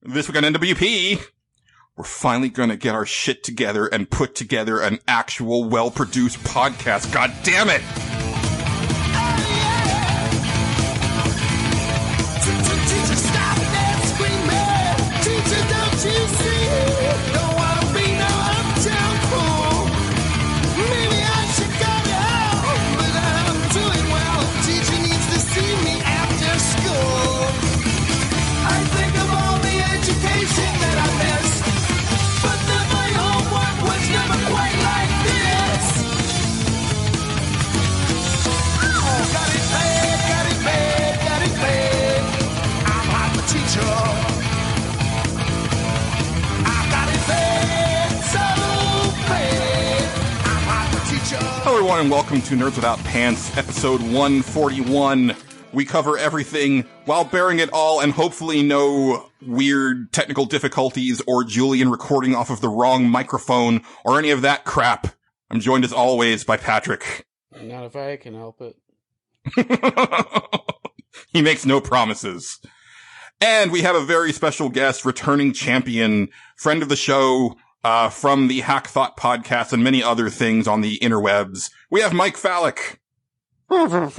This week on NWP, we're finally going to get our shit together and put together an actual well-produced podcast. God damn it! Hello everyone and welcome to Nerds Without Pants, episode 141. We cover everything while bearing it all and hopefully no weird technical difficulties or Julian recording off of the wrong microphone or any of that crap. I'm joined as always by Patrick. Not if I can help it. He makes no promises. And we have a very special guest, returning champion, friend of the show, from the Hackthought Podcast and many other things on the interwebs. We have Mike Fallek. Filtered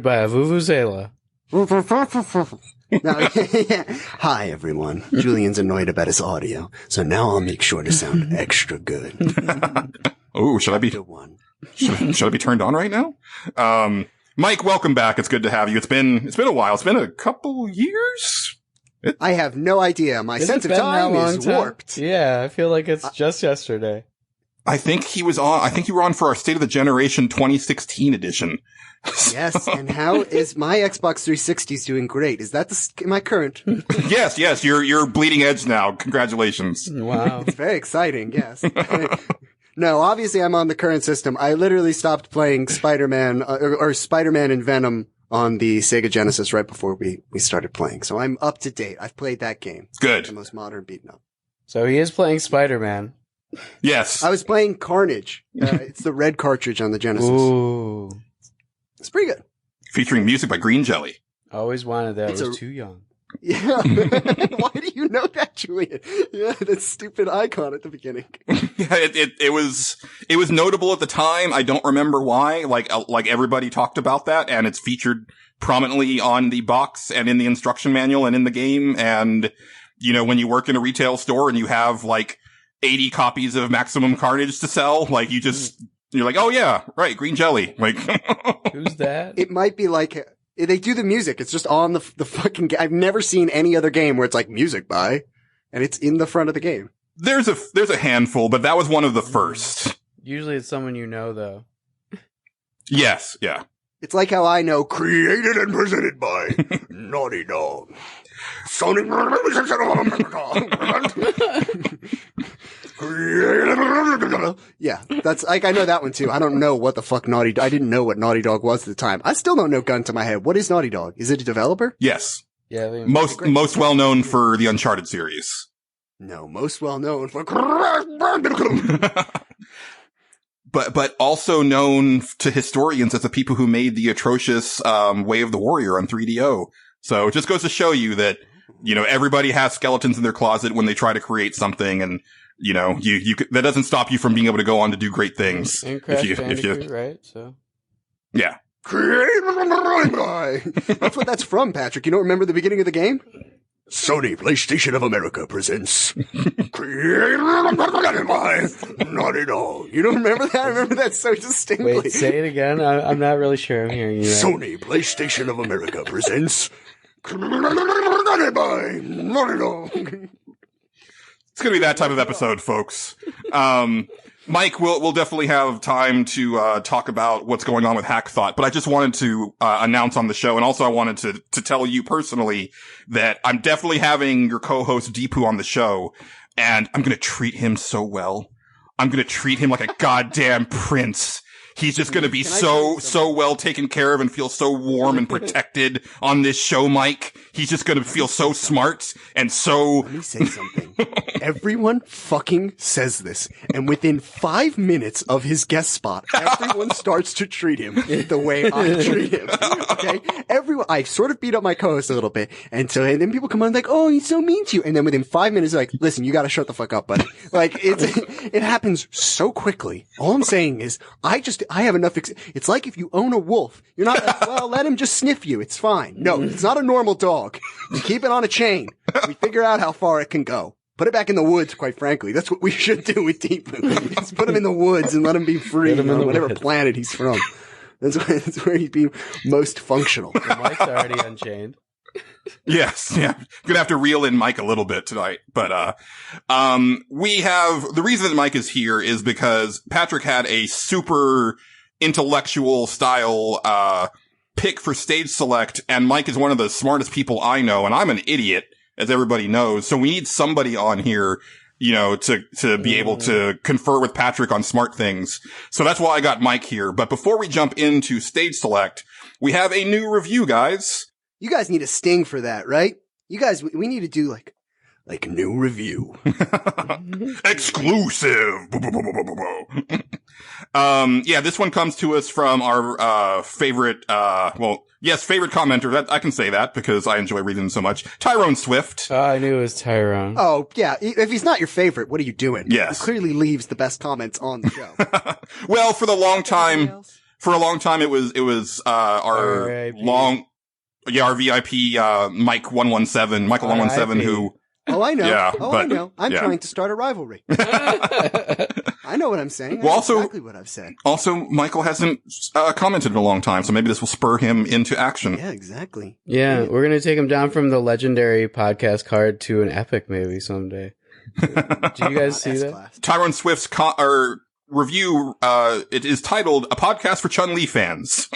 by a Vuvuzela. Hi, everyone. Julian's annoyed about his audio, so now I'll make sure to sound extra good. Oh, should I be turned on right now? Mike, welcome back. It's good to have you. It's been a while. It's been a couple years. I have no idea. My sense of time is warped. Yeah, I feel like it's just yesterday. I think you were on for our State of the Generation 2016 edition. Yes, and how is my Xbox 360 doing? Great. Is that my current? Yes, you're bleeding edge now. Congratulations. Wow. It's very exciting, yes. No, obviously I'm on the current system. I literally stopped playing Spider-Man, or Spider-Man and Venom on the Sega Genesis right before we started playing. So I'm up to date. I've played that game. Good. The most modern beaten up. So he is playing Spider-Man. Yes. I was playing Carnage. It's the red cartridge on the Genesis. Ooh. It's pretty good. Featuring music by Green Jelly. Always wanted that. I was too young. Yeah. Why do you know that, Julian? Yeah, that stupid icon at the beginning. Yeah, it was notable at the time. I don't remember why. Like everybody talked about that, and it's featured prominently on the box and in the instruction manual and in the game. And, you know, when you work in a retail store and you have like 80 copies of Maximum Carnage to sell, like you're like, oh yeah, right, Green Jelly. Like, who's that? It might be like, they do the music. It's just on the fucking I've never seen any other game where it's like music by, and it's in the front of the game. There's a handful, but that was one of the first. Usually it's someone you know, though. Yes, yeah. It's like how I know created and presented by Naughty Dog. Sony. Yeah, that's like, I know that one too. I don't know what the fuck I didn't know what Naughty Dog was at the time. I still don't know gun to my head. What is Naughty Dog? Is it a developer? Yes. Yeah. I mean, most well known for the Uncharted series. No, most well known for But also known to historians as the people who made the atrocious Way of the Warrior on 3DO. So it just goes to show you that, you know, everybody has skeletons in their closet when they try to create something, and you know, that doesn't stop you from being able to go on to do great things. And Crash Bandicoot, right? So yeah. That's what that's from, Patrick. You don't remember the beginning of the game? Sony PlayStation of America presents Created by Naughty Dog. You don't remember that? I remember that so distinctly. Wait, say it again. I'm not really sure I'm hearing you. Sony PlayStation of America presents Created by Naughty Dog. It's gonna be that type of episode, folks. Mike, we'll definitely have time to talk about what's going on with Hackthought, but I just wanted to announce on the show, and also I wanted to tell you personally that I'm definitely having your co-host Deepu on the show, and I'm gonna treat him so well. I'm gonna treat him like a goddamn prince. He's just gonna be so well taken care of and feel so warm and protected on this show, Mike. He's just gonna feel so smart and so... Let me say something. Everyone fucking says this. And within 5 minutes of his guest spot, everyone starts to treat him the way I treat him. Okay? I sort of beat up my co-host a little bit. And then people come on like, oh, he's so mean to you. And then within 5 minutes, they're like, listen, you gotta shut the fuck up, buddy. Like, it happens so quickly. All I'm saying is, I have enough, it's like if you own a wolf. You're not like, well, let him just sniff you. It's fine. No, it's not a normal dog. You keep it on a chain. We figure out how far it can go. Put it back in the woods, quite frankly. That's what we should do with Deepu. Just put him in the woods and let him be free on whatever planet he's from. That's where he'd be most functional. The Mike's already unchained. Yes, yeah. Gonna have to reel in Mike a little bit tonight. But, the reason that Mike is here is because Patrick had a super intellectual style, pick for stage select, and Mike is one of the smartest people I know, and I'm an idiot, as everybody knows. So we need somebody on here, to be able to confer with Patrick on smart things. So that's why I got Mike here. But before we jump into stage select, we have a new review, guys. You guys need a sting for that, right? You guys, we need to do like new review. Exclusive. This one comes to us from our, favorite commenter. I can say that because I enjoy reading them so much. Tyrone Swift. I knew it was Tyrone. Oh, yeah. If he's not your favorite, what are you doing? Yes. He clearly leaves the best comments on the show. Well, for a long time, it was, our VIP, Mike 117, Michael 117, who, oh, I know. Yeah, I know. I'm trying to start a rivalry. I know what I'm saying. Exactly what I've said. Also, Michael hasn't commented in a long time, so maybe this will spur him into action. Yeah, exactly. Yeah, we're going to take him down from the legendary podcast card to an epic maybe someday. Do you guys see that? Tyrone Swift's review, it is titled A Podcast for Chun-Li Fans.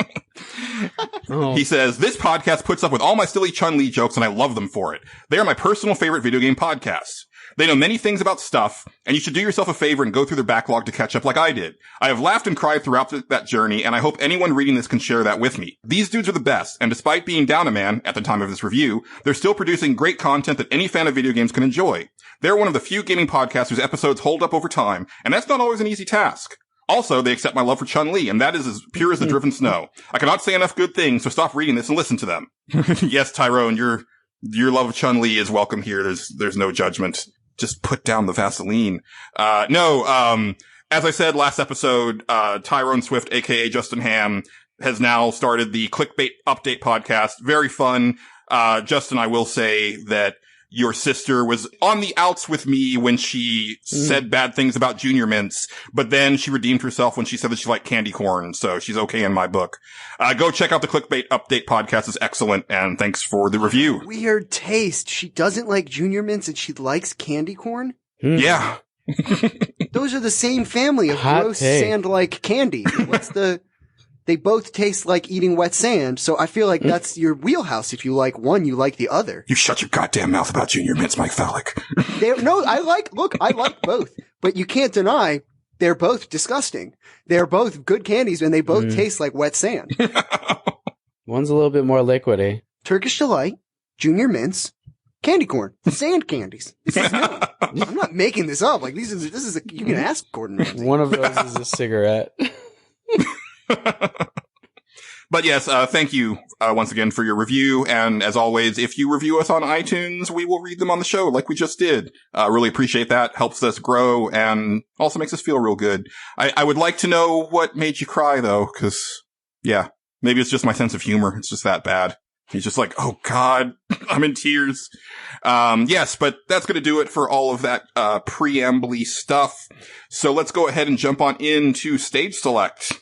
He says, this podcast puts up with all my silly Chun-Li jokes and I love them for it. They are my personal favorite video game podcasts. They know many things about stuff, and you should do yourself a favor and go through their backlog to catch up like I did. I have laughed and cried throughout that journey, and I hope anyone reading this can share that with me. These dudes are the best, and despite being down a man at the time of this review, they're still producing great content that any fan of video games can enjoy. They're one of the few gaming podcasts whose episodes hold up over time, and that's not always an easy task. Also, they accept my love for Chun-Li, and that is as pure as the driven snow. I cannot say enough good things, so stop reading this and listen to them. Yes, Tyrone, your love of Chun-Li is welcome here. There's no judgment. Just put down the Vaseline. As I said last episode, Tyrone Swift, aka Justin Ham, has now started the Clickbait Update podcast. Very fun. Justin, I will say that your sister was on the outs with me when she said bad things about Junior Mints, but then she redeemed herself when she said that she liked candy corn, so she's okay in my book. Go check out the Clickbait Update podcast. It's excellent, and thanks for the review. Weird taste. She doesn't like Junior Mints and she likes candy corn? Yeah. Those are the same family of gross sand-like candy. They both taste like eating wet sand, so I feel like that's your wheelhouse. If you like one, you like the other. You shut your goddamn mouth about Junior Mints, Mike Fallek. I like both, but you can't deny they're both disgusting. They're both good candies and they both taste like wet sand. One's a little bit more liquidy. Turkish Delight, Junior Mints, candy corn, sand candies. This is new. I'm not making this up. Like this is you can ask Gordon Ramsay. One of those is a cigarette. But yes, thank you once again for your review. And as always, if you review us on iTunes, we will read them on the show like we just did. Really appreciate that. Helps us grow and also makes us feel real good. I would like to know what made you cry though, because yeah, maybe it's just my sense of humor. It's just that bad. He's just like, oh God, I'm in tears. Yes, but that's going to do it for all of that preamble-y stuff. So let's go ahead and jump on into Stage Select.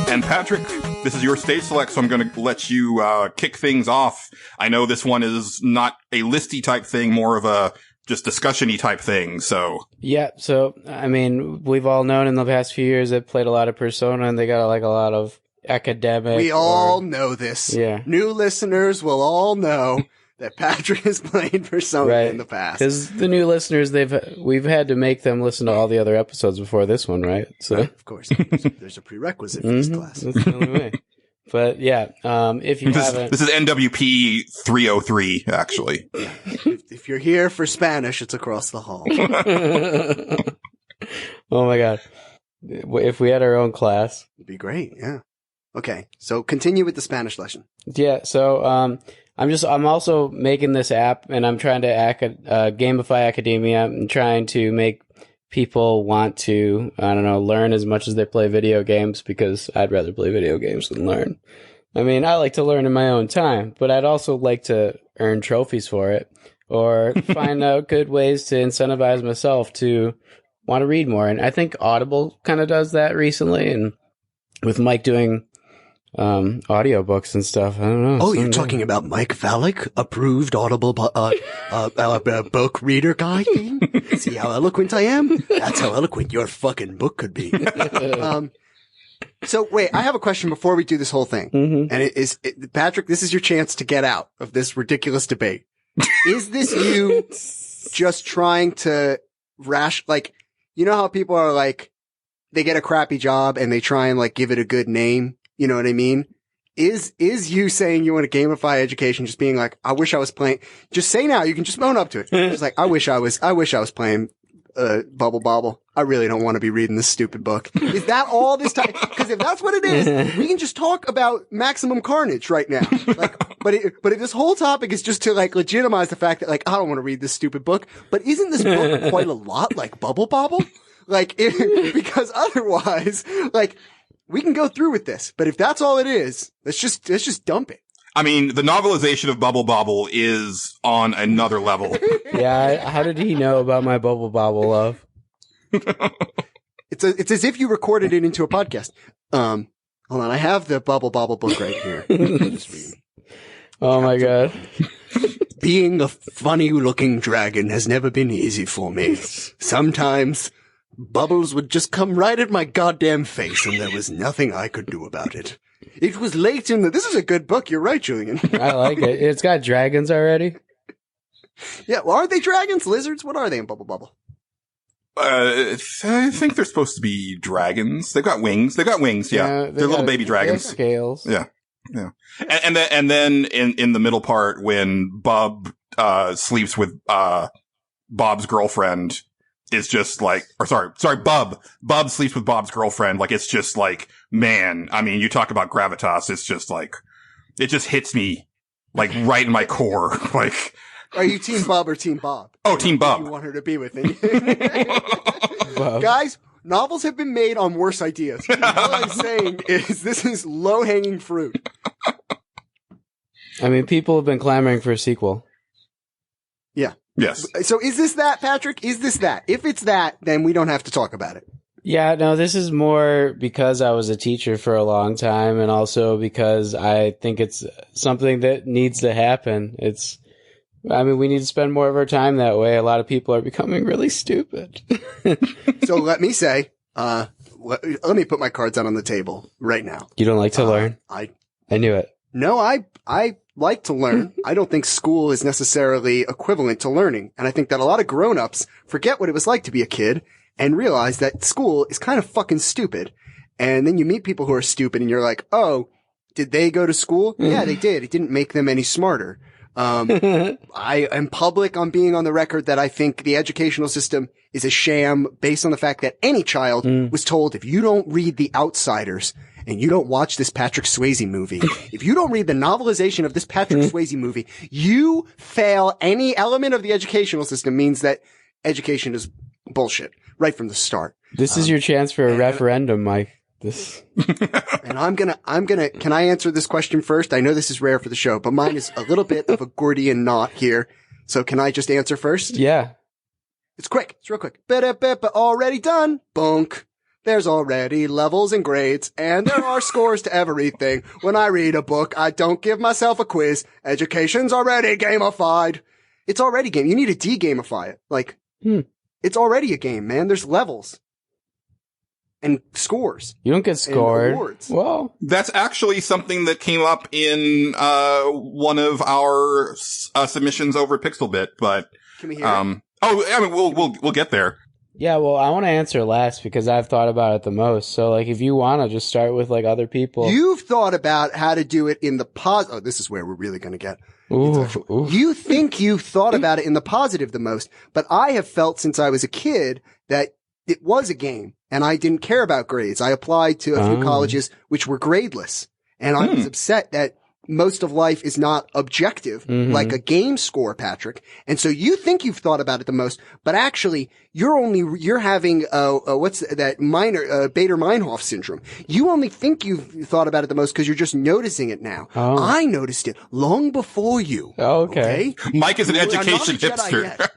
And Patrick, this is your stage select, so I'm going to let you kick things off. I know this one is not a listy type thing, more of a just discussion-y type thing, so. Yeah, so, I mean, we've all known in the past few years they've played a lot of Persona, and they got like a lot of academic. We all know this. Yeah. New listeners will all know that Patrick has played Persona in the past. Because the new listeners, we've had to make them listen to all the other episodes before this one, right? So right, of course, there's a prerequisite for this class. That's the only way. But yeah, if you haven't, this is NWP 303 actually. Yeah. If you're here for Spanish, it's across the hall. Oh my god! If we had our own class, it'd be great. Yeah. Okay, so continue with the Spanish lesson. Yeah. So I'm also making this app, and I'm trying to gamify academia and trying to make people want to, I don't know, learn as much as they play video games, because I'd rather play video games than learn. I mean, I like to learn in my own time, but I'd also like to earn trophies for it, or find out good ways to incentivize myself to want to read more. And I think Audible kind of does that recently, and with Mike doing audiobooks and stuff. I don't know. Oh, you're talking about Mike Fallek, approved Audible book reader guy thing? See how eloquent I am? That's how eloquent your fucking book could be. So wait, I have a question before we do this whole thing. Mm-hmm. And Patrick, this is your chance to get out of this ridiculous debate. Is this you just trying to like, you know how people are like, they get a crappy job and they try and like give it a good name? You know what I mean? Is you saying you want to gamify education, just being like, I wish I was playing, just say now, you can just own up to it. Just like, I wish I was playing, Bubble Bobble. I really don't want to be reading this stupid book. Is that all this time? Cause if that's what it is, we can just talk about Maximum Carnage right now. Like, but if this whole topic is just to like legitimize the fact that like, I don't want to read this stupid book, but isn't this book quite a lot like Bubble Bobble? Like, because otherwise, like, we can go through with this, but if that's all it is, let's just dump it. I mean, the novelization of Bubble Bobble is on another level. Yeah, how did he know about my Bubble Bobble love? It's as if you recorded it into a podcast. Hold on, I have the Bubble Bobble book right here. Oh my god. Being a funny-looking dragon has never been easy for me. Sometimes bubbles would just come right at my goddamn face, and there was nothing I could do about it. It was late this is a good book, you're right, Julian. I like it. It's got dragons already. Yeah, well, aren't they dragons? Lizards? What are they in Bubble Bubble? I think they're supposed to be dragons. They've got wings. Yeah. They're little baby dragons. Scales. Yeah. Yeah. And then in the middle part, when Bub, sleeps with, Bob's girlfriend, is just like, Bub sleeps with Bob's girlfriend. Like, it's just like, man, I mean, you talk about gravitas. It's just like, it just hits me like right in my core. Like, are you Team Bub or Team Bob? Oh, Team Bub. You want her to be with me. Guys, novels have been made on worse ideas. All I'm saying is this is low-hanging fruit. I mean, people have been clamoring for a sequel. Yeah. Yes. So is this that, Patrick? Is this that? If it's that, then we don't have to talk about it. Yeah, no, this is more because I was a teacher for a long time, and also because I think it's something that needs to happen. I mean, we need to spend more of our time that way. A lot of people are becoming really stupid. So let me say, let me put my cards out on the table right now. You don't like to learn? I knew it. No, I like to learn. I don't think school is necessarily equivalent to learning. And I think that a lot of grown-ups forget what it was like to be a kid and realize that school is kind of fucking stupid. And then you meet people who are stupid and you're like, oh, did they go to school? Yeah, they did. It didn't make them any smarter. I am public on being on the record that I think the educational system is a sham based on the fact that any child was told, if you don't read The Outsiders and you don't watch this Patrick Swayze movie, if you don't read the novelization of this Patrick Swayze movie, you fail any element of the educational system, means that education is bullshit right from the start. This is your chance for a referendum, Mike. And I'm gonna, can I answer this question first? I know this is rare for the show, but mine is a little bit of a Gordian knot here. So can I just answer first? Yeah. It's quick. It's real quick. Already done. Bunk. There's already levels and grades, and there are scores to everything. When I read a book, I don't give myself a quiz. Education's already gamified. It's already game. You need to de-gamify it. Like, it's already a game, man. There's levels. and scores. You don't get scored. Awards. Well, That's actually something that came up in one of our submissions over at Pixelbit, but Can we hear it? I mean we'll get there. yeah, well, I want to answer last because I've thought about it the most. So, like, if you want to just start with, like, other people. You've thought about how to do it in the oh, this is where we're really going to get. Ooh. You think you've thought about it in the positive the most, but I have felt since I was a kid that it was a game and I didn't care about grades. I applied to a few colleges which were gradeless, and I was upset that most of life is not objective, like a game score, Patrick. And so you think you've thought about it the most, but actually you're having, what's that Bader-Meinhof syndrome. You only think you've thought about it the most because you're just noticing it now. Oh. I noticed it long before you. Oh, okay. Mike is an I'm not a education Jedi hipster. yet.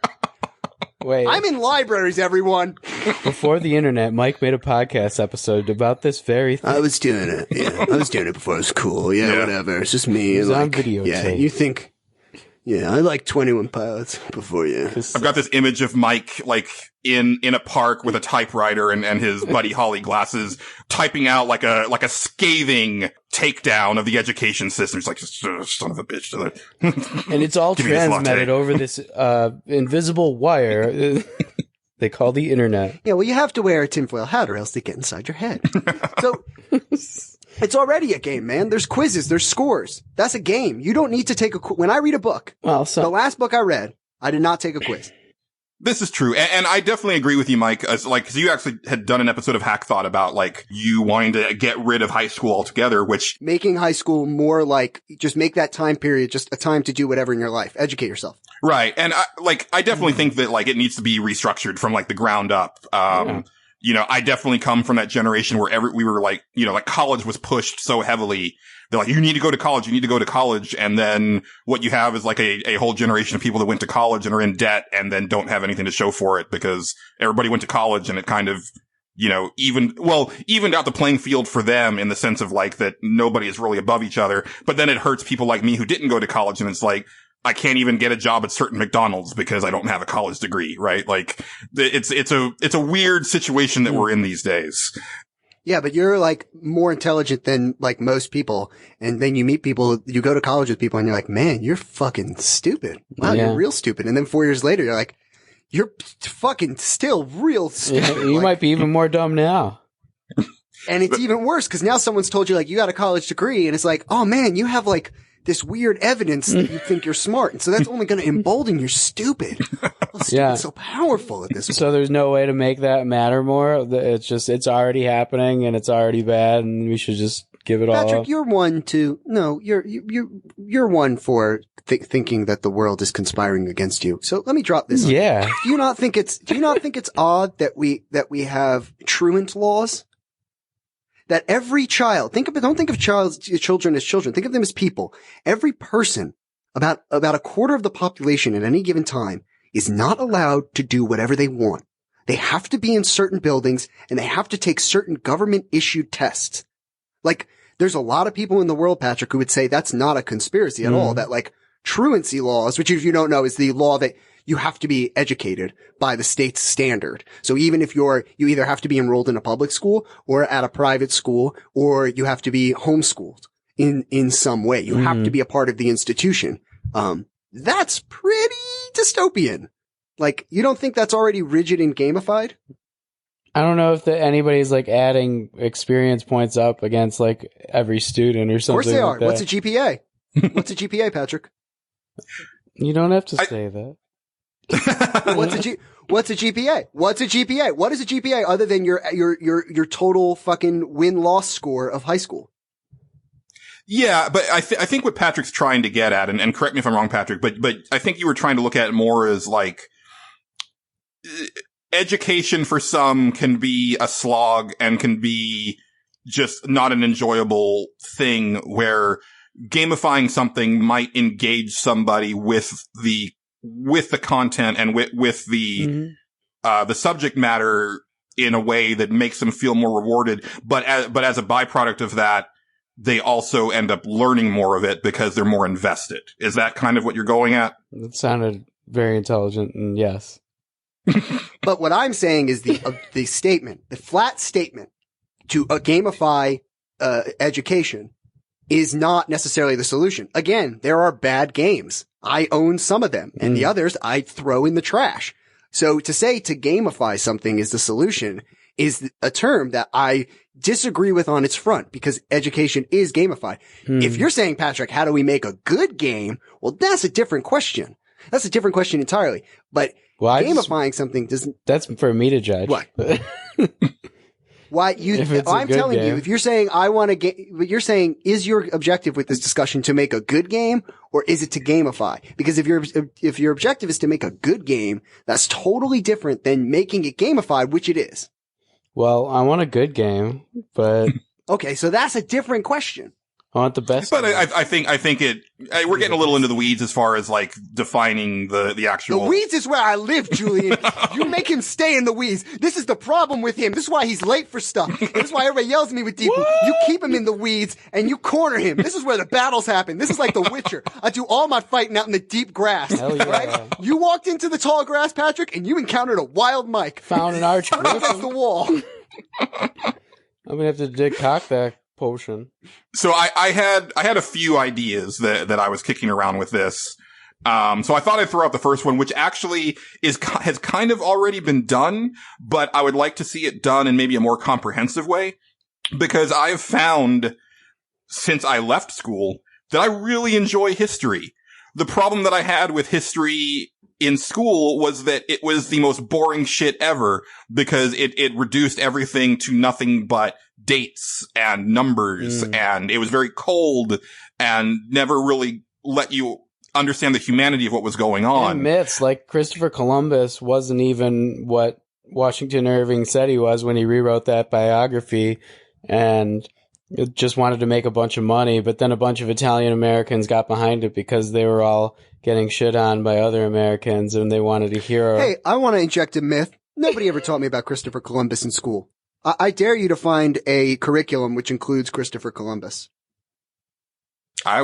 Wait. I'm in libraries, everyone. Before the internet, Mike made a podcast episode about this very thing. I was doing it. Yeah, I was doing it before it was cool. Yeah, whatever. It's just me. It was on like, videotape. yeah, you think? Yeah, I like 21 Pilots before you. I've got this image of Mike, like, in a park with a typewriter and his Buddy Holly glasses, typing out like a scathing takedown of the education system. It's like, son of a bitch. And it's all Give me this transmitted latte. over this invisible wire they call the internet. Yeah, well, you have to wear a tinfoil hat or else they get inside your head. So it's already a game, man. There's quizzes, there's scores. That's a game. You don't need to take when I read a book, Well, the last book I read, I did not take a quiz. This is true. And I definitely agree with you, Mike, cause you actually had done an episode of Hackthought about, like, you wanting to get rid of high school altogether, which Making high school more like, just make that time period just a time to do whatever in your life. Educate yourself. right. And I definitely think that, like, it needs to be restructured from, like, the ground up. You know, I definitely come from that generation where we were like, you know, like, college was pushed so heavily. They're like, you need to go to college. You need to go to college. And then what you have is like a whole generation of people that went to college and are in debt and then don't have anything to show for it because everybody went to college and it kind of, you know, evened out the playing field for them in the sense of like that nobody is really above each other. But then it hurts people like me who didn't go to college. And it's like, I can't even get a job at certain McDonald's because I don't have a college degree, right? Like it's a weird situation that we're in these days. Yeah, but you're like more intelligent than like most people. And then you meet people, you go to college with people and you're like, man, you're fucking stupid. Wow, Yeah. you're real stupid. And then 4 years later, you're like, you're fucking still real stupid. Yeah, you Like, might be even more dumb now. and it's even worse because now someone's told you like, you got a college degree and it's like, oh man, you have like this weird evidence that you think you're smart. And so that's only going to embolden your stupid. Well, stupid's Yeah. so powerful at this point. So there's no way to make that matter more. It's just, it's already happening and it's already bad and we should just give it all Patrick, up. you're one for thinking that the world is conspiring against you. So let me drop this. on you. Yeah. Do you not think it's odd that we have truant laws? That every child, don't think of children as children. Think of them as people. Every person, about a quarter of the population at any given time, is not allowed to do whatever they want. They have to be in certain buildings and they have to take certain government issued tests. Like, there's a lot of people in the world, Patrick, who would say that's not a conspiracy at all. That like truancy laws, which if you don't know is the law that you have to be educated by the state's standard. So even if you either have to be enrolled in a public school or at a private school, or you have to be homeschooled in some way. You have to be a part of the institution. That's pretty dystopian. Like, you don't think that's already rigid and gamified? I don't know if anybody's like adding experience points up against like every student or something. Of course they are. like that. What's a GPA? What's a GPA, Patrick? You don't have to say that. What's a GPA? What's a GPA? What is a GPA other than your total fucking win-loss score of high school? Yeah, but I think what Patrick's trying to get at, and correct me if I'm wrong, Patrick, but I think you were trying to look at it more as like, education for some can be a slog and can be just not an enjoyable thing, where gamifying something might engage somebody with the content and with the subject matter in a way that makes them feel more rewarded. But as a byproduct of that, they also end up learning more of it because they're more invested. Is that kind of what you're going at? That sounded very intelligent and yes. But what I'm saying is the statement, the flat statement to gamify education is not necessarily the solution. Again, there are bad games. I own some of them, and the others I throw in the trash. So to say to gamify something is the solution is a term that I disagree with on its front, because education is gamified. If you're saying, Patrick, how do we make a good game? Well, that's a different question. That's a different question entirely. But gamifying something doesn't. That's for me to judge. What? Why I'm telling you, if you're saying I want to but you're saying, is your objective with this discussion to make a good game, or is it to gamify? Because if your objective is to make a good game, that's totally different than making it gamified, which it is. Well, I want a good game, but okay, so that's a different question. I want the best. But I think we're getting a little into the weeds as far as like defining the actual. The weeds is where I live, Julian. You make him stay in the weeds. This is the problem with him. This is why he's late for stuff. This is why everybody yells at me with Deepu. You keep him in the weeds and you corner him. This is where the battles happen. This is like The Witcher. I do all my fighting out in the deep grass. Hell yeah. Right? You walked into the tall grass, Patrick, and you encountered a wild Mike. Found an arch against the wall. I'm gonna have to decoct that potion. So I had a few ideas that I was kicking around with this. So I thought I'd throw out the first one, which actually has kind of already been done, but I would like to see it done in maybe a more comprehensive way, because I've found since I left school that I really enjoy history. The problem that I had with history in school was that it was the most boring shit ever, because it reduced everything to nothing but dates and numbers, and it was very cold and never really let you understand the humanity of what was going on. And myths, like Christopher Columbus wasn't even what Washington Irving said he was when he rewrote that biography, and it just wanted to make a bunch of money, but then a bunch of Italian Americans got behind it because they were all getting shit on by other Americans and they wanted a hero. Hey, I want to inject a myth. Nobody ever taught me about Christopher Columbus in school. I dare you to find a curriculum which includes Christopher Columbus.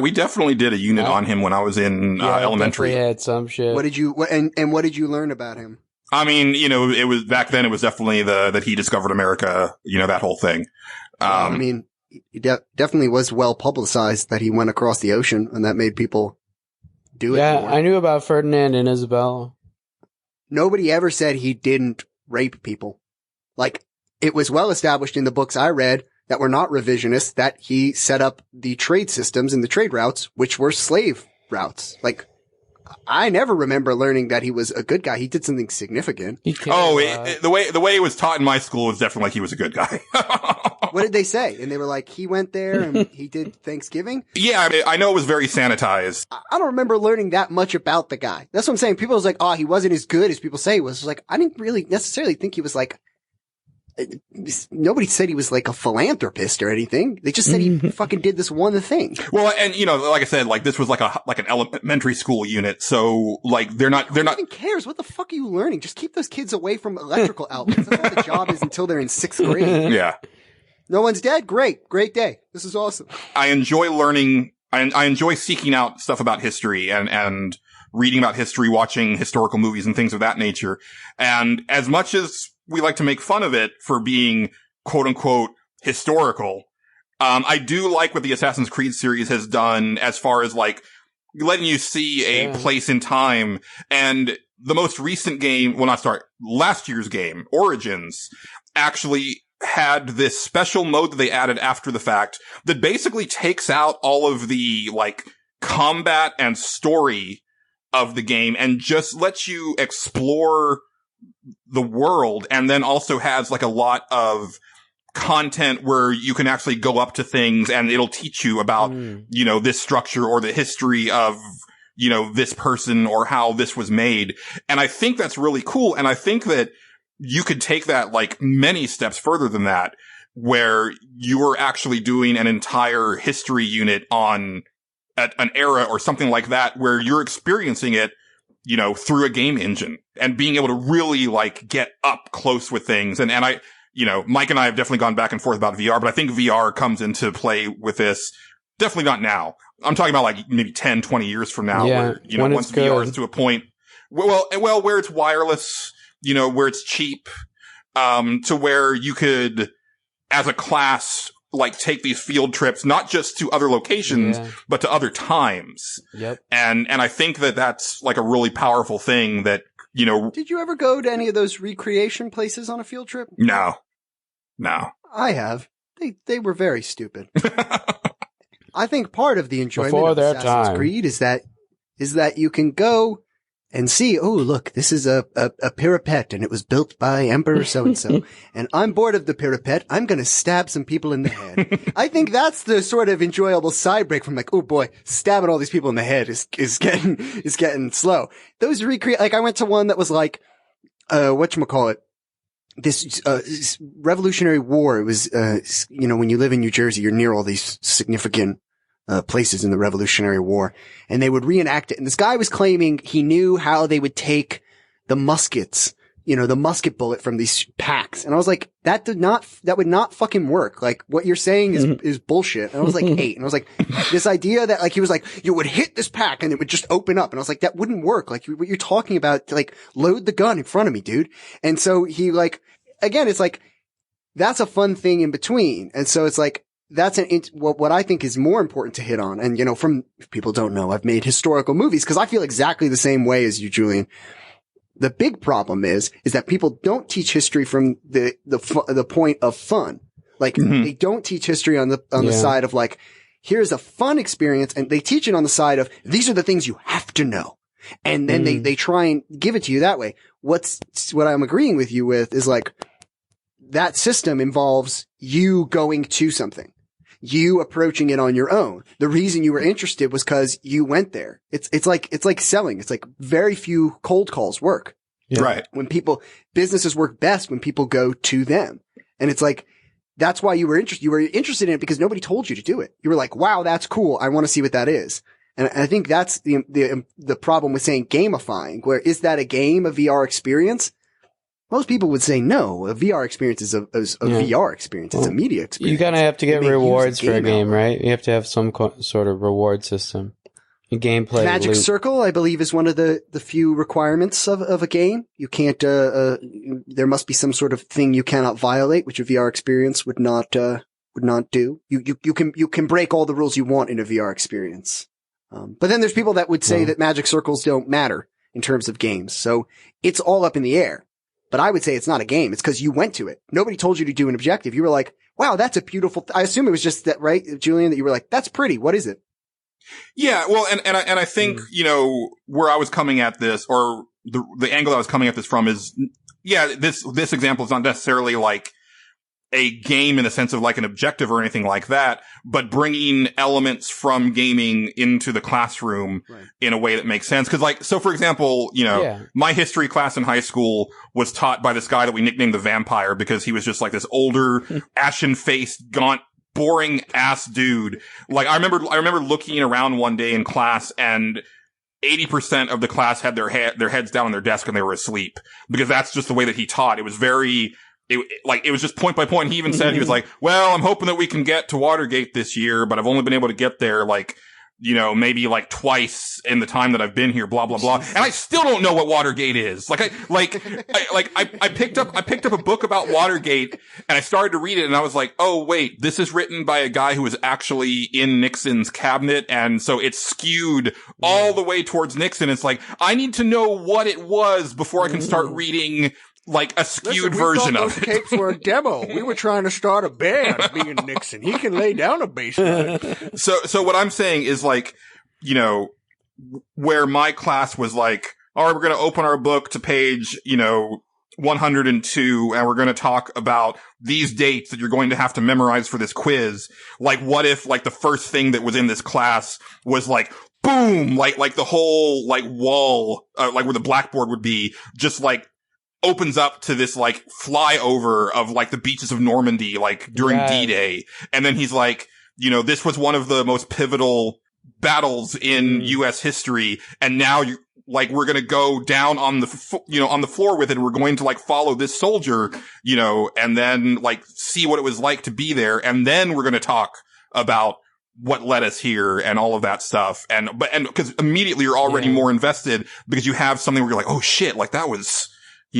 We definitely did a unit on him when I was in elementary. Yeah, had some shit. What did you learn about him? I mean, it was back then. It was definitely that he discovered America. That whole thing. I mean, it definitely was well publicized that he went across the ocean, and that made people do it. Yeah, more. I knew about Ferdinand and Isabella. Nobody ever said he didn't rape people. Like, it was well established in the books I read that were not revisionist that he set up the trade systems and the trade routes, which were slave routes. Like, I never remember learning that he was a good guy. He did something significant. The way it was taught in my school was definitely like he was a good guy. What did they say? And they were like, he went there and he did Thanksgiving? Yeah, I mean, I know it was very sanitized. I don't remember learning that much about the guy. That's what I'm saying. People was like, oh, he wasn't as good as people say he was. Like, I didn't really necessarily think he was like, nobody said he was like a philanthropist or anything. They just said he fucking did this one thing. Well, and like I said, like this was like an elementary school unit. So like they're not. Who even cares? What the fuck are you learning? Just keep those kids away from electrical outlets. That's what the job is until they're in 6th grade. Yeah. No one's dead? Great. Great day. This is awesome. I enjoy learning. I enjoy seeking out stuff about history and reading about history, watching historical movies and things of that nature. And as much as we like to make fun of it for being quote unquote historical, I do like what the Assassin's Creed series has done as far as like letting you see a place in time. And the most recent game, last year's game, Origins, actually had this special mode that they added after the fact that basically takes out all of the like combat and story of the game and just lets you explore the world, and then also has like a lot of content where you can actually go up to things and it'll teach you about, this structure or the history of, this person or how this was made. And I think that's really cool. And I think that you could take that like many steps further than that, where you were actually doing an entire history unit on an era or something like that, where you're experiencing it, through a game engine and being able to really like get up close with things. And I, Mike and I have definitely gone back and forth about VR, but I think VR comes into play with this. Definitely not now. I'm talking about like maybe 10, 20 years from now, where, once VR is to a point, where it's wireless, where it's cheap, to where you could, as a class, like take these field trips, not just to other locations, but to other times. Yep. And I think that that's like a really powerful thing that, Did you ever go to any of those recreation places on a field trip? No. I have. They were very stupid. I think part of the enjoyment Before of their Assassin's time. Creed is that you can go and see, oh, look, this is a parapet and it was built by Emperor so-and-so. And I'm bored of the parapet. I'm going to stab some people in the head. I think that's the sort of enjoyable side break from like, oh boy, stabbing all these people in the head is getting slow. Those like I went to one that was like, whatchamacallit? This Revolutionary War. It was, when you live in New Jersey, you're near all these significant places in the Revolutionary War, and they would reenact it. And this guy was claiming he knew how they would take the muskets, the musket bullet from these packs. And I was like, that would not fucking work. Like, what you're saying is bullshit. And I was like 8. And I was like, this idea that like, he was like, you would hit this pack and it would just open up. And I was like, that wouldn't work. Like, what you're talking about, like, load the gun in front of me, dude. And so he like, again, it's like, that's a fun thing in between. And so it's like, that's what I think is more important to hit on. And, if people don't know, I've made historical movies because I feel exactly the same way as you, Julian. The big problem is that people don't teach history from the point of fun. Like, they don't teach history on the side of like, here's a fun experience, and they teach it on the side of, these are the things you have to know. And then they try and give it to you that way. What I'm agreeing with you with is like, that system involves you going to something. You approaching it on your own. The reason you were interested was because you went there. It's like selling. It's like very few cold calls work. Yeah. Right. Businesses work best when people go to them. And it's like, that's why you were interested. You were interested in it because nobody told you to do it. You were like, wow, that's cool. I want to see what that is. And I think that's the problem with saying gamifying, where is that a game, a VR experience? Most people would say no. A VR experience is a VR experience. It's a media experience. You kind of have to get rewards for a game, right? You have to have some sort of reward system. Gameplay. Magic Circle, I believe, is one of the few requirements of a game. You can't, there must be some sort of thing you cannot violate, which a VR experience would not do. You can break all the rules you want in a VR experience. But then there's people that would say that magic circles don't matter in terms of games. So it's all up in the air. But I would say it's not a game. It's because you went to it. Nobody told you to do an objective. You were like, wow, that's a beautiful, I assume it was just that, right, Julian, that you were like, that's pretty. What is it? Yeah. Well, and I think, where I was coming at this, or the angle I was coming at this from is, this example is not necessarily like a game in the sense of like an objective or anything like that, but bringing elements from gaming into the classroom in a way that makes sense. Cause like, so for example, my history class in high school was taught by this guy that we nicknamed the Vampire because he was just like this older, ashen-faced, gaunt, boring ass dude. Like I remember looking around one day in class and 80% of the class had their heads down on their desk and they were asleep because that's just the way that he taught. It was it was just point by point. He even said, he was like, well, I'm hoping that we can get to Watergate this year, but I've only been able to get there maybe like twice in the time that I've been here, blah, blah, blah. And I still don't know what Watergate is. I picked up a book about Watergate and I started to read it and I was like, oh, wait, this is written by a guy who was actually in Nixon's cabinet. And so it's skewed all the way towards Nixon. It's like, I need to know what it was before I can start reading like a skewed version of it. Those tapes were a demo. We were trying to start a band, being Nixon. He can lay down a bass line. So what I'm saying is like, where my class was like, all right, we're going to open our book to page, 102, and we're going to talk about these dates that you're going to have to memorize for this quiz. Like, what if like the first thing that was in this class was like, boom, like the whole like wall, like where the blackboard would be, just like opens up to this like flyover of like the beaches of Normandy, like during D-Day. And then he's like, this was one of the most pivotal battles in U.S. history. And now we're going to go down on the floor with it. And we're going to like follow this soldier, and then like see what it was like to be there. And then we're going to talk about what led us here and all of that stuff. And because immediately you're already more invested because you have something where you're like, oh shit, like that was,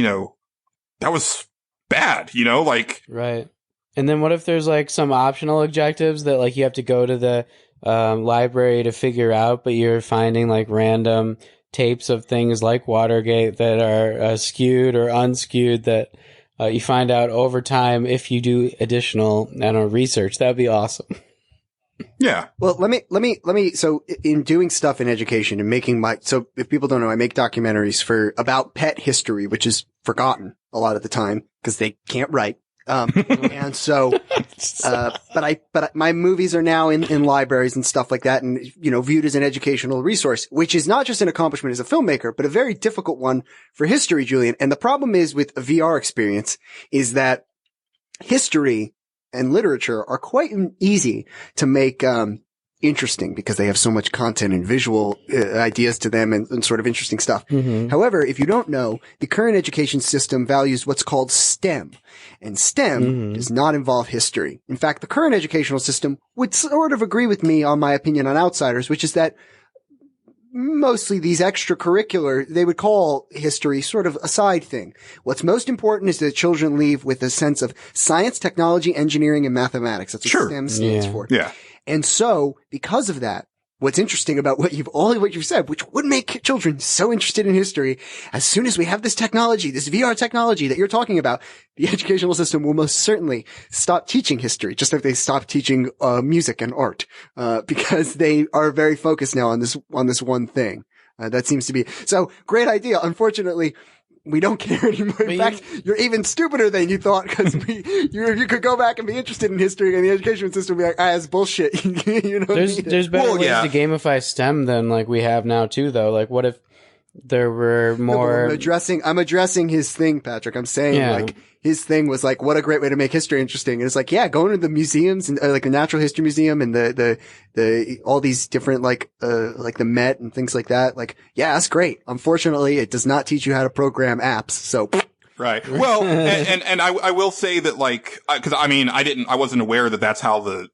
that was bad, like. Right. And then what if there's like some optional objectives that like you have to go to the library to figure out, but you're finding like random tapes of things like Watergate that are skewed or unskewed that you find out over time if you do additional, research. That'd be awesome. Yeah. Well, let me, so in doing stuff in education and so if people don't know, I make documentaries about pet history, which is forgotten a lot of the time because they can't write. And so, but my movies are now in libraries and stuff like that and, viewed as an educational resource, which is not just an accomplishment as a filmmaker, but a very difficult one for history, Julian. And the problem is with a VR experience is that history and literature are quite easy to make, interesting because they have so much content and visual ideas to them and sort of interesting stuff. Mm-hmm. However, if you don't know, the current education system values what's called STEM, and STEM does not involve history. In fact, the current educational system would sort of agree with me on my opinion on Outsiders, which is that mostly these extracurricular, they would call history sort of a side thing. What's most important is that children leave with a sense of science, technology, engineering, and mathematics. That's what STEM stands for. Yeah. And so, because of that, what's interesting about what you've said, which would make children so interested in history, as soon as we have this technology, this VR technology that you're talking about, the educational system will most certainly stop teaching history, just like they stop teaching music and art, because they are very focused now on this one thing. That seems to be so. Great idea. Unfortunately, we don't care anymore. In fact, you're even stupider than you thought because you could go back and be interested in history and the education system would be like, it's bullshit. There's better ways to gamify STEM than like we have now too, though. Like, what if there were more? I'm addressing his thing, Patrick. I'm saying like his thing was like, what a great way to make history interesting. And it's like, going to the museums and like the Natural History Museum and the all these different like the Met and things like that. Like, that's great. Unfortunately, it does not teach you how to program apps. So. Right. Well, and I will say that like, cause I wasn't aware that that's how the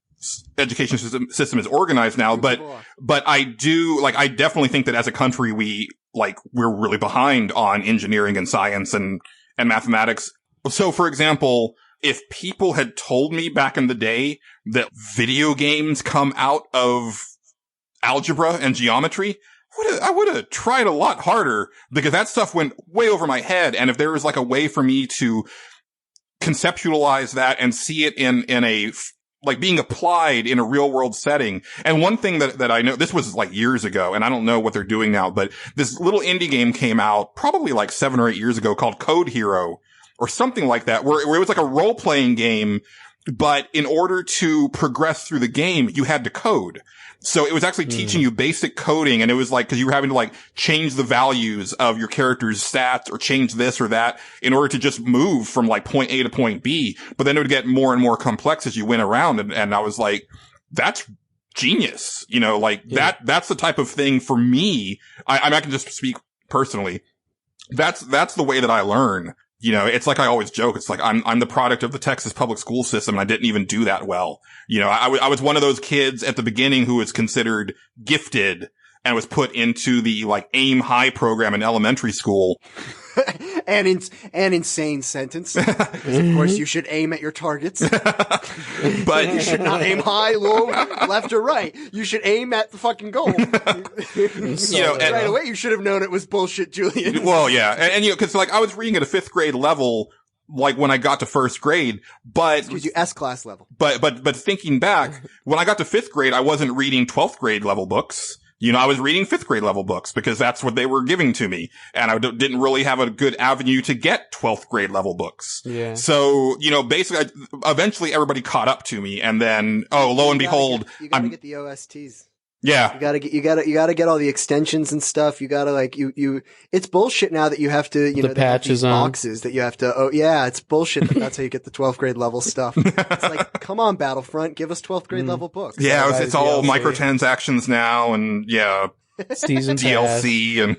education system is organized now, but I definitely think that as a country, we're really behind on engineering and science and mathematics. So, for example, if people had told me back in the day that video games come out of algebra and geometry, I would have tried a lot harder because that stuff went way over my head. And if there was like a way for me to conceptualize that and see it in a, like being applied in a real world setting. And one thing that I know, this was like years ago and I don't know what they're doing now, but this little indie game came out probably like 7 or 8 years ago called Code Hero or something like that, where it was like a role playing game, but in order to progress through the game, you had to code. So it was actually teaching you basic coding, and it was like, cause you were having to like change the values of your character's stats or change this or that in order to just move from like point A to point B. But then it would get more and more complex as you went around. And I was like, that's genius. That's the type of thing for me. I can just speak personally. That's the way that I learn. It's like I always joke. It's like I'm the product of the Texas public school system, and I didn't even do that well. I was one of those kids at the beginning who was considered gifted and was put into the like aim high program in elementary school. An insane sentence. Because of course you should aim at your targets. But you should not aim high, low, left or right. You should aim at the fucking goal. Right away you should have known it was bullshit, Julian. Well, yeah. And cause like I was reading at a 5th grade level, like when I got to 1st grade, but gives you S-class level. But thinking back, when I got to 5th grade, I wasn't reading 12th grade level books. I was reading 5th grade level books because that's what they were giving to me. And I didn't really have a good avenue to get 12th grade level books. Yeah. So, basically, eventually everybody caught up to me. And then, lo and behold, you gotta get the OSTs. Yeah. You gotta get all the extensions and stuff. You gotta it's bullshit now that you have to, the patches on boxes that you have to, it's bullshit that's how you get the 12th grade level stuff. It's like, come on, Battlefront, give us 12th grade level books. Yeah, it's all microtransactions now and season DLC and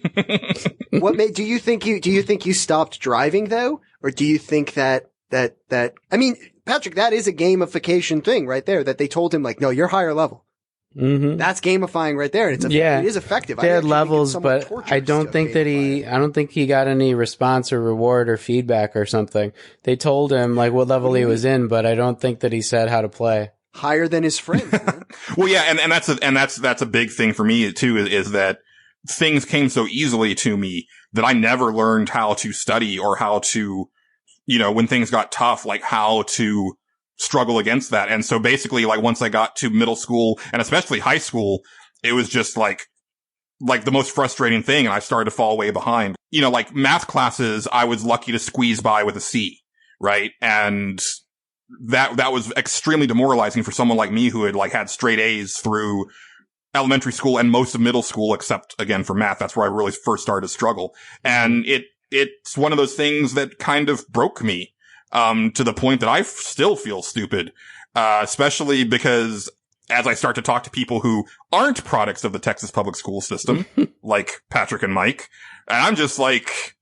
do you think you stopped driving though? Or do you think that Patrick, that is a gamification thing right there that they told him like, no, you're higher level. Mm-hmm. That's gamifying right there. And it is effective. They had levels, but I don't think he got any response or reward or feedback or something. They told him like what level he was in, but I don't think that he said how to play. Higher than his friends, man. Well, yeah, and that's a big thing for me too, is that things came so easily to me that I never learned how to study or how to, when things got tough, like how to struggle against that. And so basically, like once I got to middle school and especially high school, it was just like the most frustrating thing. And I started to fall way behind, like math classes, I was lucky to squeeze by with a C, right? And that was extremely demoralizing for someone like me who had like had straight A's through elementary school and most of middle school, except again for math. That's where I really first started to struggle. And it's one of those things that kind of broke me. To the point that I still feel stupid, especially because as I start to talk to people who aren't products of the Texas public school system, like Patrick and Mike, and I'm just like,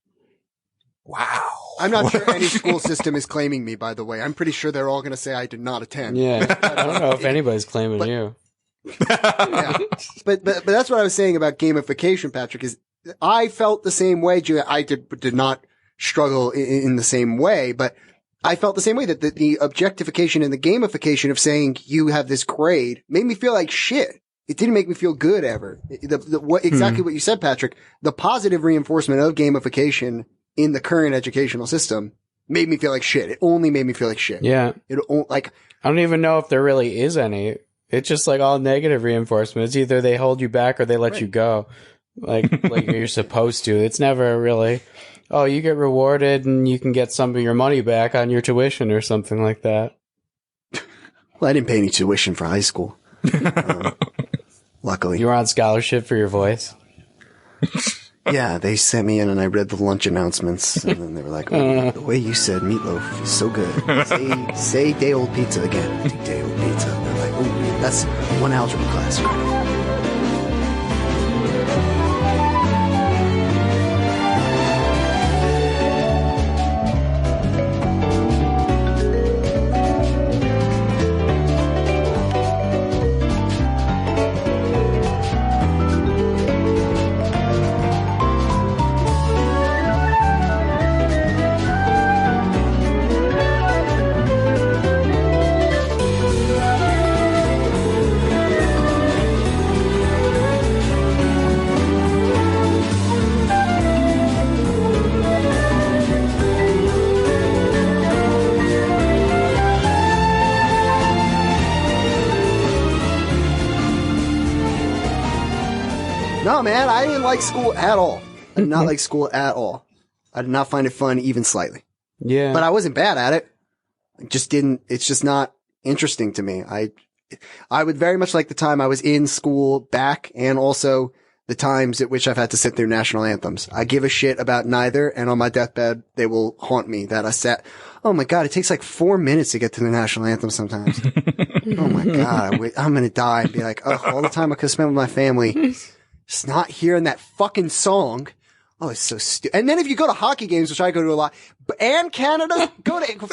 wow. I'm not sure any school system is claiming me, by the way. I'm pretty sure they're all going to say I did not attend. Yeah. I don't know if anybody's claiming you. Yeah. But that's what I was saying about gamification, Patrick, is I felt the same way. I did not struggle in the same way, but I felt the same way that the objectification and the gamification of saying you have this grade made me feel like shit. It didn't make me feel good ever. Exactly what you said, Patrick. The positive reinforcement of gamification in the current educational system made me feel like shit. It only made me feel like shit. Yeah. I don't even know if there really is any. It's just like all negative reinforcement. It's either they hold you back or they let you go. Like you're supposed to. It's never really, oh, you get rewarded and you can get some of your money back on your tuition or something like that. Well, I didn't pay any tuition for high school. Luckily. You were on scholarship for your voice? Yeah, they sent me in and I read the lunch announcements. And then they were like, oh, the way you said meatloaf is so good. Say day old pizza again. Day old pizza. And they're like, oh, that's one algebra class credit. No, man, I didn't like school at all. I did not like school at all. I did not find it fun even slightly. Yeah. But I wasn't bad at it. It's just not interesting to me. I would very much like the time I was in school back and also the times at which I've had to sit through national anthems. I give a shit about neither, and on my deathbed, they will haunt me that I sat. Oh my God, it takes like 4 minutes to get to the national anthem sometimes. Oh my God, I'm going to die and be like, oh, all the time I could spend with my family. Just not hearing that fucking song. Oh, it's so stupid. And then if you go to hockey games, which I go to a lot, and Canada,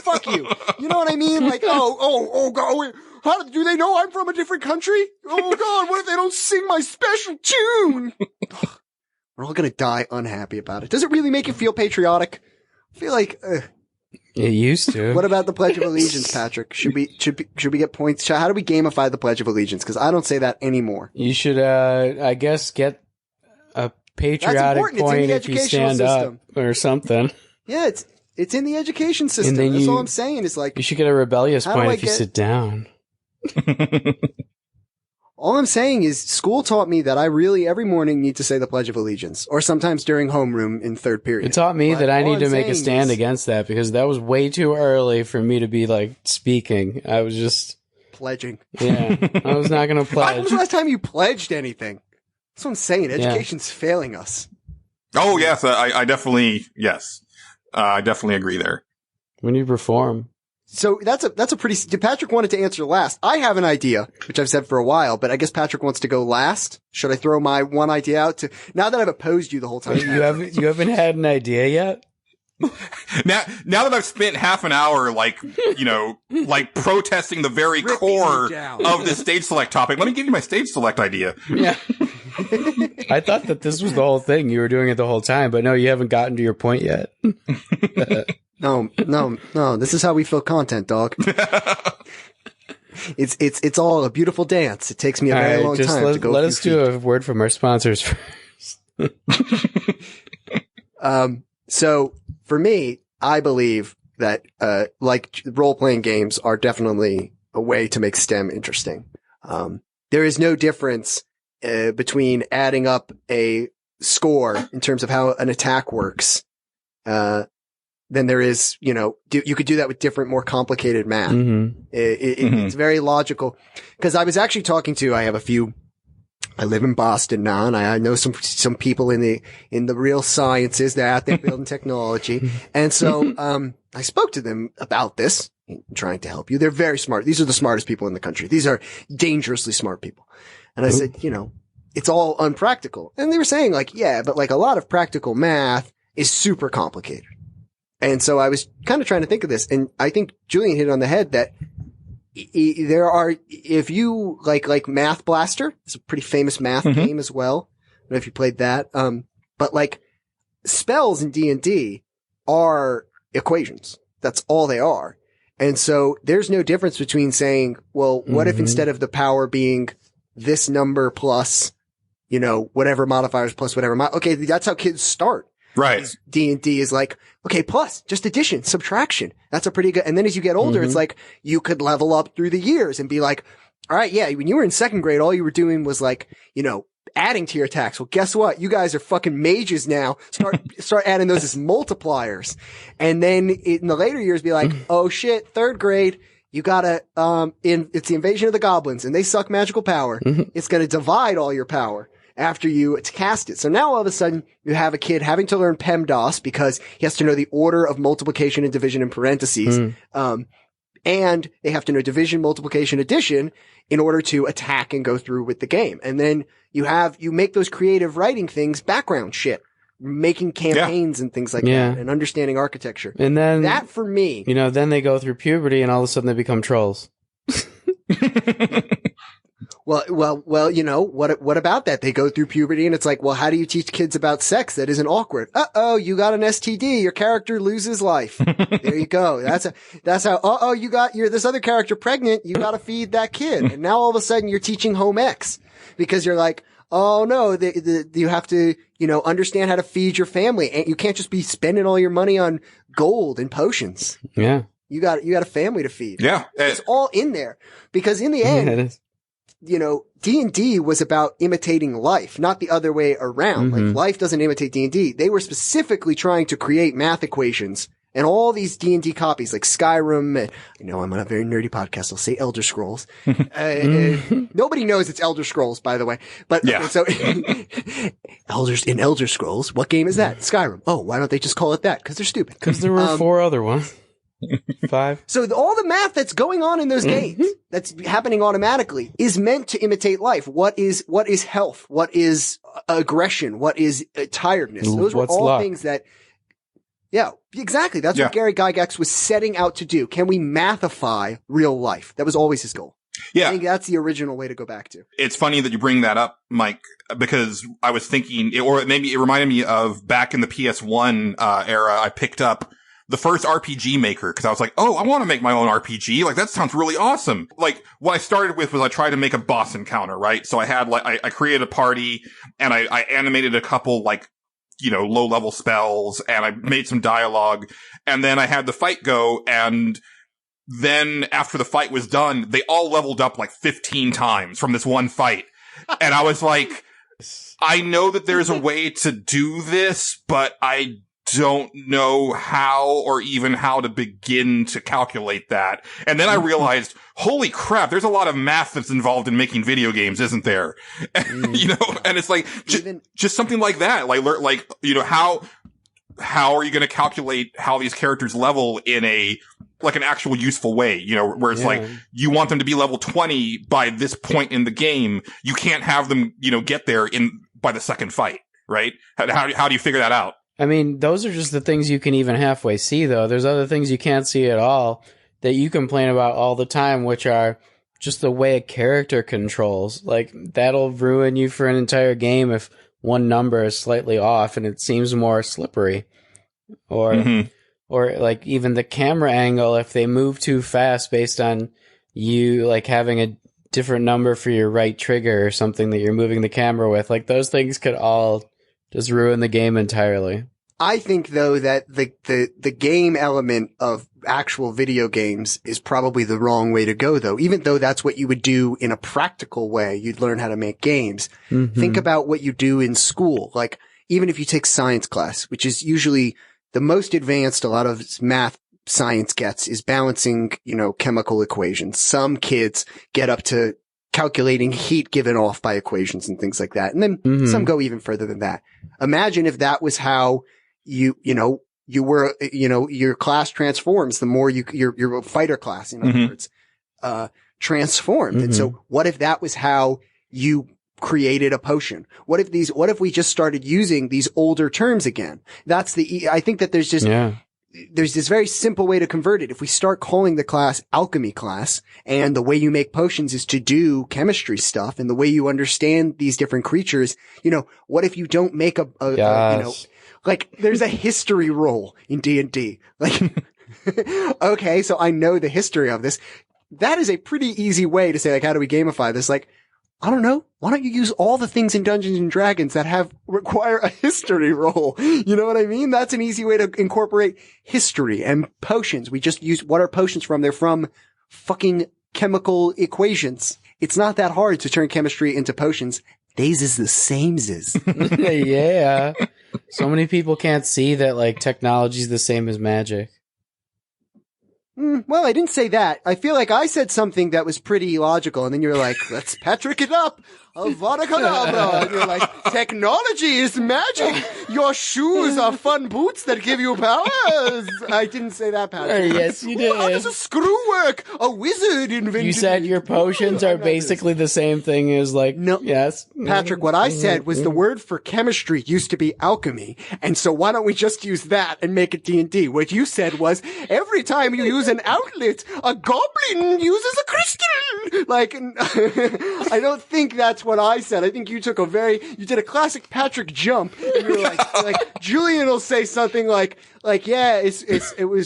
fuck you. You know what I mean? Like, oh, God, how do they know I'm from a different country? Oh God, what if they don't sing my special tune? We're all gonna die unhappy about it. Does it really make you feel patriotic? I feel like, it used to. What about the Pledge of Allegiance, Patrick? Should we get points? How do we gamify the Pledge of Allegiance? Because I don't say that anymore. You should, I guess, get a patriotic point if you stand up or something. Yeah, it's in the education system. That's all I'm saying. Is like you should get a rebellious point if you sit down. All I'm saying is school taught me that I really every morning need to say the Pledge of Allegiance, or sometimes during homeroom in third period. It taught me that I need to make a stand against that because that was way too early for me to be like speaking. I was just pledging. Yeah, I was not going to pledge. When was the last time you pledged anything? That's what I'm saying. Education's failing us. Oh yes, I definitely I definitely agree there. We need reform. So that's a pretty, Patrick wanted to answer last. I have an idea, which I've said for a while, but I guess Patrick wants to go last. Should I throw my one idea out now that I've opposed you the whole time? You haven't had an idea yet? Now that I've spent half an hour, like protesting the very core of this stage select topic, let me give you my stage select idea. Yeah. I thought that this was the whole thing. You were doing it the whole time, but no, you haven't gotten to your point yet. No. This is how we fill content, dog. It's all a beautiful dance. It takes me a very long time to go. Let us do a word from our sponsors first. So for me, I believe that like role-playing games are definitely a way to make STEM interesting. There is no difference between adding up a score in terms of how an attack works than there is, you could do that with different, more complicated math. Mm-hmm. It's very logical. Because I was actually I live in Boston now, and I know some people in the real sciences that are out there building technology. And so, I spoke to them about this, trying to help you. They're very smart. These are the smartest people in the country. These are dangerously smart people. And I said, it's all unpractical. And they were saying yeah, but a lot of practical math is super complicated. And so I was kind of trying to think of this, and I think Julian hit on the head that there are, if you like Math Blaster, it's a pretty famous math game as well. I don't know if you played that. But spells in D&D are equations. That's all they are. And so there's no difference between saying, well, what if instead of the power being this number plus, whatever modifiers plus whatever, okay, that's how kids start. Right. D&D is okay, plus just addition, subtraction. That's a pretty good. And then as you get older, it's you could level up through the years and be all right, yeah, when you were in second grade, all you were doing was adding to your attacks. Well, guess what? You guys are fucking mages now. Start adding those as multipliers. And then in the later years, be oh shit, third grade, you gotta, it's the invasion of the goblins and they suck magical power. It's gonna divide all your power after you cast it. So now all of a sudden you have a kid having to learn PEMDAS because he has to know the order of multiplication and division in parentheses. And they have to know division, multiplication, addition in order to attack and go through with the game. And then you make those creative writing things background shit, making campaigns and things like that and understanding architecture. And then that for me, then they go through puberty and all of a sudden they become trolls. Well, what about that? They go through puberty and it's well, how do you teach kids about sex that isn't awkward? You got an STD. Your character loses life. There you go. That's how, you got this other character pregnant. You got to feed that kid. And now all of a sudden you're teaching home ec because you're oh no, you have to, understand how to feed your family. And you can't just be spending all your money on gold and potions. Yeah. You got a family to feed. Yeah. It's all in there because in the end, it is. D&D was about imitating life, not the other way around. Life doesn't imitate D&D. They were specifically trying to create math equations and all these D&D copies like Skyrim. I'm on a very nerdy podcast. I'll say Elder Scrolls. Nobody knows it's Elder Scrolls, by the way. But so Elder Scrolls, what game is that? Skyrim. Oh, why don't they just call it that? Because they're stupid. Because there were 4 other ones. 5. So all the math that's going on in those games, that's happening automatically, is meant to imitate life. What is health? What is aggression? What is tiredness? Those were all luck? Things that, yeah, exactly. That's what Gary Gygax was setting out to do. Can we mathify real life? That was always his goal. Yeah. I think that's the original way to go back to. It's funny that you bring that up, Mike, because I was thinking, or maybe it reminded me of back in the PS1 era, I picked up the first RPG maker, because I was I want to make my own RPG. That sounds really awesome. What I started with was I tried to make a boss encounter, right? So I had I created a party and I animated a couple low level spells and I made some dialogue and then I had the fight go and then after the fight was done, they all leveled up 15 times from this one fight. And I was I know that there's a way to do this, but I don't know how or even how to begin to calculate that. And then I realized, holy crap, there's a lot of math that's involved in making video games, isn't there? And it's just something like that. How are you going to calculate how these characters level in an actual useful way, where it's you want them to be level 20 by this point in the game. You can't have them, get there by the second fight, right? How do you figure that out? I mean, those are just the things you can even halfway see, though. There's other things you can't see at all that you complain about all the time, which are just the way a character controls. Like, that'll ruin you for an entire game if one number is slightly off and it seems more slippery. Or, or like even the camera angle, if they move too fast based on you like having a different number for your right trigger or something that you're moving the camera with, like those things could all just ruin the game entirely. I think though that the game element of actual video games is probably the wrong way to go though. Even though that's what you would do in a practical way, you'd learn how to make games. Think about what you do in school. Like even if you take science class, which is usually the most advanced a lot of math science gets is balancing, chemical equations. Some kids get up to calculating heat given off by equations and things like that. And then some go even further than that. Imagine if that was how you were, your class transforms the more your fighter class, in other words, transformed. And so what if that was how you created a potion? What if we just started using these older terms again? I think that there's this very simple way to convert it. If we start calling the class alchemy class and the way you make potions is to do chemistry stuff and the way you understand these different creatures, what if you don't make like there's a history role in D&D. Like, okay, so I know the history of this. That is a pretty easy way to say, like, how do we gamify this? Like, I don't know. Why don't you use all the things in Dungeons and Dragons that require a history role? You know what I mean? That's an easy way to incorporate history and potions. We just use, what are potions from? They're from fucking chemical equations. It's not that hard to turn chemistry into potions. These is the same-s. Yeah. So many people can't see that, like, technology is the same as magic. Well, I didn't say that. I feel like I said something that was pretty logical, and then you're like, let's Patrick it up. Avada Kedavra. And you're like, technology is magic. Your shoes are fun boots that give you powers. I didn't say that, Patrick. Yes, you did. How does a screw work? A wizard invented You said your potions are basically the same thing as, like, no. Yes. Patrick, what I said was the word for chemistry used to be alchemy. And so why don't we just use that and make it D&D? What you said was every time you use an outlet, a goblin uses a crystal. Like, I don't think that's what I said. I think you did a classic Patrick jump. And you were like Julian will say something like, yeah,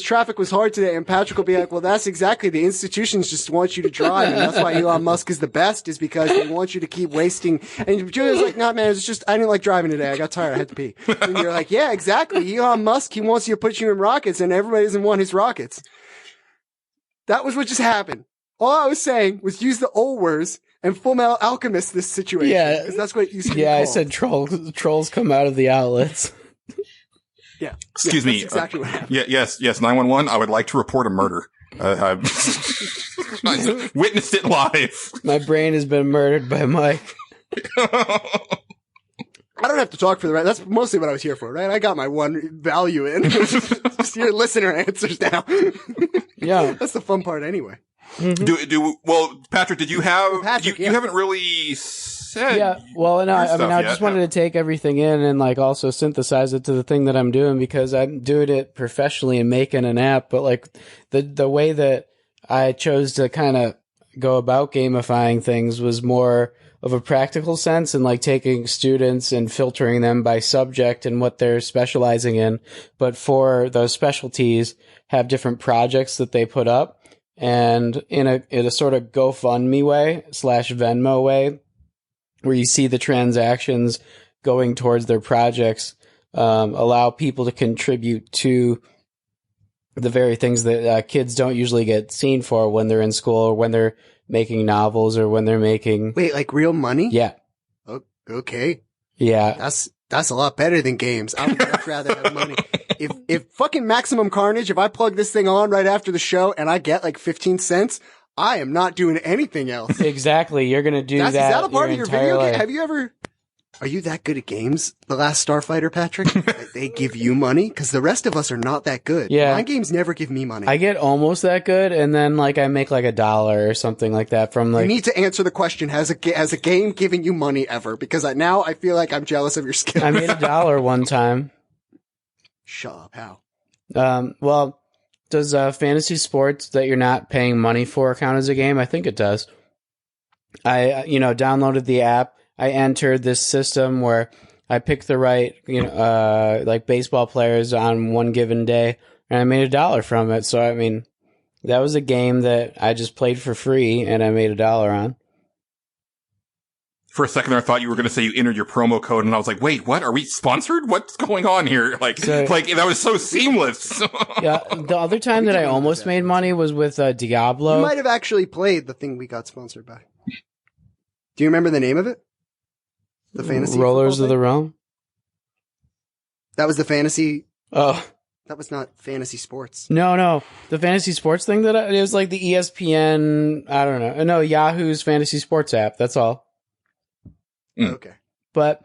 traffic was hard today. And Patrick will be like, well, that's exactly, the institutions just want you to drive. And that's why Elon Musk is the best, is because they want you to keep wasting. And Julian's like, nah, man, it's just, I didn't like driving today. I got tired. I had to pee. And you're like, yeah, exactly. Elon Musk, he wants you to put you in rockets and everybody doesn't want his rockets. That was what just happened. All I was saying was use the old words and Full Metal Alchemist this situation. Yeah. Because that's what it used to be called. I said trolls come out of the outlets. Yeah. Excuse me. That's exactly what happened. Yes, 911. I would like to report a murder. I witnessed it live. My brain has been murdered by Mike. I don't have to talk for the rest. That's mostly what I was here for, right? I got my one value in. Just your listener answers now. Yeah. That's the fun part anyway. Well, Patrick, did you have, Patrick, you haven't really said. Yeah. Well, no, I just wanted to take everything in and like also synthesize it to the thing that I'm doing, because I'm doing it professionally and making an app. But like the way that I chose to kind of go about gamifying things was more of a practical sense, and like taking students and filtering them by subject and what they're specializing in. But for those specialties, have different projects that they put up. And in a sort of GoFundMe way / Venmo way, where you see the transactions going towards their projects, allow people to contribute to the very things that kids don't usually get seen for when they're in school, or when they're making novels, or when they're making... Wait, like real money? Yeah. Oh, okay. Yeah. That's a lot better than games. I would much rather have money. If fucking Maximum Carnage, if I plug this thing on right after the show and I get like 15 cents, I am not doing anything else. Exactly. You're going to do that. Is that a part of your video life. game? Are you that good at games? The Last Starfighter, Patrick? They give you money? Because the rest of us are not that good. Yeah. My games never give me money. I get almost that good, and then like I make like $1 or something like that from like... You need to answer the question, has a game given you money ever? Because now I feel like I'm jealous of your skills. I made $1 one time. Shut up. How? Well, does fantasy sports that you're not paying money for count as a game? I think it does. I downloaded the app. I entered this system where I picked the right, like baseball players on one given day, and I made $1 from it. So, I mean, that was a game that I just played for free, and I made $1 on. For a second there, I thought you were going to say you entered your promo code, and I was like, wait, what? Are we sponsored? What's going on here? Like that was so seamless. Yeah, the other time that I almost made money was with Diablo. You might have actually played the thing we got sponsored by. Do you remember the name of it? The fantasy Rollers of the Realm? That was the fantasy. Oh. That was not fantasy sports. No. The fantasy sports thing it was like the ESPN, I don't know. No, Yahoo's fantasy sports app. That's all. Okay. But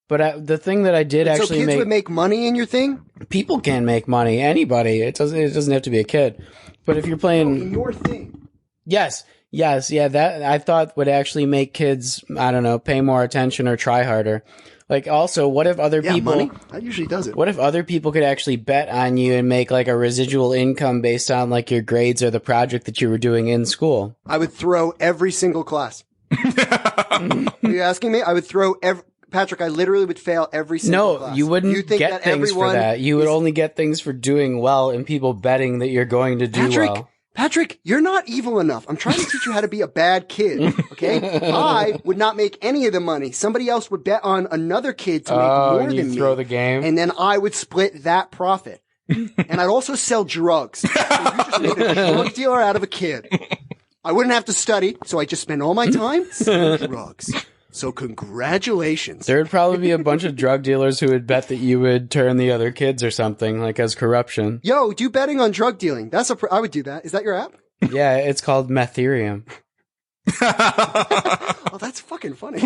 the thing that I did so actually kids would make money in your thing? People can make money. Anybody. It doesn't have to be a kid. But if you're playing in your thing. Yes, yeah, that I thought would actually make kids, I don't know, pay more attention or try harder. Like, also, what if other people... money? That usually does it. What if other people could actually bet on you and make, like, a residual income based on, like, your grades or the project that you were doing in school? I would throw every single class. Are you asking me? I would throw Patrick, I literally would fail every single class. No, you wouldn't get things for that. You would only get things for doing well and people betting that you're going to do well. Patrick, you're not evil enough. I'm trying to teach you how to be a bad kid, okay? I would not make any of the money. Somebody else would bet on another kid to make more and than me. Throw the game. And then I would split that profit. And I'd also sell drugs. So you just made a drug dealer out of a kid. I wouldn't have to study, so I just spend all my time selling drugs. So congratulations. There would probably be a bunch of drug dealers who would bet that you would turn the other kids or something, like as corruption. Yo, do betting on drug dealing. I would do that. Is that your app? Yeah, it's called Metherium. Oh, that's fucking funny.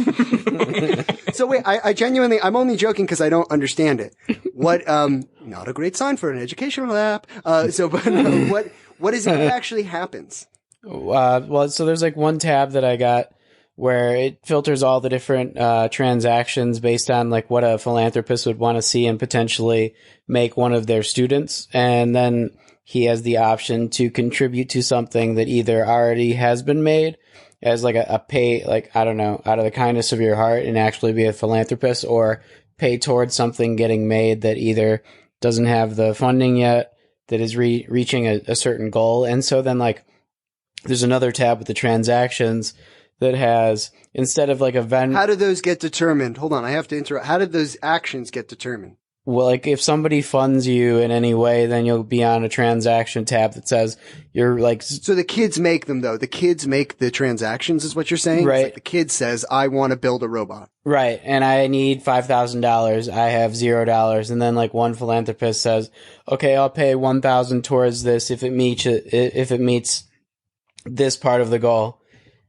So wait, I genuinely, I'm only joking because I don't understand it. What, not a great sign for an educational app. What is it that actually happens? Well, so there's like one tab that I got where it filters all the different transactions based on like what a philanthropist would want to see and potentially make one of their students. And then he has the option to contribute to something that either already has been made as like a pay, like, I don't know, out of the kindness of your heart and actually be a philanthropist, or pay towards something getting made that either doesn't have the funding yet, that is reaching a certain goal. And so then like there's another tab with the transactions that has, instead of like a vendor. How do those get determined? Hold on, I have to interrupt. How did those actions get determined? Well, like if somebody funds you in any way, then you'll be on a transaction tab that says you're like. So the kids make them though. The kids make the transactions is what you're saying? Right. It's like the kid says, I want to build a robot. Right. And I need $5,000. I have $0. And then like one philanthropist says, okay, I'll pay 1,000 towards this if it meets this part of the goal.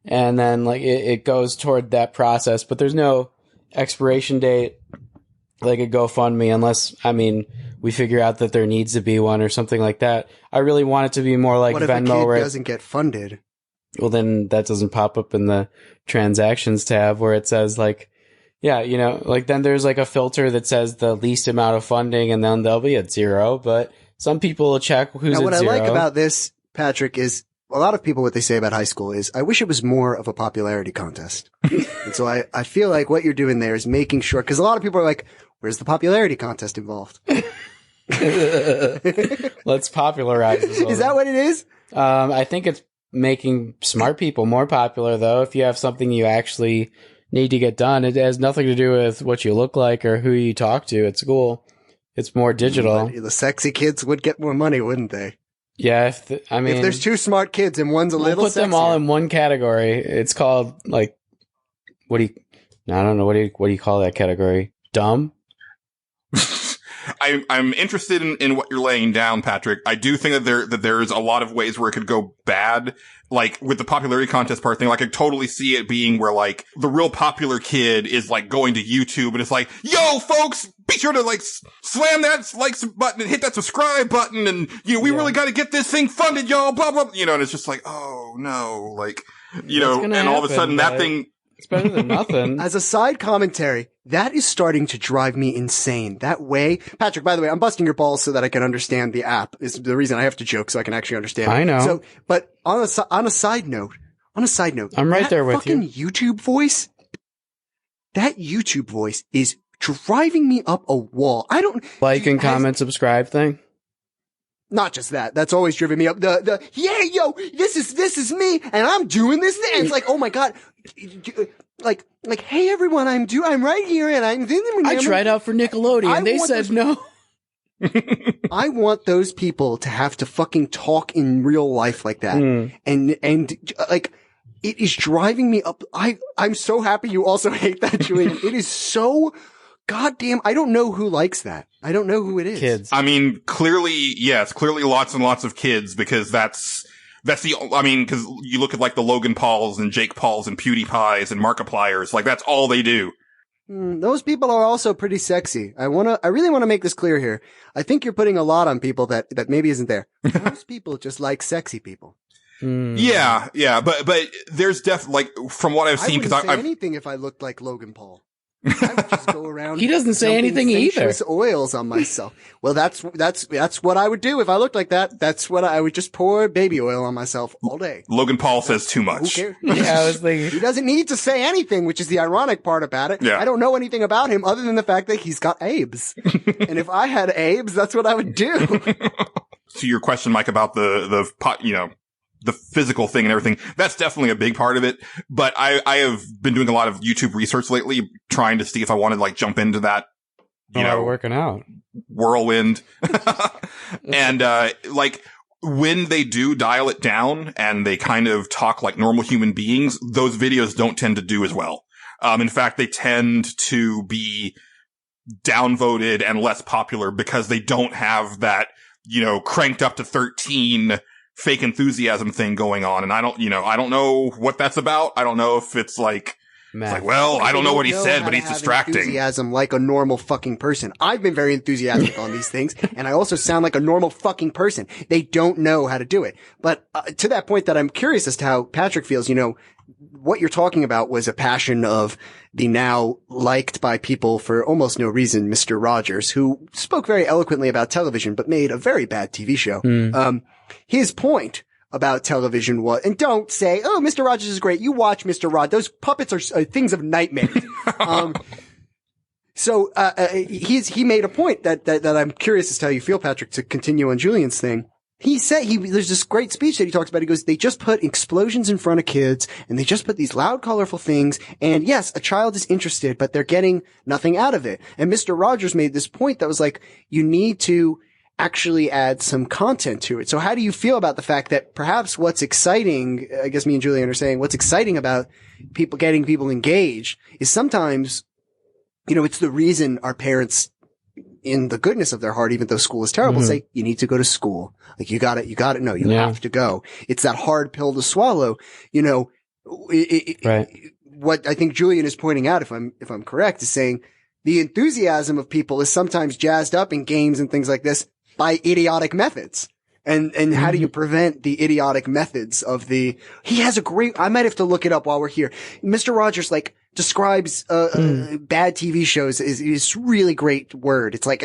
And then like it goes toward that process, but there's no expiration date like a GoFundMe unless, I mean, we figure out that there needs to be one or something like that. I really want it to be more like what if Venmo. a kid doesn't get funded? Well, then that doesn't pop up in the transactions tab where it says like, yeah, you know, like then there's like a filter that says the least amount of funding and then they'll be at 0. But some people will check who's now, at what 0. I like about this, Patrick, is a lot of people, what they say about high school is, I wish it was more of a popularity contest. And so I feel like what you're doing there is making sure, because a lot of people are like, where's the popularity contest involved? Let's popularize this. Is that what it is? I think it's making smart people more popular, though. If you have something you actually need to get done, it has nothing to do with what you look like or who you talk to at school. It's more digital. The sexy kids would get more money, wouldn't they? Yeah, if there's two smart kids and one's a little put sexier. them all in one category. It's called like, I don't know, what do you call that category? Dumb? I'm interested in what you're laying down, Patrick. I do think that there's a lot of ways where it could go bad. Like with the popularity contest part thing, like I totally see it being where like the real popular kid is like going to YouTube and it's like, yo folks, be sure to like slam that like button and hit that subscribe button. And we really got to get this thing funded, y'all, blah, blah, and it's just like, oh no, like, and all of a sudden that thing. It's better than nothing. As a side commentary, that is starting to drive me insane. That way, Patrick, by the way, I'm busting your balls so that I can understand the app is the reason I have to joke so I can actually understand it. I know. So, but on a side note, I'm right there with you. That fucking YouTube voice is driving me up a wall. I don't Like and comment, subscribe thing. Not just that. That's always driven me up. Yeah, yo, this is me, and I'm doing this thing. It's like, oh my God. Like, hey everyone, I'm right here, and I tried out for Nickelodeon. They said no. I want those people to have to fucking talk in real life like that. And like, it is driving me up. I'm so happy you also hate that, Julian. It is so goddamn. I don't know who likes that. I don't know who it is. Kids. I mean, clearly lots and lots of kids, because because you look at like the Logan Pauls and Jake Pauls and PewDiePies and Markipliers, like that's all they do. Those people are also pretty sexy. I really want to make this clear here. I think you're putting a lot on people that maybe isn't there. Most people just like sexy people. Yeah, but there's definitely, like, from what I've seen, because I wouldn't say anything if I looked like Logan Paul. I would just go around. He doesn't say anything either. Oils on myself. Well, that's what I would do if I looked like that. That's what I would just pour baby oil on myself all day. Logan Paul says too much. Who cares? Yeah, I was thinking. He doesn't need to say anything, which is the ironic part about it. Yeah. I don't know anything about him other than the fact that he's got abes. And if I had abes, that's what I would do. To your question, Mike, about the physical thing and everything, that's definitely a big part of it. But I have been doing a lot of YouTube research lately, trying to see if I wanted to like jump into that, working out whirlwind. And, like when they do dial it down and they kind of talk like normal human beings, those videos don't tend to do as well. In fact, they tend to be downvoted and less popular because they don't have that, cranked up to 13 fake enthusiasm thing going on. And I don't know what that's about. I don't know if it's like, I don't know what he said, but he's distracting. Enthusiasm like a normal fucking person. I've been very enthusiastic on these things, and I also sound like a normal fucking person. They don't know how to do it. But to that point that I'm curious as to how Patrick feels, what you're talking about was a passion of the now liked by people for almost no reason, Mr. Rogers, who spoke very eloquently about television, but made a very bad TV show. His point about television was, and don't say, oh, Mr. Rogers is great. You watch Mr. Rod. Those puppets are things of nightmares. So he made a point that I'm curious as to how you feel, Patrick, to continue on Julian's thing. He said there's this great speech that he talks about. He goes, they just put explosions in front of kids and they just put these loud, colorful things. And yes, a child is interested, but they're getting nothing out of it. And Mr. Rogers made this point that was like, you need to actually add some content to it. So how do you feel about the fact that perhaps what's exciting, I guess me and Julian are saying, what's exciting about getting people engaged is sometimes, it's the reason our parents, in the goodness of their heart, even though school is terrible, say, you need to go to school. Like, you got it. No, you have to go. It's that hard pill to swallow. Right. What I think Julian is pointing out, if I'm correct, is saying the enthusiasm of people is sometimes jazzed up in games and things like this by idiotic methods. And how do you prevent the idiotic methods of he has I might have to look it up while we're here. Mr. Rogers, describes, bad TV shows is really great word. It's like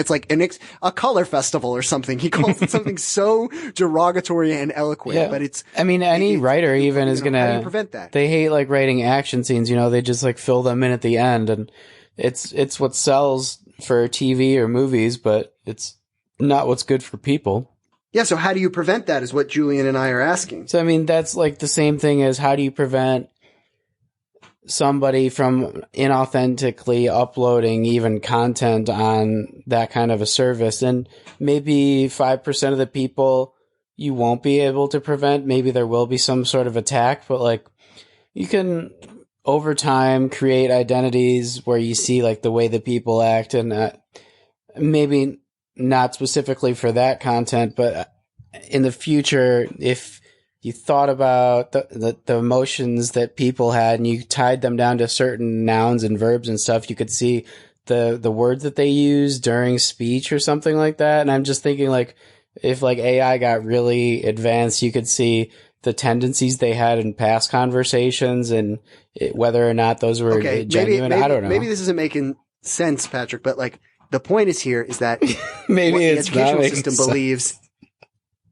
a color festival or something. He calls it something so derogatory and eloquent, but any writer even is gonna, how do you prevent that? They hate writing action scenes, they just fill them in at the end, and it's what sells for TV or movies, but it's not what's good for people. Yeah, so how do you prevent that is what Julian and I are asking. So, that's the same thing as how do you prevent somebody from inauthentically uploading even content on that kind of a service? And maybe 5% of the people you won't be able to prevent. Maybe there will be some sort of attack, but you can over time create identities where you see the way that people act, and maybe not specifically for that content, but in the future, if you thought about the emotions that people had and you tied them down to certain nouns and verbs and stuff, you could see the words that they use during speech or something like that. And I'm just thinking if AI got really advanced, you could see the tendencies they had in past conversations and whether or not those were genuine. I don't know. Maybe this isn't making sense, Patrick, but like the point is here is that maybe what it's the educational system believes.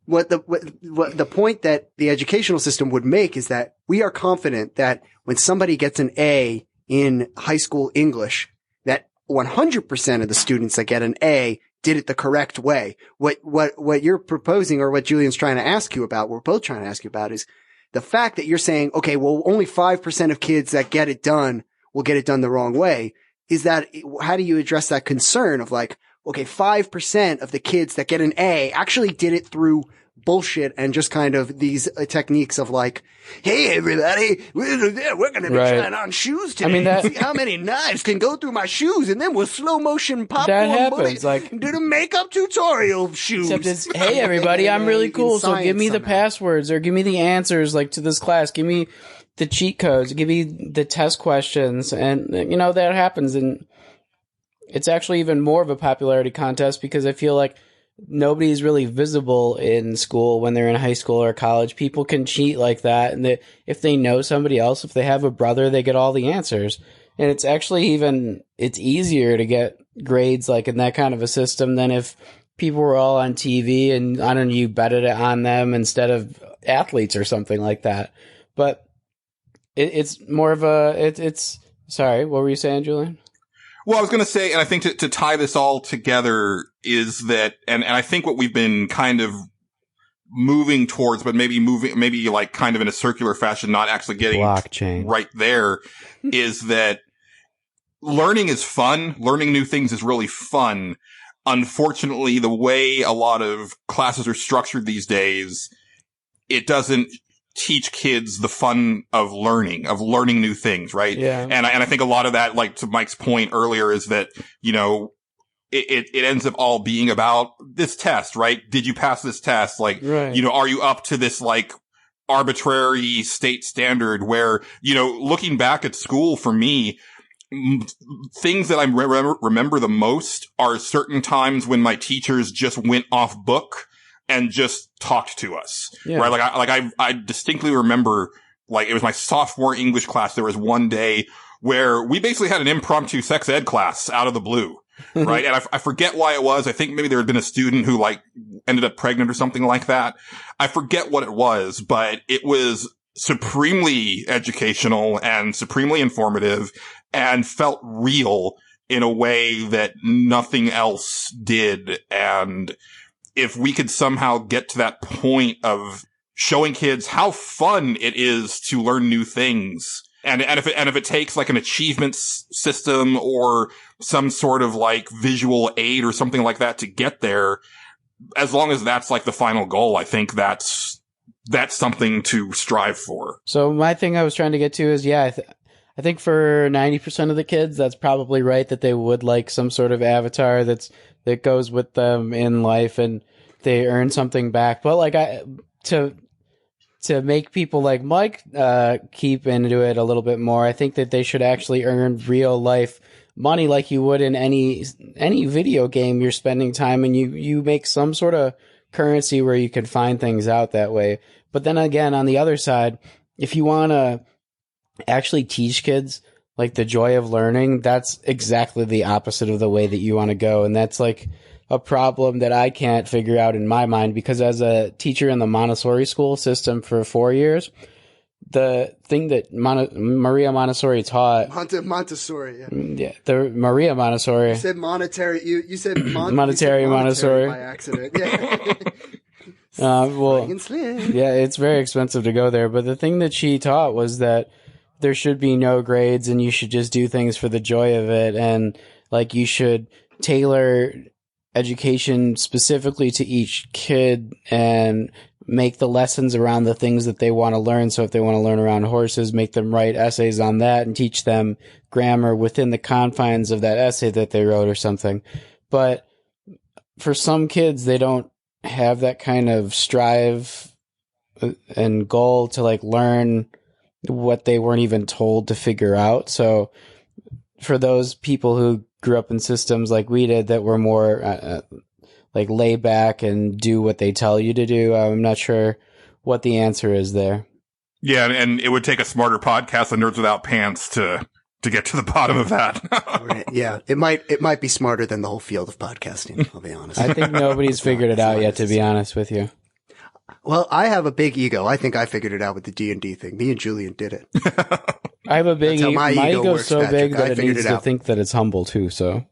What the point that the educational system would make is that we are confident that when somebody gets an A in high school English, that 100% of the students that get an A did it the correct way. What you're proposing, or what Julian's trying to ask you about, we're both trying to ask you about, is the fact that you're saying, okay, well, only 5% of kids that get it done will get it done the wrong way. Is that, how do you address that concern of like, okay, 5% of the kids that get an A actually did it through bullshit and just kind of these techniques of like, hey, everybody, we're going to be trying on shoes today. I mean, see how many knives can go through my shoes, and then we'll slow motion popcorn bullets, like, do the makeup tutorial shoes. Except it's, hey, everybody, I'm really cool, so give me the passwords or give me the answers like to this class. Give me the cheat codes. Give me the test questions. And, you know, that happens. And it's actually even more of a popularity contest because I feel like nobody's really visible in school when they're in high school or college. People can cheat like that. And if they know somebody else, if they have a brother, they get all the answers. And it's actually it's easier to get grades like in that kind of a system than if people were all on TV and I don't know, you betted it on them instead of athletes or something like that. But it's more of it's sorry, what were you saying, Julian? Well, I was going to say, and I think to tie this all together is that, and I think what we've been kind of moving towards, but maybe like kind of in a circular fashion, not actually getting blockchain right there, is that learning is fun. Learning new things is really fun. Unfortunately, the way a lot of classes are structured these days, it doesn't teach kids the fun of learning new things, right? Yeah. And I think a lot of that, like to Mike's point earlier, is that, you know, it ends up all being about this test, right? Did you pass this test? Like, right. You know, are you up to this like arbitrary state standard where, you know, looking back at school for me, things that I remember the most are certain times when my teachers just went off book and just talked to us, right? I distinctly remember, like, it was my sophomore English class. There was one day where we basically had an impromptu sex ed class out of the blue, right? And I forget why it was. I think maybe there had been a student who like ended up pregnant or something like that. I forget what it was, but it was supremely educational and supremely informative and felt real in a way that nothing else did. And if we could somehow get to that point of showing kids how fun it is to learn new things, and if it takes like an achievements system or some sort of like visual aid or something like that to get there, as long as that's like the final goal, I think that's something to strive for. So my thing I was trying to get to is, I think for 90% of the kids, that's probably right, that they would like some sort of avatar that goes with them in life and they earn something back. But like to make people like Mike keep into it a little bit more, I think that they should actually earn real life money like you would in any video game you're spending time, and you make some sort of currency where you can find things out that way. But then again, on the other side, if you want to actually teach kids like the joy of learning, that's exactly the opposite of the way that you want to go. And that's like a problem that I can't figure out in my mind, because as a teacher in the Montessori school system for 4 years, the thing that Maria Montessori taught... Montessori, yeah. Yeah, the Maria Montessori... You said monetary... You said monetary Montessori. By accident, yeah. Well, yeah, it's very expensive to go there. But the thing that she taught was that there should be no grades and you should just do things for the joy of it. And like you should tailor education specifically to each kid and make the lessons around the things that they want to learn. So if they want to learn around horses, make them write essays on that and teach them grammar within the confines of that essay that they wrote or something. But for some kids, they don't have that kind of strive and goal to like learn what they weren't even told to figure out. So for those people who grew up in systems like we did that were more like lay back and do what they tell you to do, I'm not sure what the answer is there. Yeah, and it would take a smarter podcast than Nerds Without Pants to get to the bottom of that. Yeah, it might be smarter than the whole field of podcasting, I'll be honest. I think nobody's figured it out yet, to be honest with you. Well, I have a big ego. I think I figured it out with the D&D thing. Me and Julian did it. I have a big ego. My ego's works, so Patrick. big that it needs to think that it's humble too, so.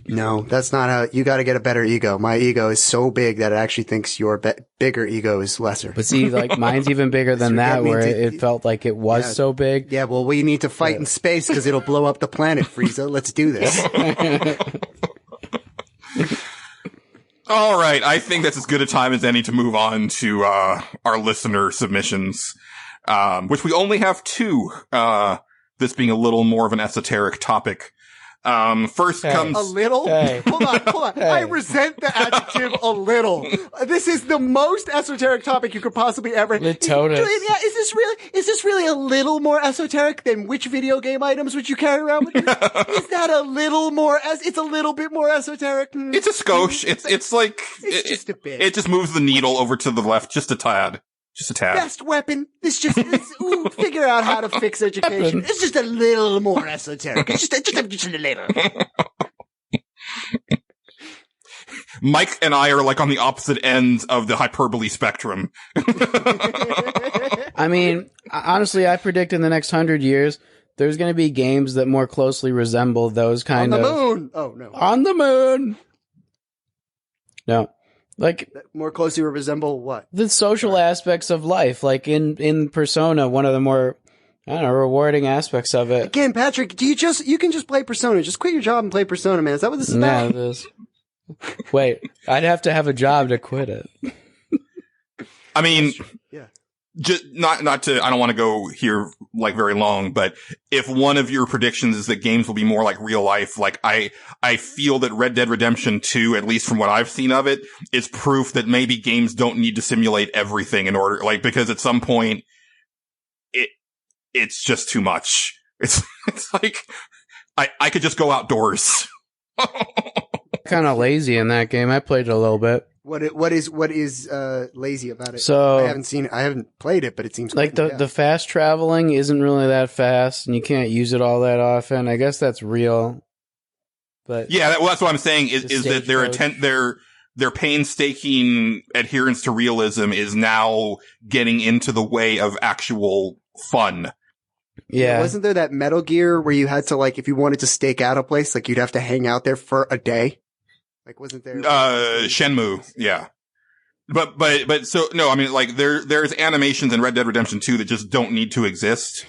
No, that's not how, you gotta get a better ego. My ego is so big that it actually thinks your bigger ego is lesser. But see, like, mine's even bigger than that, where it felt like it was so big. Yeah, well, we need to fight in space because it'll blow up the planet, Frieza. Let's do this. All right, I think that's as good a time as any to move on to our listener submissions, which we only have 2, this being a little more of an esoteric topic. First comes a little. Hey. Hold on. Hey. I resent the adjective "a little." This is the most esoteric topic you could possibly ever. Litotus. Julian, yeah, is this really a little more esoteric than which video game items would you carry around with you? Is that a little more? It's a little bit more esoteric. It's a skosh. It's like just a bit. It just moves the needle over to the left just a tad. Just a tad. Best weapon. Figure out how to fix education. It's just a little more esoteric. It's just a little. Mike and I are like on the opposite ends of the hyperbole spectrum. I mean, honestly, I predict in the next 100 years, there's going to be games that more closely resemble those kind of... On the moon! Oh, no. On the moon! No. Like, more closely resemble what? The social aspects of life. Like in Persona, one of the more, I don't know, rewarding aspects of it. Again, Patrick, you can just play Persona. Just quit your job and play Persona, man. Is that what this is about? Yeah, it is. Wait, I'd have to have a job to quit it. I mean, yeah. Just not to, I don't want to go here like very long, but if one of your predictions is that games will be more like real life, like I feel that Red Dead Redemption 2, at least from what I've seen of it, is proof that maybe games don't need to simulate everything in order, like, because at some point it's just too much. It's like, I could just go outdoors. Kind of lazy in that game. I played it a little bit. What is lazy about it? So I haven't played it, but it seems like cool, the fast traveling isn't really that fast, and you can't use it all that often. I guess that's real, but yeah, that's what I'm saying is that their painstaking adherence to realism is now getting into the way of actual fun. Yeah. Wasn't there that Metal Gear where you had to, like, if you wanted to stake out a place, like, you'd have to hang out there for a day? Like, wasn't there? Shenmue, yeah. But so, no, I mean, like, there's animations in Red Dead Redemption 2 that just don't need to exist.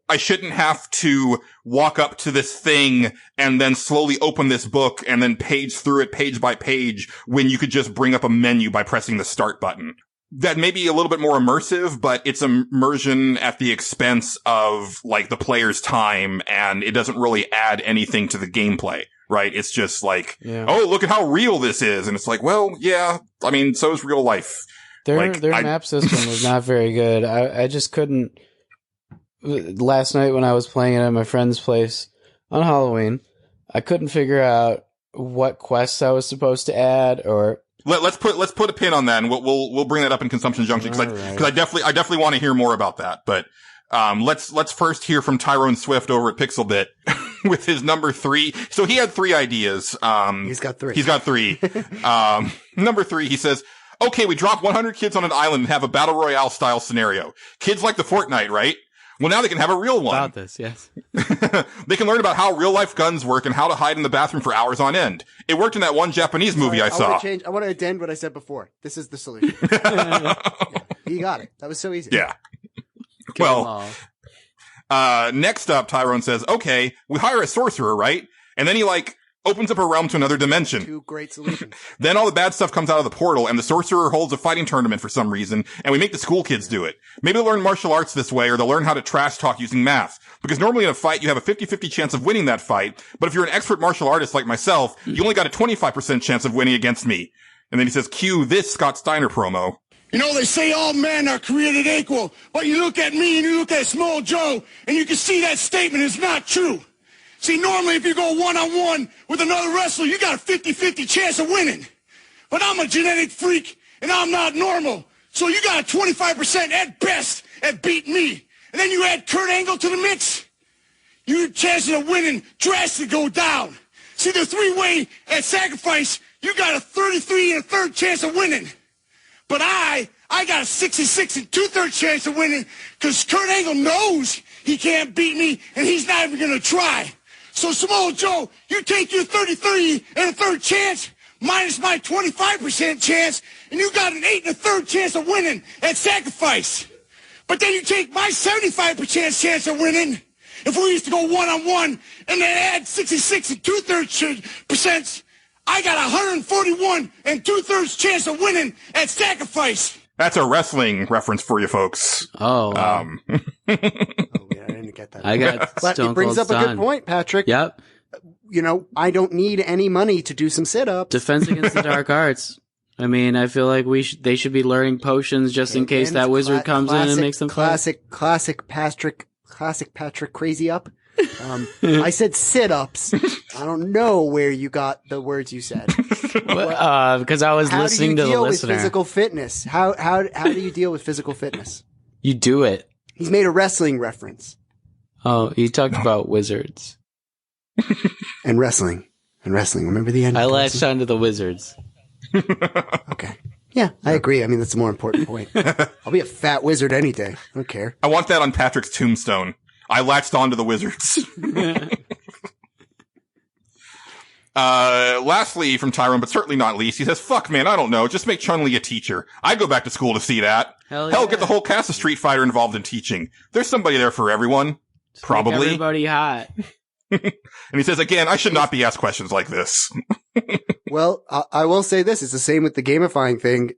I shouldn't have to walk up to this thing and then slowly open this book and then page through it page by page when you could just bring up a menu by pressing the start button. That may be a little bit more immersive, but it's immersion at the expense of, like, the player's time, and it doesn't really add anything to the gameplay, right? It's just like, oh, look at how real this is. And it's like, well, yeah, I mean, so is real life. Their map system was not very good. I just couldn't. Last night when I was playing it at my friend's place on Halloween, I couldn't figure out what quests I was supposed to add or... Let's put a pin on that, and we'll bring that up in Consumption Junction because I definitely want to hear more about that. But let's first hear from Tyrone Swift over at Pixelbit with his number 3. So he had 3 ideas. He's got 3. Number 3, he says, okay, we drop 100 kids on an island and have a battle royale style scenario. Kids like the Fortnite, right? Well, now they can have a real one. About this, yes. They can learn about how real life guns work and how to hide in the bathroom for hours on end. It worked in that one Japanese movie I saw. I want to addend what I said before. This is the solution. Yeah, you got it. That was so easy. Yeah. Well, next up, Tyrone says, okay, we hire a sorcerer, right? And then he, like, opens up a realm to another dimension. 2 great solutions. Then all the bad stuff comes out of the portal, and the sorcerer holds a fighting tournament for some reason, and we make the school kids do it. Maybe they'll learn martial arts this way, or they'll learn how to trash talk using math. Because normally in a fight, you have a 50-50 chance of winning that fight, but if you're an expert martial artist like myself, you only got a 25% chance of winning against me. And then he says, cue this Scott Steiner promo. You know, they say all men are created equal, but you look at me and you look at Small Joe, and you can see that statement is not true. See, normally if you go one-on-one with another wrestler, you got a 50-50 chance of winning. But I'm a genetic freak, and I'm not normal. So you got a 25% at best at beating me. And then you add Kurt Angle to the mix. Your chances of winning drastically go down. See, the three-way at sacrifice, you got a 33 and a third chance of winning. But I got a 66 and 2/3 chance of winning because Kurt Angle knows he can't beat me and he's not even going to try. So Samoa Joe, you take your 33 and a third chance minus my 25% chance, and you got an 8 and a third chance of winning at sacrifice. But then you take my 75% chance of winning, if we used to go one-on-one, and then add 66 and 2/3%, I got 141 and 2/3 chance of winning at sacrifice. That's a wrestling reference for you folks. Oh, wow. Oh, yeah, I didn't get that. I got But Stone it brings Cold up a good Stun. point, Patrick. Yep. You know, I don't need any money to do some sit-ups. Defense against the dark arts. I mean, I feel like they should be learning potions just in case that wizard comes in and makes them fight. Classic Patrick crazy up. I said sit-ups. I don't know where you got the words you said. Because I was listening to the How do you deal with listener. physical fitness? How do you deal with physical fitness? You do it. He's made a wrestling reference. Oh, you talked about wizards. And wrestling. Remember the end? I latched onto the wizards. Okay. Yeah, I agree. I mean, that's the more important point. I'll be a fat wizard any day. I don't care. I want that on Patrick's tombstone. I latched onto the wizards. Lastly, from Tyrone, but certainly not least, he says, fuck, man, I don't know. Just make Chun-Li a teacher. I'd go back to school to see that. Hell, get the whole cast of Street Fighter involved in teaching. There's somebody there for everyone. Just Probably. make everybody hot. And he says, again, I should not be asked questions like this. Well, I will say this. It's the same with the gamifying thing.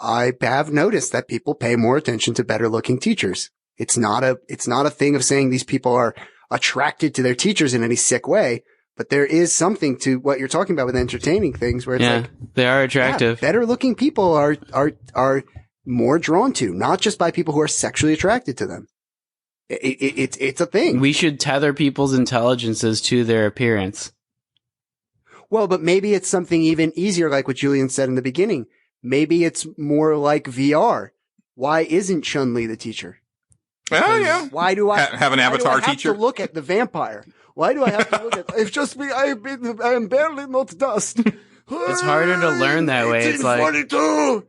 I have noticed that people pay more attention to better looking teachers. It's not a thing of saying these people are attracted to their teachers in any sick way, but there is something to what you're talking about with entertaining things where it's like, they are attractive. Yeah, better looking people are more drawn to, not just by people who are sexually attracted to them. It's a thing. We should tether people's intelligences to their appearance. Well, but maybe it's something even easier, like what Julian said in the beginning. Maybe it's more like VR. Why isn't Chun-Li the teacher? Oh, yeah. Why do I have an avatar teacher? To look at the vampire. Why do I have to look at? It's just me. I am barely not dust. It's harder to learn that way. It's like 1842.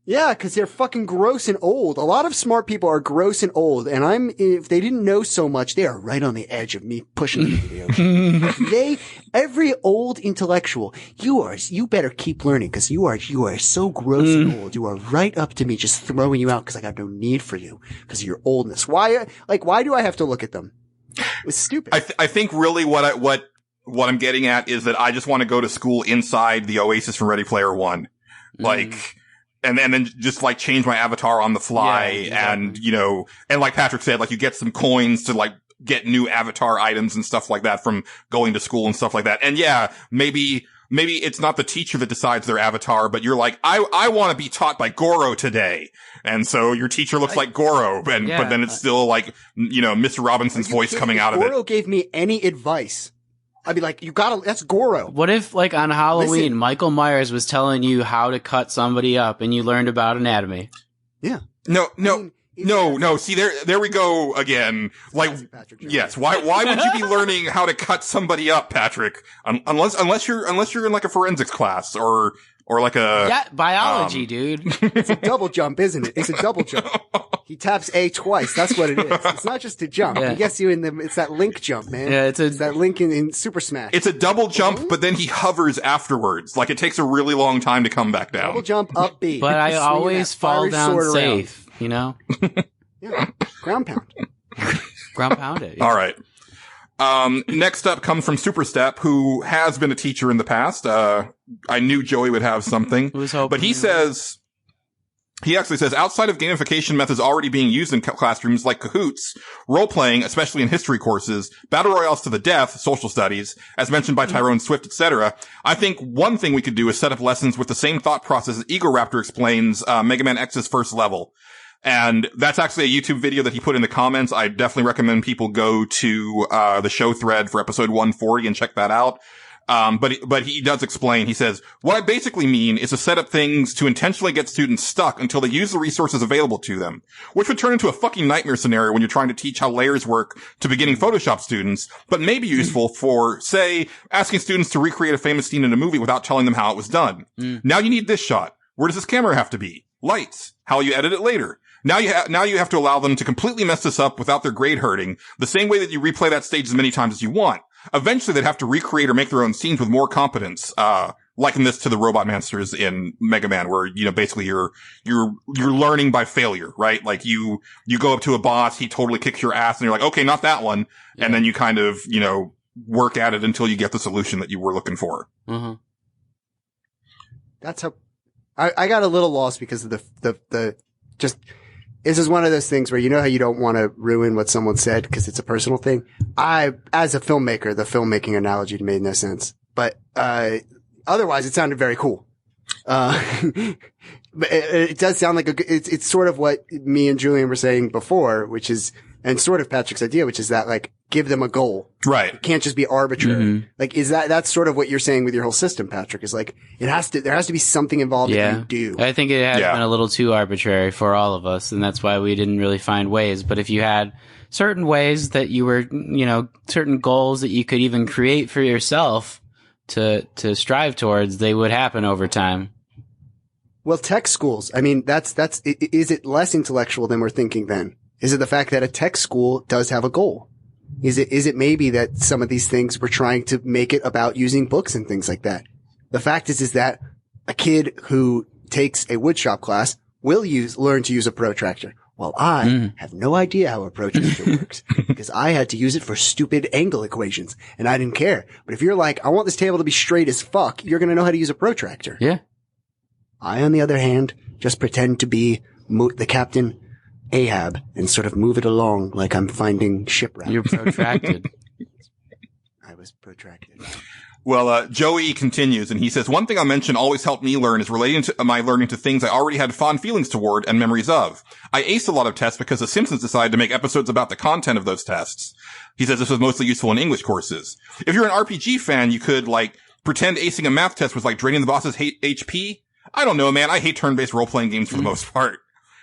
Yeah, because they're fucking gross and old. A lot of smart people are gross and old, and if they didn't know so much, they are right on the edge of me pushing them into the ocean. Every old intellectual, you better keep learning, because you are so gross and old. You are right up to me just throwing you out because I got no need for you because of your oldness. Why do I have to look at them? It's stupid. I think really what I'm getting at is that I just want to go to school inside the Oasis from Ready Player One. Like, and then just like change my avatar on the fly. Yeah, exactly. And, and like Patrick said, like you get some coins to like get new avatar items and stuff like that from going to school and stuff like that. And yeah, maybe it's not the teacher that decides their avatar, but you're like, I want to be taught by Goro today. And so your teacher looks like Goro, but then it's still like, Mr. Robinson's voice coming out of it. If Goro gave me any advice, I'd be like, that's Goro. What if, like, on Halloween, Michael Myers was telling you how to cut somebody up and you learned about anatomy? Yeah. No. See, there we go again. Like, yes. Why would you be learning how to cut somebody up, Patrick? Unless you're in like a forensics class or like a biology, dude. It's a double jump, isn't it? It's a double jump. He taps A twice. That's what it is. It's not just a jump. Yeah. He gets you it's that link jump, man. Yeah, it's that link in Super Smash. It's a double jump, but then he hovers afterwards. Like it takes a really long time to come back down. Double jump, up B. But I always fall down safe, Yeah. Ground pound. Ground pound it. Yeah. All right. Next up comes from Superstep, who has been a teacher in the past. I knew Joey would have something, but he actually says, outside of gamification methods already being used in classrooms like Kahoots, role-playing, especially in history courses, battle royales to the death, social studies, as mentioned by Tyrone Swift, etc., I think one thing we could do is set up lessons with the same thought process as Egoraptor explains Mega Man X's first level. And that's actually a YouTube video that he put in the comments. I definitely recommend people go to the show thread for episode 140 and check that out. But he does explain, he says, what I basically mean is to set up things to intentionally get students stuck until they use the resources available to them, which would turn into a fucking nightmare scenario when you're trying to teach how layers work to beginning Photoshop students, but may be useful for, say, asking students to recreate a famous scene in a movie without telling them how it was done. Now you need this shot. Where does this camera have to be? Lights. How will you edit it later? Now you have to allow them to completely mess this up without their grade hurting, the same way that you replay that stage as many times as you want. Eventually they'd have to recreate or make their own scenes with more competence, liken this to the robot monsters in Mega Man, where, basically you're learning by failure, right? Like you go up to a boss, he totally kicks your ass and you're like, okay, not that one. Yeah. And then you kind of, work at it until you get the solution that you were looking for. Mm-hmm. That's how I got a little lost because of the this is one of those things where how you don't want to ruin what someone said because it's a personal thing. As a filmmaker, the filmmaking analogy made no sense, but otherwise it sounded very cool. But it does sound like it's sort of what me and Julian were saying before, which is, and sort of Patrick's idea, which is that like, give them a goal. Right. It can't just be arbitrary. Mm-hmm. Like, that's sort of what you're saying with your whole system, Patrick, is like, there has to be something involved that you do. I think it has been a little too arbitrary for all of us, and that's why we didn't really find ways. But if you had certain ways that you were, certain goals that you could even create for yourself to strive towards, they would happen over time. Well, tech schools, I mean, is it less intellectual than we're thinking then? Is it the fact that a tech school does have a goal? Is it maybe that some of these things we're trying to make it about using books and things like that? The fact is that a kid who takes a woodshop class will learn to use a protractor. Well, I have no idea how a protractor works because I had to use it for stupid angle equations and I didn't care. But if you're like, I want this table to be straight as fuck, you're going to know how to use a protractor. Yeah. I, on the other hand, just pretend to be the Captain Ahab and sort of move it along like I'm finding shipwreck. You're protracted. I was protracted. Well, Joey continues and he says, one thing I'll mention always helped me learn is relating to my learning to things I already had fond feelings toward and memories of. I aced a lot of tests because The Simpsons decided to make episodes about the content of those tests. He says this was mostly useful in English courses. If you're an RPG fan, you could pretend acing a math test was like draining the boss's HP. I don't know, man. I hate turn-based role-playing games for the most part.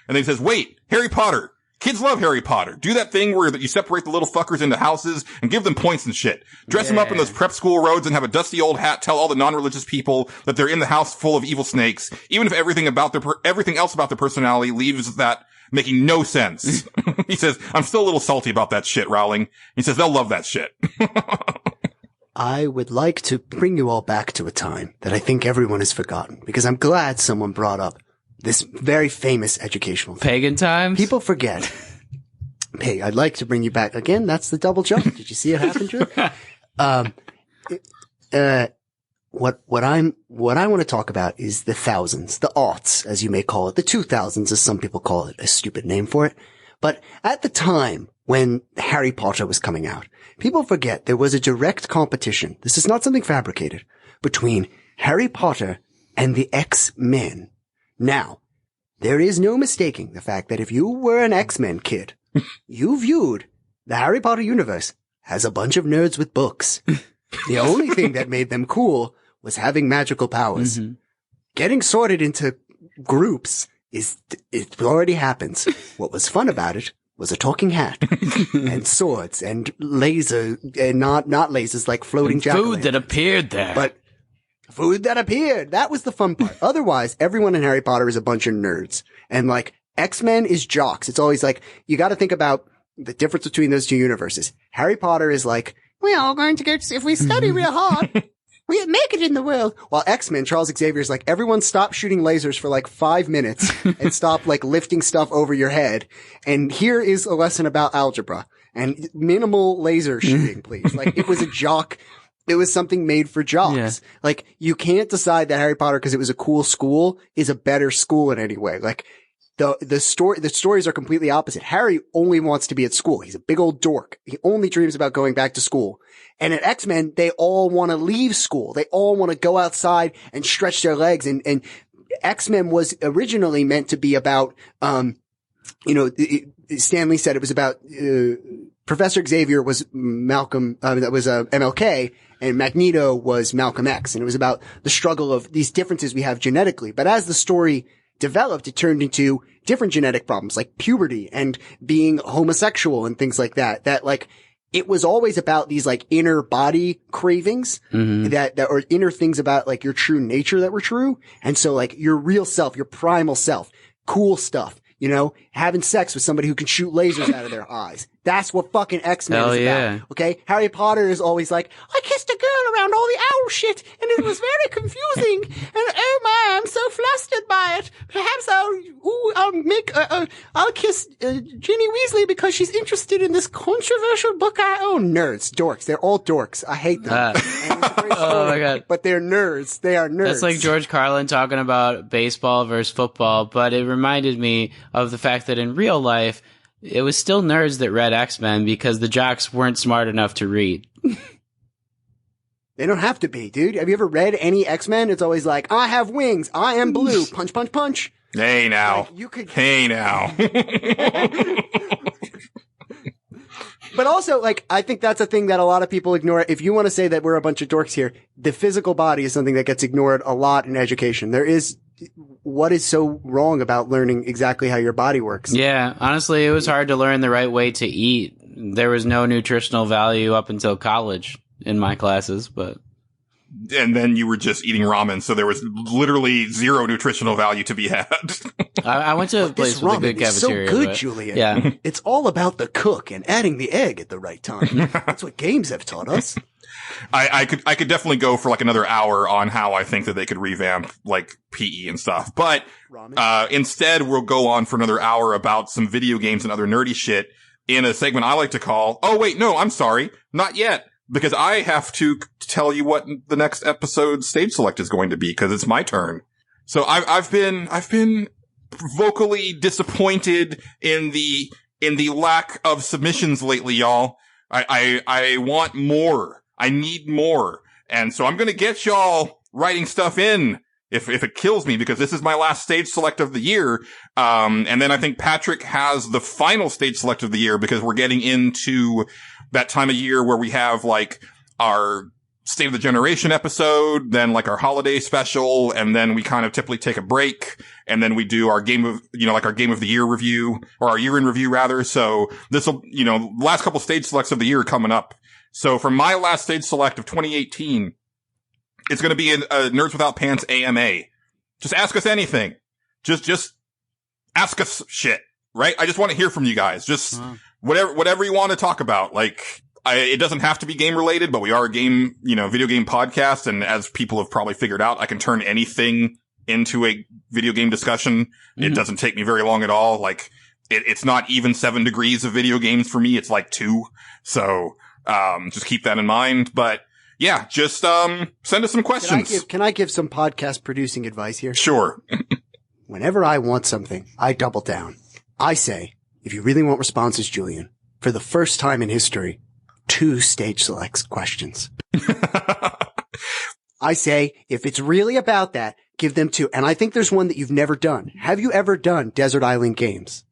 And then he says, wait, Harry Potter. Kids love Harry Potter. Do that thing where you separate the little fuckers into houses and give them points and shit. Dress them up in those prep school robes and have a dusty old hat tell all the non-religious people that they're in the house full of evil snakes, even if everything else about their personality leaves that making no sense. He says, I'm still a little salty about that shit, Rowling. He says, they'll love that shit. I would like to bring you all back to a time that I think everyone has forgotten, because I'm glad someone brought up this very famous educational thing. Pagan times? People forget. Hey, I'd like to bring you back again. That's the double jump. Did you see it happen, Drew? What I want to talk about is the thousands, the aughts, as you may call it, the 2000s, as some people call it, a stupid name for it. But at the time when Harry Potter was coming out, people forget there was a direct competition. This is not something fabricated, between Harry Potter and the X-Men. Now, there is no mistaking the fact that if you were an X-Men kid, you viewed the Harry Potter universe as a bunch of nerds with books. The only thing that made them cool was having magical powers. Mm-hmm. Getting sorted into groups it already happens. What was fun about it was a talking hat and swords and laser, and not lasers like floating jack-o'-lanterns. Food that appeared there. But food that appeared. That was the fun part. Otherwise, everyone in Harry Potter is a bunch of nerds. And X-Men is jocks. It's always you gotta think about the difference between those two universes. Harry Potter is we're all going to get, if we study real hard, we make it in the world. While X-Men, Charles Xavier is everyone stop shooting lasers for 5 minutes and stop lifting stuff over your head. And here is a lesson about algebra and minimal laser shooting, please. It was a jock. It was something made for jocks. Yeah. You can't decide that Harry Potter, because it was a cool school, is a better school in any way. The stories are completely opposite. Harry only wants to be at school. He's a big old dork. He only dreams about going back to school. And at X-Men, they all want to leave school. They all want to go outside and stretch their legs. And X-Men was originally meant to be about, Stan Lee said it was about, Professor Xavier was MLK, and Magneto was Malcolm X. And it was about the struggle of these differences we have genetically. But as the story developed, it turned into different genetic problems like puberty and being homosexual and things like that. That like, it was always about these like inner body cravings that or inner things about like your true nature that were true. And so like your real self, your primal self, cool stuff, you know, having sex with somebody who can shoot lasers out of their eyes. That's what fucking X-Men is about. Okay. Harry Potter is always like, I kissed a girl around all the owl shit and it was very confusing. And oh my, I'm so flustered by it. Perhaps I'll kiss Ginny Weasley because she's interested in this controversial book I own. Nerds, dorks. They're all dorks. I hate them. Oh my God. But they're nerds. They are nerds. That's like George Carlin talking about baseball versus football, but it reminded me of the fact that in real life, it was still nerds that read X-Men because the jocks weren't smart enough to read. They don't have to be, dude. Have you ever read any X-Men? It's always like, I have wings. I am blue. Punch, punch, punch. Hey now. Like, Hey now. But also, like, I think that's a thing that a lot of people ignore. If you want to say that we're a bunch of dorks here, the physical body is something that gets ignored a lot in education. What is so wrong about learning exactly how your body works? Yeah, honestly, it was hard to learn the right way to eat. There was no nutritional value up until college in my classes, but... And then you were just eating ramen, so there was literally zero nutritional value to be had. I went to a place with a good cafeteria. It's so good, Julian. Yeah. It's all about the cook and adding the egg at the right time. That's what games have taught us. I could definitely go for like another hour on how I think that they could revamp like PE and stuff. But, instead we'll go on for another hour about some video games and other nerdy shit in a segment I like to call, oh wait, no, I'm sorry, not yet. Because I have to tell you what the next episode's stage select is going to be, because it's my turn. So I've been vocally disappointed in the lack of submissions lately, y'all. I want more. I need more. And so I'm gonna get y'all writing stuff in if it kills me, because this is my last stage select of the year. And then I think Patrick has the final stage select of the year, because we're getting into that time of year where we have like our State of the Generation episode, then like our holiday special, and then we kind of typically take a break, and then we do our game of the year review, or our year in review rather. So this will, last couple stage selects of the year coming up. So for my last stage select of 2018, it's going to be a Nerds Without Pants AMA. Just ask us anything. Just ask us shit, right? I just want to hear from you guys. Just whatever you want to talk about. Like, it doesn't have to be game related, but we are a game, video game podcast. And as people have probably figured out, I can turn anything into a video game discussion. Mm-hmm. It doesn't take me very long at all. Like, it's not even 7 degrees of video games for me. It's like 2. So, just keep that in mind. But yeah, just, send us some questions. Can I give some podcast producing advice here? Sure. Whenever I want something, I double down. I say, if you really want responses, Julian, for the first time in history, 2 stage selects questions. I say, if it's really about that, give them 2. And I think there's one that you've never done. Have you ever done Desert Island Games?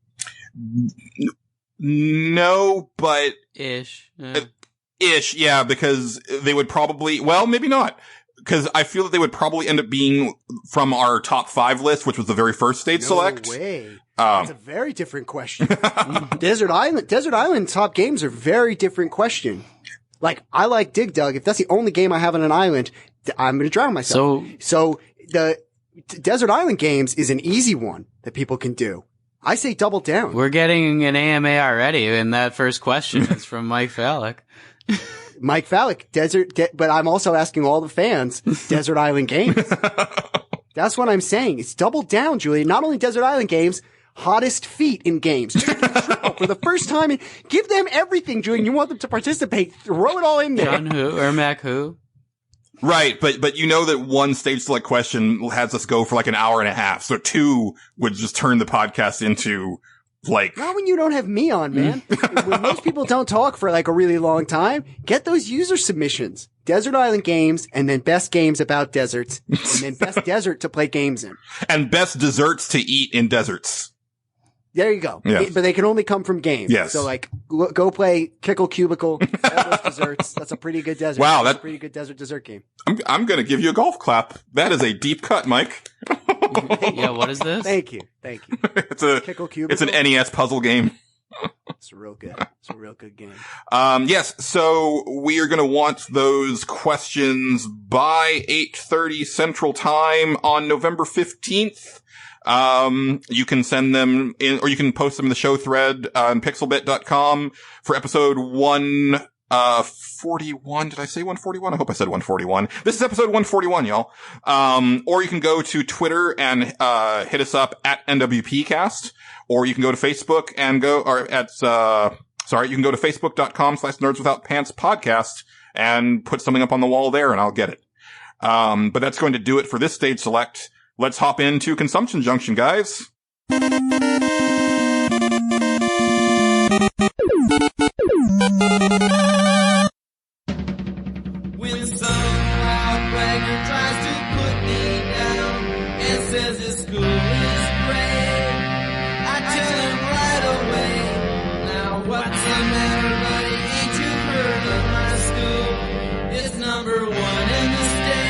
No, but... Ish. Ish, yeah, because they would probably... Well, maybe not. Because I feel that they would probably end up being from our top 5 list, which was the very first stage select. No way. That's a very different question. Desert Island top games are very different question. Like, I like Dig Dug. If that's the only game I have on an island, I'm going to drown myself. So the Desert Island Games is an easy one that people can do. I say double down. We're getting an AMA already, and that first question is from Mike Fallek. Mike Fallek, but I'm also asking all the fans, Desert Island Games. That's what I'm saying. It's double down, Julian. Not only Desert Island Games, hottest feet in games. For the first time, and give them everything, Julian. You want them to participate. Throw it all in there. John who? Or Mac who? Right, but you know that one stage select question has us go for like an hour and a half. So 2 would just turn the podcast into like... Not when you don't have me on, man. When most people don't talk for like a really long time, get those user submissions. Desert Island Games, and then best games about deserts, and then best desert to play games in. And best desserts to eat in deserts. There you go. Yes. But they can only come from games. Yes. So like, go play Kickle Cubicle, all those desserts. That's a pretty good desert. Wow, that's a pretty good dessert game. I'm going to give you a golf clap. That is a deep cut, Mike. Yeah, what is this? Thank you. It's a Kickle Cubicle. it's an NES puzzle game. It's real good. It's a real good game. Yes, so we are going to want those questions by 8:30 Central Time on November 15th. You can send them in, or you can post them in the show thread on pixelbit.com for episode 141. Did I say 141? I hope I said 141. This is episode 141, y'all. Or you can go to Twitter and hit us up at NWPcast, or you can go to Facebook and you can go to facebook.com/nerdswithoutpantspodcast and put something up on the wall there and I'll get it. But that's going to do it for this stage select. Let's hop into Consumption Junction, guys. When some outbreaker tries to put me down and says his school is great, I tell him right away, now what's the matter, buddy? Ain't you heard of my school? It's number 1 in the state.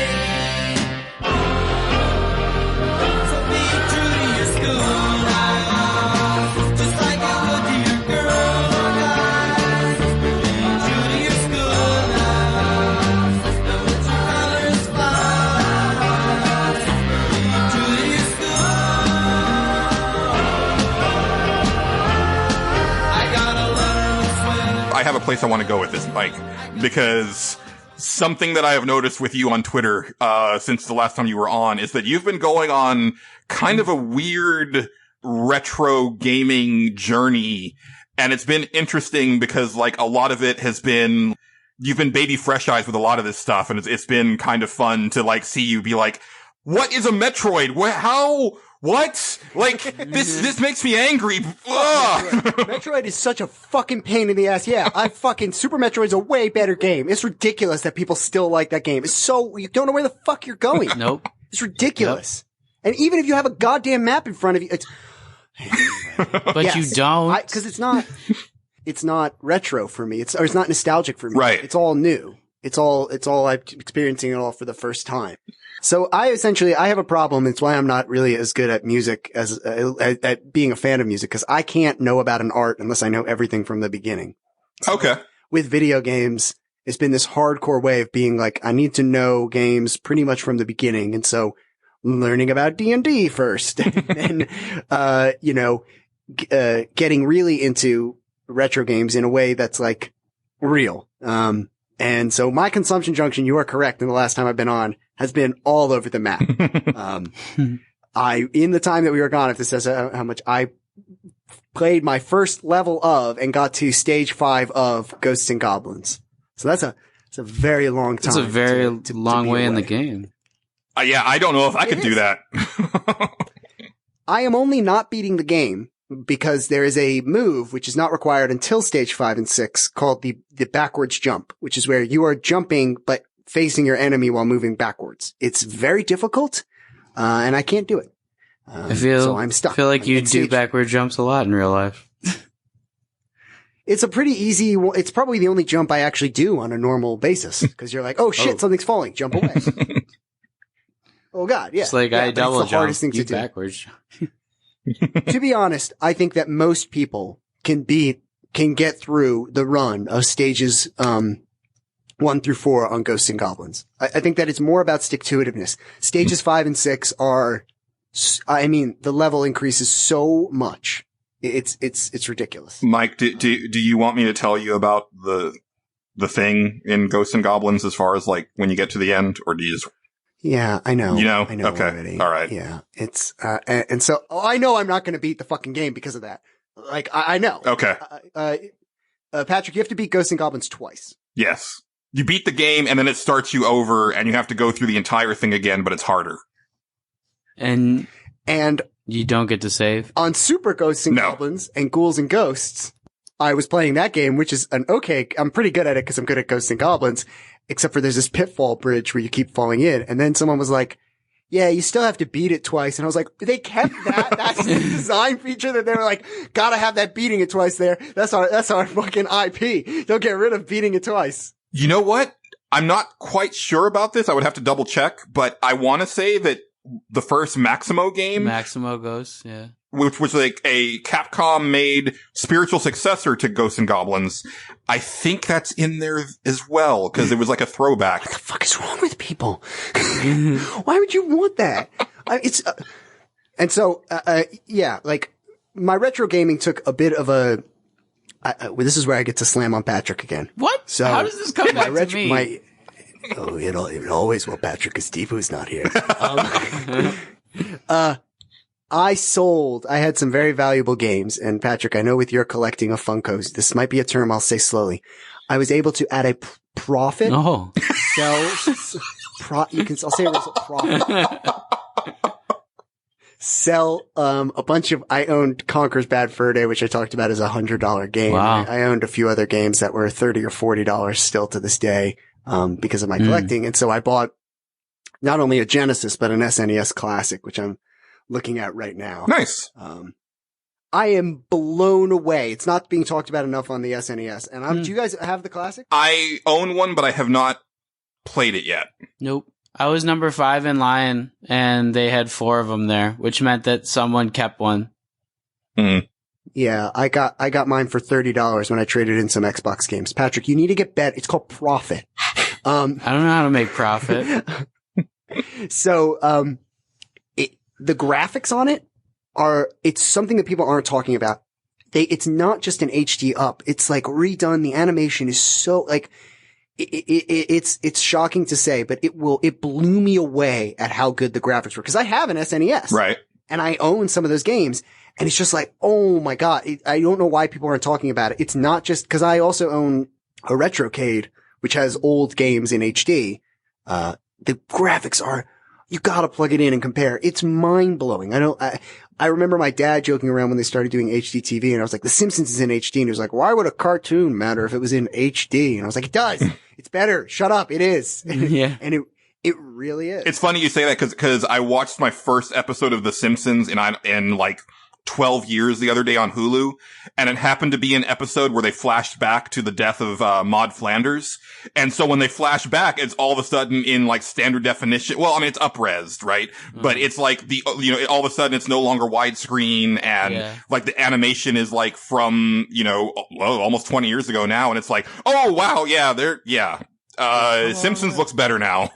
So be true to your school now, just like you would to your girl or guys. Be true to your school now, know that your colors fly. Be true to your school. I got a letter with sweat. I have a place I want to go with this, Mike, because something that I have noticed with you on Twitter, since the last time you were on is that you've been going on kind of a weird retro gaming journey. And it's been interesting because like a lot of it has been, you've been baby fresh eyes with a lot of this stuff. And it's been kind of fun to like see you be like, what is a Metroid? What? Like, this makes me angry. Ugh. Metroid is such a fucking pain in the ass. Yeah, Super Metroid's a way better game. It's ridiculous that people still like that game. It's so, you don't know where the fuck you're going. Nope. It's ridiculous. Yep. And even if you have a goddamn map in front of you, it's... But yes, you don't. Because it's not retro for me. It's not nostalgic for me. Right. It's all new. It's all I'm experiencing it all for the first time. So I have a problem. It's why I'm not really as good at music as at being a fan of music, because I can't know about an art unless I know everything from the beginning. So Okay. with video games, it's been this hardcore way of being like, I need to know games pretty much from the beginning. And so learning about D&D first and then, getting really into retro games in a way that's like real. And so my consumption junction, you are correct. In the last time I've been on, has been all over the map. In the time that we were gone, if this says how much I played my first level of and got to stage 5 of Ghosts and Goblins. So it's a very long time. It's a very to long be way in away. the game. Yeah, I don't know if I could do that. I am only not beating the game because there is a move which is not required until stage 5 and 6 called the backwards jump, which is where you are jumping but facing your enemy while moving backwards. It's very difficult, and I can't do it. So I'm stuck. I feel like I'm you in do stage- backward jumps a lot in real life. It's a pretty easy, it's probably the only jump I actually do on a normal basis, because you're like, oh shit, something's falling, jump away. Oh god, yeah. It's like yeah, I but double it's the hardest jump, thing you to do. backwards. To be honest, I think that most people can get through the run of stages 1 through 4 on Ghosts and Goblins. I think that it's more about stick-to-itiveness. Stages 5 and 6 are, the level increases so much. It's ridiculous. Mike, do you want me to tell you about the thing in Ghosts and Goblins as far as like when you get to the end, or do you just... Yeah, I know. You know? I know Okay. already. All right. Yeah. It's, and so, I know I'm not going to beat the fucking game because of that. Like, I know. Okay. Patrick, you have to beat Ghosts and Goblins twice. Yes. You beat the game and then it starts you over and you have to go through the entire thing again, but it's harder. And And you don't get to save. on Super Ghosts and No. Goblins and Ghouls and Ghosts, I was playing that game, which is I'm pretty good at it because I'm good at Ghosts and Goblins, except for there's this pitfall bridge where you keep falling in. And then someone was like, yeah, you still have to beat it twice. And I was like, they kept that. That's the design feature that they were like, gotta have that beating it twice there. That's our fucking IP. Don't get rid of beating it twice. You know what? I'm not quite sure about this. I would have to double check, but I want to say that the first Maximo game, Maximo Ghost, yeah. which was like a Capcom made spiritual successor to Ghosts and Goblins, I think that's in there as well, because it was like a throwback. What the fuck is wrong with people? Why would you want that? Yeah, like my retro gaming took a bit of a, well, this is where I get to slam on Patrick again. What? So how does this come back to me? It always will, Patrick, because Deepu's not here. I had some very valuable games, and Patrick, I know with your collecting of Funkos, this might be a term I'll say slowly. I was able to, at a profit, Oh. I'll say it as a profit. Sell, a bunch of, I owned Conker's Bad Fur Day, which I talked about as $100 game. Wow. I owned a few other games that were $30 or $40 still to this day, because of my collecting. And so I bought not only a Genesis, but an SNES Classic, which I'm looking at right now. Nice. I am blown away. It's not being talked about enough on the SNES. And do you guys have the Classic? I own one, but I have not played it yet. Nope. I was number 5 in line, and they had 4 of them there, which meant that someone kept one. Mm. Yeah, I got mine for $30 when I traded in some Xbox games. Patrick, you need to get bet. It's called profit. I don't know how to make profit. So, the graphics on it it's something that people aren't talking about. It's not just an HD up. It's like redone. The animation is so like, it's shocking to say, but it blew me away at how good the graphics were. Cause I have an SNES. Right. And I own some of those games. And it's just like, oh my God. I don't know why people aren't talking about it. It's not just cause I also own a Retrocade, which has old games in HD. The graphics are, you gotta plug it in and compare. It's mind blowing. I remember my dad joking around when they started doing HD TV, and I was like, The Simpsons is in HD. And he was like, why would a cartoon matter if it was in HD? And I was like, it does. It's better. Shut up. It is. Yeah. And it really is. It's funny you say that because I watched my first episode of The Simpsons in like 12 years the other day on Hulu, and it happened to be an episode where they flashed back to the death of Maud Flanders. And so when they flash back, it's all of a sudden in like standard definition. Well, I mean, it's up-resed, right? But it's like all of a sudden it's no longer widescreen, and like the animation is like from, almost 20 years ago now. And it's like, oh wow, Simpsons looks better now.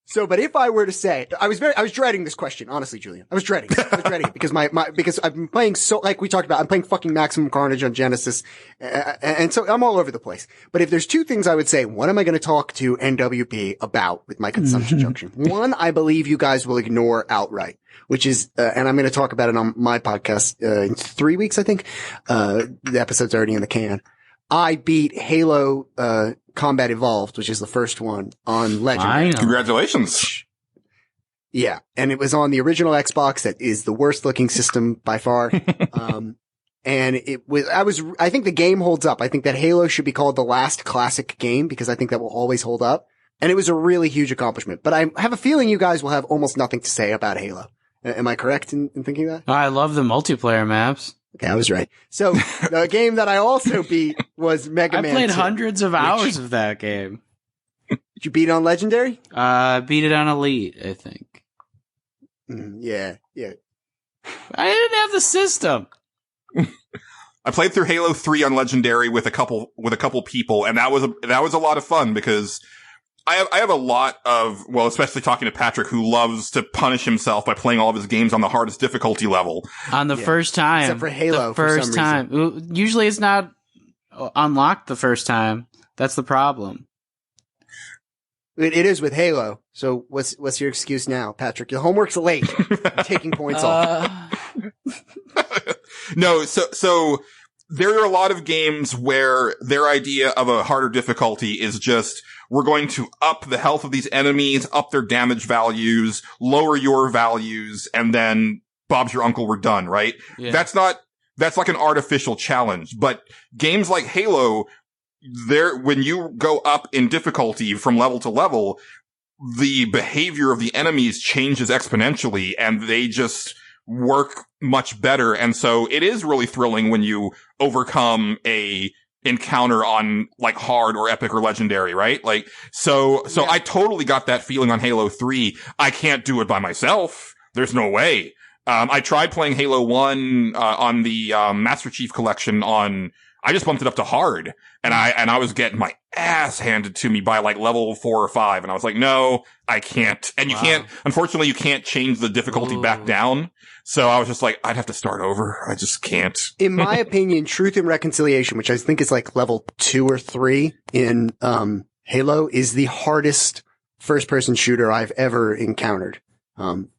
So, but if I were to say, I was dreading this question, honestly, Julian. I was dreading it because because I've been playing like we talked about, I'm playing fucking Maximum Carnage on Genesis. And so I'm all over the place. But if there's 2 things I would say, what am I going to talk to NWP about with my consumption junction? One, I believe you guys will ignore outright, which is, and I'm going to talk about it on my podcast, in 3 weeks, I think. The episode's already in the can. I beat Halo, Combat Evolved, which is the first one on Legendary. Congratulations. Yeah. And it was on the original Xbox. That is the worst looking system by far. And I think the game holds up. I think that Halo should be called the last classic game because I think that will always hold up. And it was a really huge accomplishment, but I have a feeling you guys will have almost nothing to say about Halo. Am I correct in thinking that? I love the multiplayer maps. Okay, I was right. So the game that I also beat was Mega Man 2. I played hundreds of hours of that game. Did you beat it on Legendary? Beat it on Elite, I think. Yeah. I didn't have the system. I played through Halo 3 on Legendary with a couple people, and that was a lot of fun because I have a lot of, well, especially talking to Patrick, who loves to punish himself by playing all of his games on the hardest difficulty level. On the first time. Except for Halo, the first time. Usually it's not unlocked the first time. That's the problem. It is with Halo. So what's your excuse now, Patrick? Your homework's late. I'm taking points off. No, so there are a lot of games where their idea of a harder difficulty is just, we're going to up the health of these enemies, up their damage values, lower your values, and then Bob's your uncle, we're done, right? Yeah. That's like an artificial challenge. But games like Halo, when you go up in difficulty from level to level, the behavior of the enemies changes exponentially and they just work much better. And so it is really thrilling when you overcome a encounter on like hard or epic or legendary, right? Like, so I totally got that feeling on Halo 3. I can't do it by myself. There's no way. I tried playing Halo 1, on the, Master Chief Collection I just bumped it up to hard and I was getting my ass handed to me by like level 4 or 5. And I was like, no, I can't. And unfortunately, you can't change the difficulty back down. So I was just like, I'd have to start over. I just can't. In my opinion, Truth and Reconciliation, which I think is like level 2 or 3 in, Halo, is the hardest first person shooter I've ever encountered. And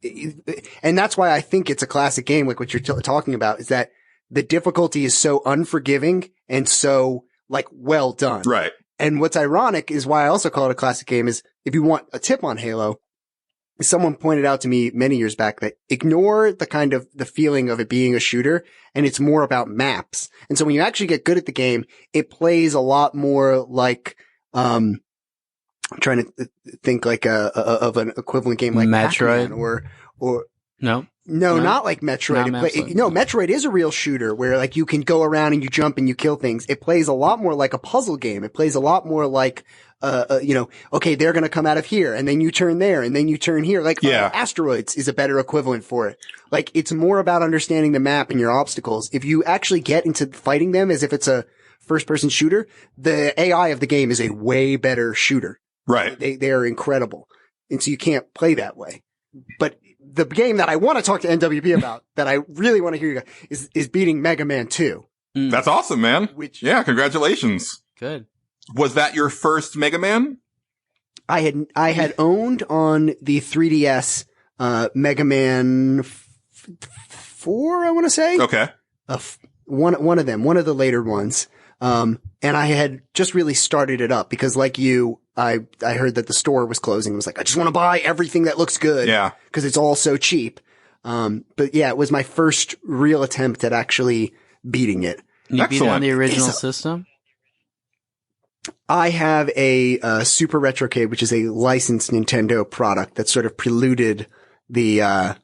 that's why I think it's a classic game, like what you're talking about, is that the difficulty is so unforgiving and so like well done. Right. And what's ironic is why I also call it a classic game is if you want a tip on Halo, someone pointed out to me many years back that ignore the kind of the feeling of it being a shooter and it's more about maps. And so when you actually get good at the game, it plays a lot more like, I'm trying to think like of an equivalent game like Metroid Pac-Man or No, not like Metroid. Metroid is a real shooter where like you can go around and you jump and you kill things. It plays a lot more like a puzzle game. It plays a lot more like, okay, they're going to come out of here and then you turn there and then you turn here. Like Asteroids is a better equivalent for it. Like it's more about understanding the map and your obstacles. If you actually get into fighting them as if it's a first person shooter, the AI of the game is a way better shooter. Right. They are incredible. And so you can't play that way. But the game that I want to talk to NWP about, that I really want to hear you guys, is beating Mega Man 2. That's awesome, man. Congratulations. Good. Was that your first Mega Man? I had owned on the 3DS, Mega Man 4, I want to say. Okay. One of them, one of the later ones. And I had just really started it up because like you, I heard that the store was closing. I was like, I just want to buy everything that looks good. Yeah. Cause it's all so cheap. But yeah, it was my first real attempt at actually beating it. You beat it on the original system? I have a Super Retrocade, which is a licensed Nintendo product that sort of preluded the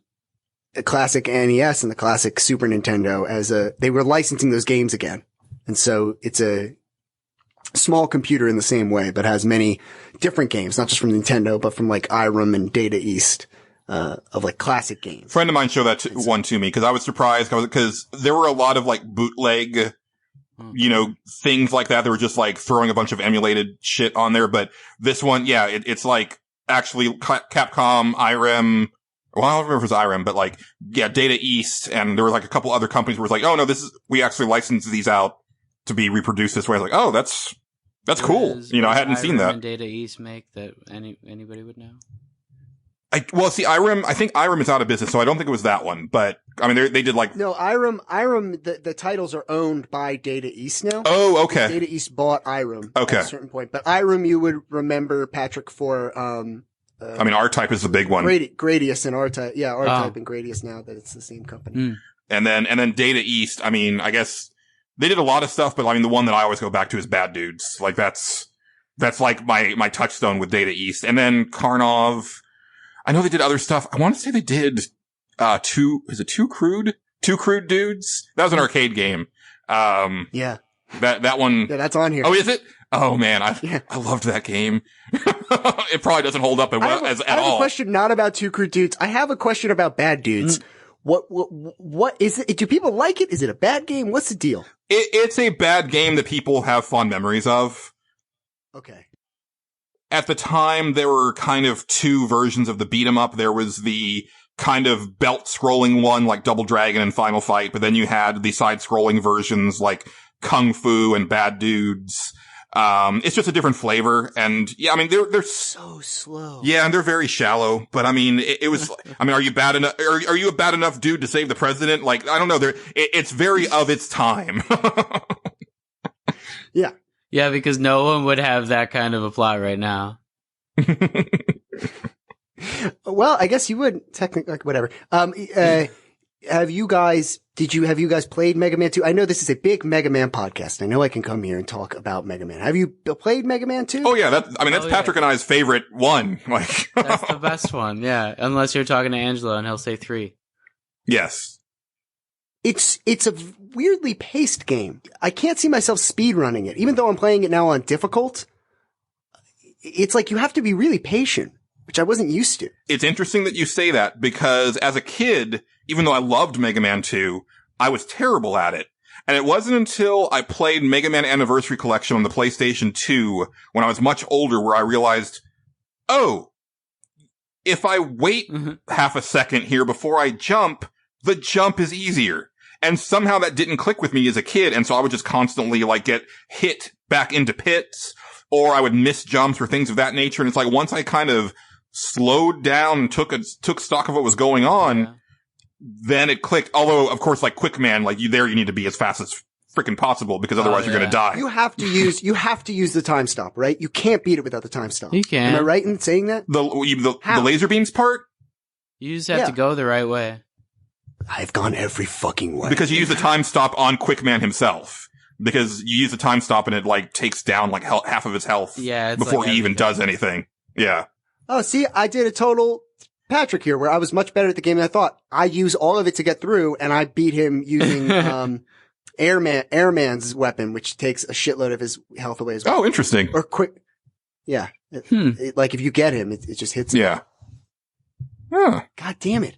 classic NES and the classic Super Nintendo they were licensing those games again. And so it's a small computer in the same way, but has many different games, not just from Nintendo, but from like Irem and Data East, of like classic games. A friend of mine showed that one to me because I was surprised because there were a lot of like bootleg, things like that. They were just like throwing a bunch of emulated shit on there. But this one, it's like actually Capcom, Irem. Well, I don't remember if it was Irem, but like, Data East. And there were like a couple other companies where it's like, oh no, we actually licensed these out to be reproduced this way. I was like, oh, that's cool. I hadn't seen that. And Data East make that anybody would know? I think Irem is out of business, so I don't think it was that one. But I mean, they did like no Irem. The titles are owned by Data East now. Oh, okay. Data East bought Irem at a certain point, but Irem you would remember Patrick for. I mean, R-Type is the big one. Gradius and R-Type, R-Type and Gradius now that it's the same company. And then Data East. I mean, I guess they did a lot of stuff, but I mean, the one that I always go back to is Bad Dudes. Like that's like my touchstone with Data East. And then Karnov. I know they did other stuff. I want to say they did, Two Crude Dudes? That was an arcade game. Yeah. That one. Yeah, that's on here. Oh, is it? Oh man, I loved that game. It probably doesn't hold up at all. I have a question not about Two Crude Dudes. I have a question about Bad Dudes. What is it? Do people like it? Is it a bad game? What's the deal? It's a bad game that people have fond memories of. Okay. At the time, there were kind of two versions of the beat 'em up. There was the kind of belt scrolling one like Double Dragon and Final Fight, but then you had the side scrolling versions like Kung Fu and Bad Dudes. It's just a different flavor. And yeah, I mean, they're so slow. Yeah. And they're very shallow, but I mean, it was, I mean, are you bad enough? Are you a bad enough dude to save the president? Like, I don't know. It's very of its time. Yeah. Yeah, because no one would have that kind of a plot right now. Well, I guess you would technically, like, whatever. have you guys played Mega Man 2? I know this is a big Mega Man podcast. I know I can come here and talk about Mega Man. Have you played Mega Man 2? Oh yeah, that's Patrick and I's favorite one. Like, That's the best one, yeah. Unless you're talking to Angelo and he'll say 3. yes. It's a weirdly paced game. I can't see myself speedrunning it. Even though I'm playing it now on difficult, it's like you have to be really patient, which I wasn't used to. It's interesting that you say that because as a kid, even though I loved Mega Man 2, I was terrible at it. And it wasn't until I played Mega Man Anniversary Collection on the PlayStation 2 when I was much older where I realized, oh, if I wait half a second here before I jump, the jump is easier. And somehow that didn't click with me as a kid. And so I would just constantly like get hit back into pits, or I would miss jumps or things of that nature. And it's like once I kind of slowed down and took stock of what was going on, then it clicked. Although, of course, like Quick Man, like you need to be as fast as freaking possible because otherwise you're going to die. You have to use the time stop, right? You can't beat it without the time stop. You can. Am I right in saying that? The laser beams part? You just have to go the right way. I've gone every fucking way. Because you use the time stop on Quick Man himself. Because you use the time stop and it like takes down like half of his health before like he even does anything. Yeah. Oh, see, I did a total Patrick here where I was much better at the game than I thought. I use all of it to get through and I beat him using, Airman's weapon, which takes a shitload of his health away as well. Oh, interesting. Or quick. Yeah. Like if you get him, it just hits him. Yeah. Huh. God damn it.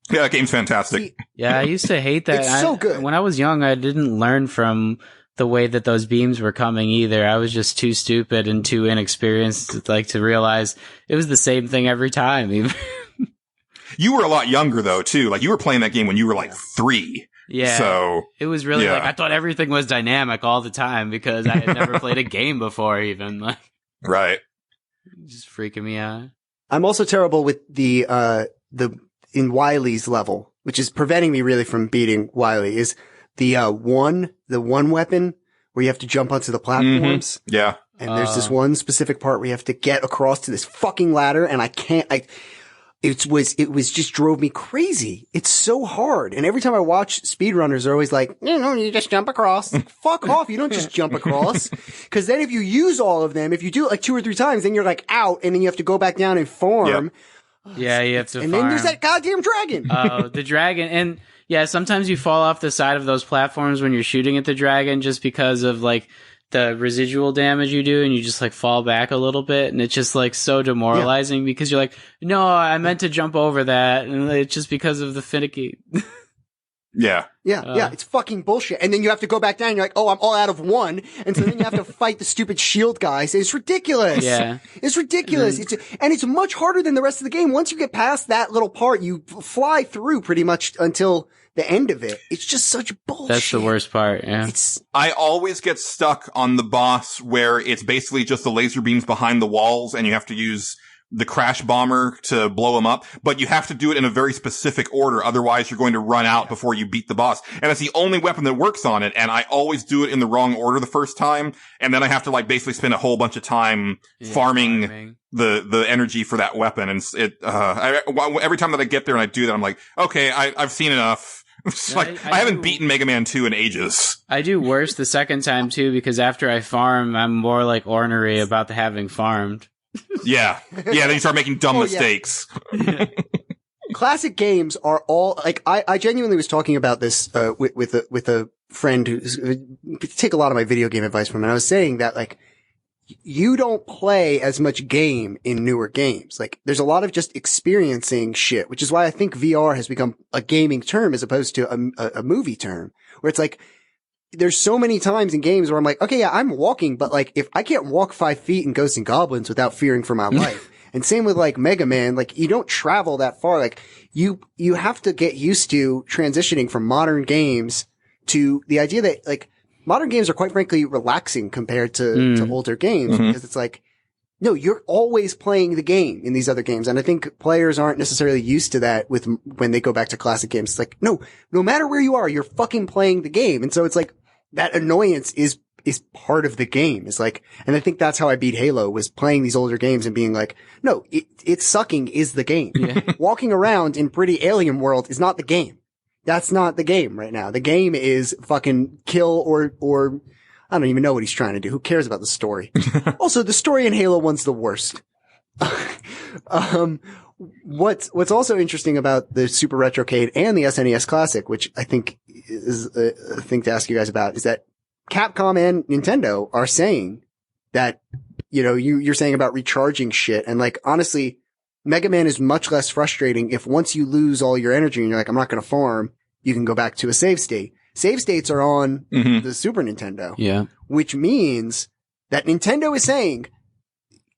Yeah, that game's fantastic. See, Yeah, I used to hate that. It's so good. When I was young, I didn't learn from the way that those beams were coming either. I was just too stupid and too inexperienced to realize it was the same thing every time. You were a lot younger though, too. Like you were playing that game when you were like 3. Yeah. So it was really like, I thought everything was dynamic all the time because I had never played a game before even. Like, right. just freaking me out. I'm also terrible with the in Wily's level, which is preventing me really from beating Wily, is the one weapon where you have to jump onto the platforms. Mm-hmm. Yeah. And there's this one specific part where you have to get across to this fucking ladder and it was just drove me crazy. It's so hard. And every time I watch speedrunners, they're always like, you just jump across. Fuck off. You don't just jump across. Cause then if you use all of them, if you do it like 2 or 3 times, then you're like out and then you have to go back down and farm. Yep. Yeah, you have to And farm. then there's that goddamn dragon. Oh, the dragon. And yeah, sometimes you fall off the side of those platforms when you're shooting at the dragon just because of like the residual damage you do and you just like fall back a little bit and it's just like so demoralizing because you're like, no, I meant to jump over that and it's just because of the finicky. Yeah. Yeah, it's fucking bullshit. And then you have to go back down and you're like, oh, I'm all out of one. And so then you have to fight the stupid shield guys. It's ridiculous. Yeah. It's ridiculous. And it's much harder than the rest of the game. Once you get past that little part, you fly through pretty much until the end of it. It's just such bullshit. That's the worst part, yeah. I always get stuck on the boss where it's basically just the laser beams behind the walls and you have to use the crash bomber to blow them up, but you have to do it in a very specific order. Otherwise you're going to run out before you beat the boss. And it's the only weapon that works on it. And I always do it in the wrong order the first time. And then I have to like basically spend a whole bunch of time farming the energy for that weapon. And every time that I get there and I do that, I'm like, okay, I've seen enough. It's like, I haven't beaten Mega Man 2 in ages. I do worse the second time too, because after I farm, I'm more like ornery about the having farmed. Yeah. Then you start making dumb mistakes. Classic games are all like, I genuinely was talking about this, with a friend who's take a lot of my video game advice from, and I was saying that like, you don't play as much game in newer games. Like, there's a lot of just experiencing shit, which is why I think VR has become a gaming term as opposed to a movie term, where it's like, there's so many times in games where I'm like, okay, yeah, I'm walking, but like, if I can't walk 5 feet in Ghosts and Goblins without fearing for my life. And same with like Mega Man, like, you don't travel that far. Like, you have to get used to transitioning from modern games to the idea that like, modern games are quite frankly relaxing compared to older games because it's like, no, you're always playing the game in these other games. And I think players aren't necessarily used to that when they go back to classic games. It's like, no matter where you are, you're fucking playing the game. And so it's like that annoyance is part of the game. It's like, and I think that's how I beat Halo, was playing these older games and being like, no, it's sucking is the game. Yeah. Walking around in pretty alien world is not the game. That's not the game right now. The game is fucking kill or I don't even know what he's trying to do. Who cares about the story? Also, the story in Halo 1's the worst. What's also interesting about the Super Retrocade and the SNES Classic, which I think is a thing to ask you guys about, is that Capcom and Nintendo are saying that, you know, you're saying about recharging shit. And like, honestly, Mega Man is much less frustrating if once you lose all your energy and you're like, I'm not going to farm, you can go back to a save state. Save states are on the Super Nintendo. Yeah. Which means that Nintendo is saying,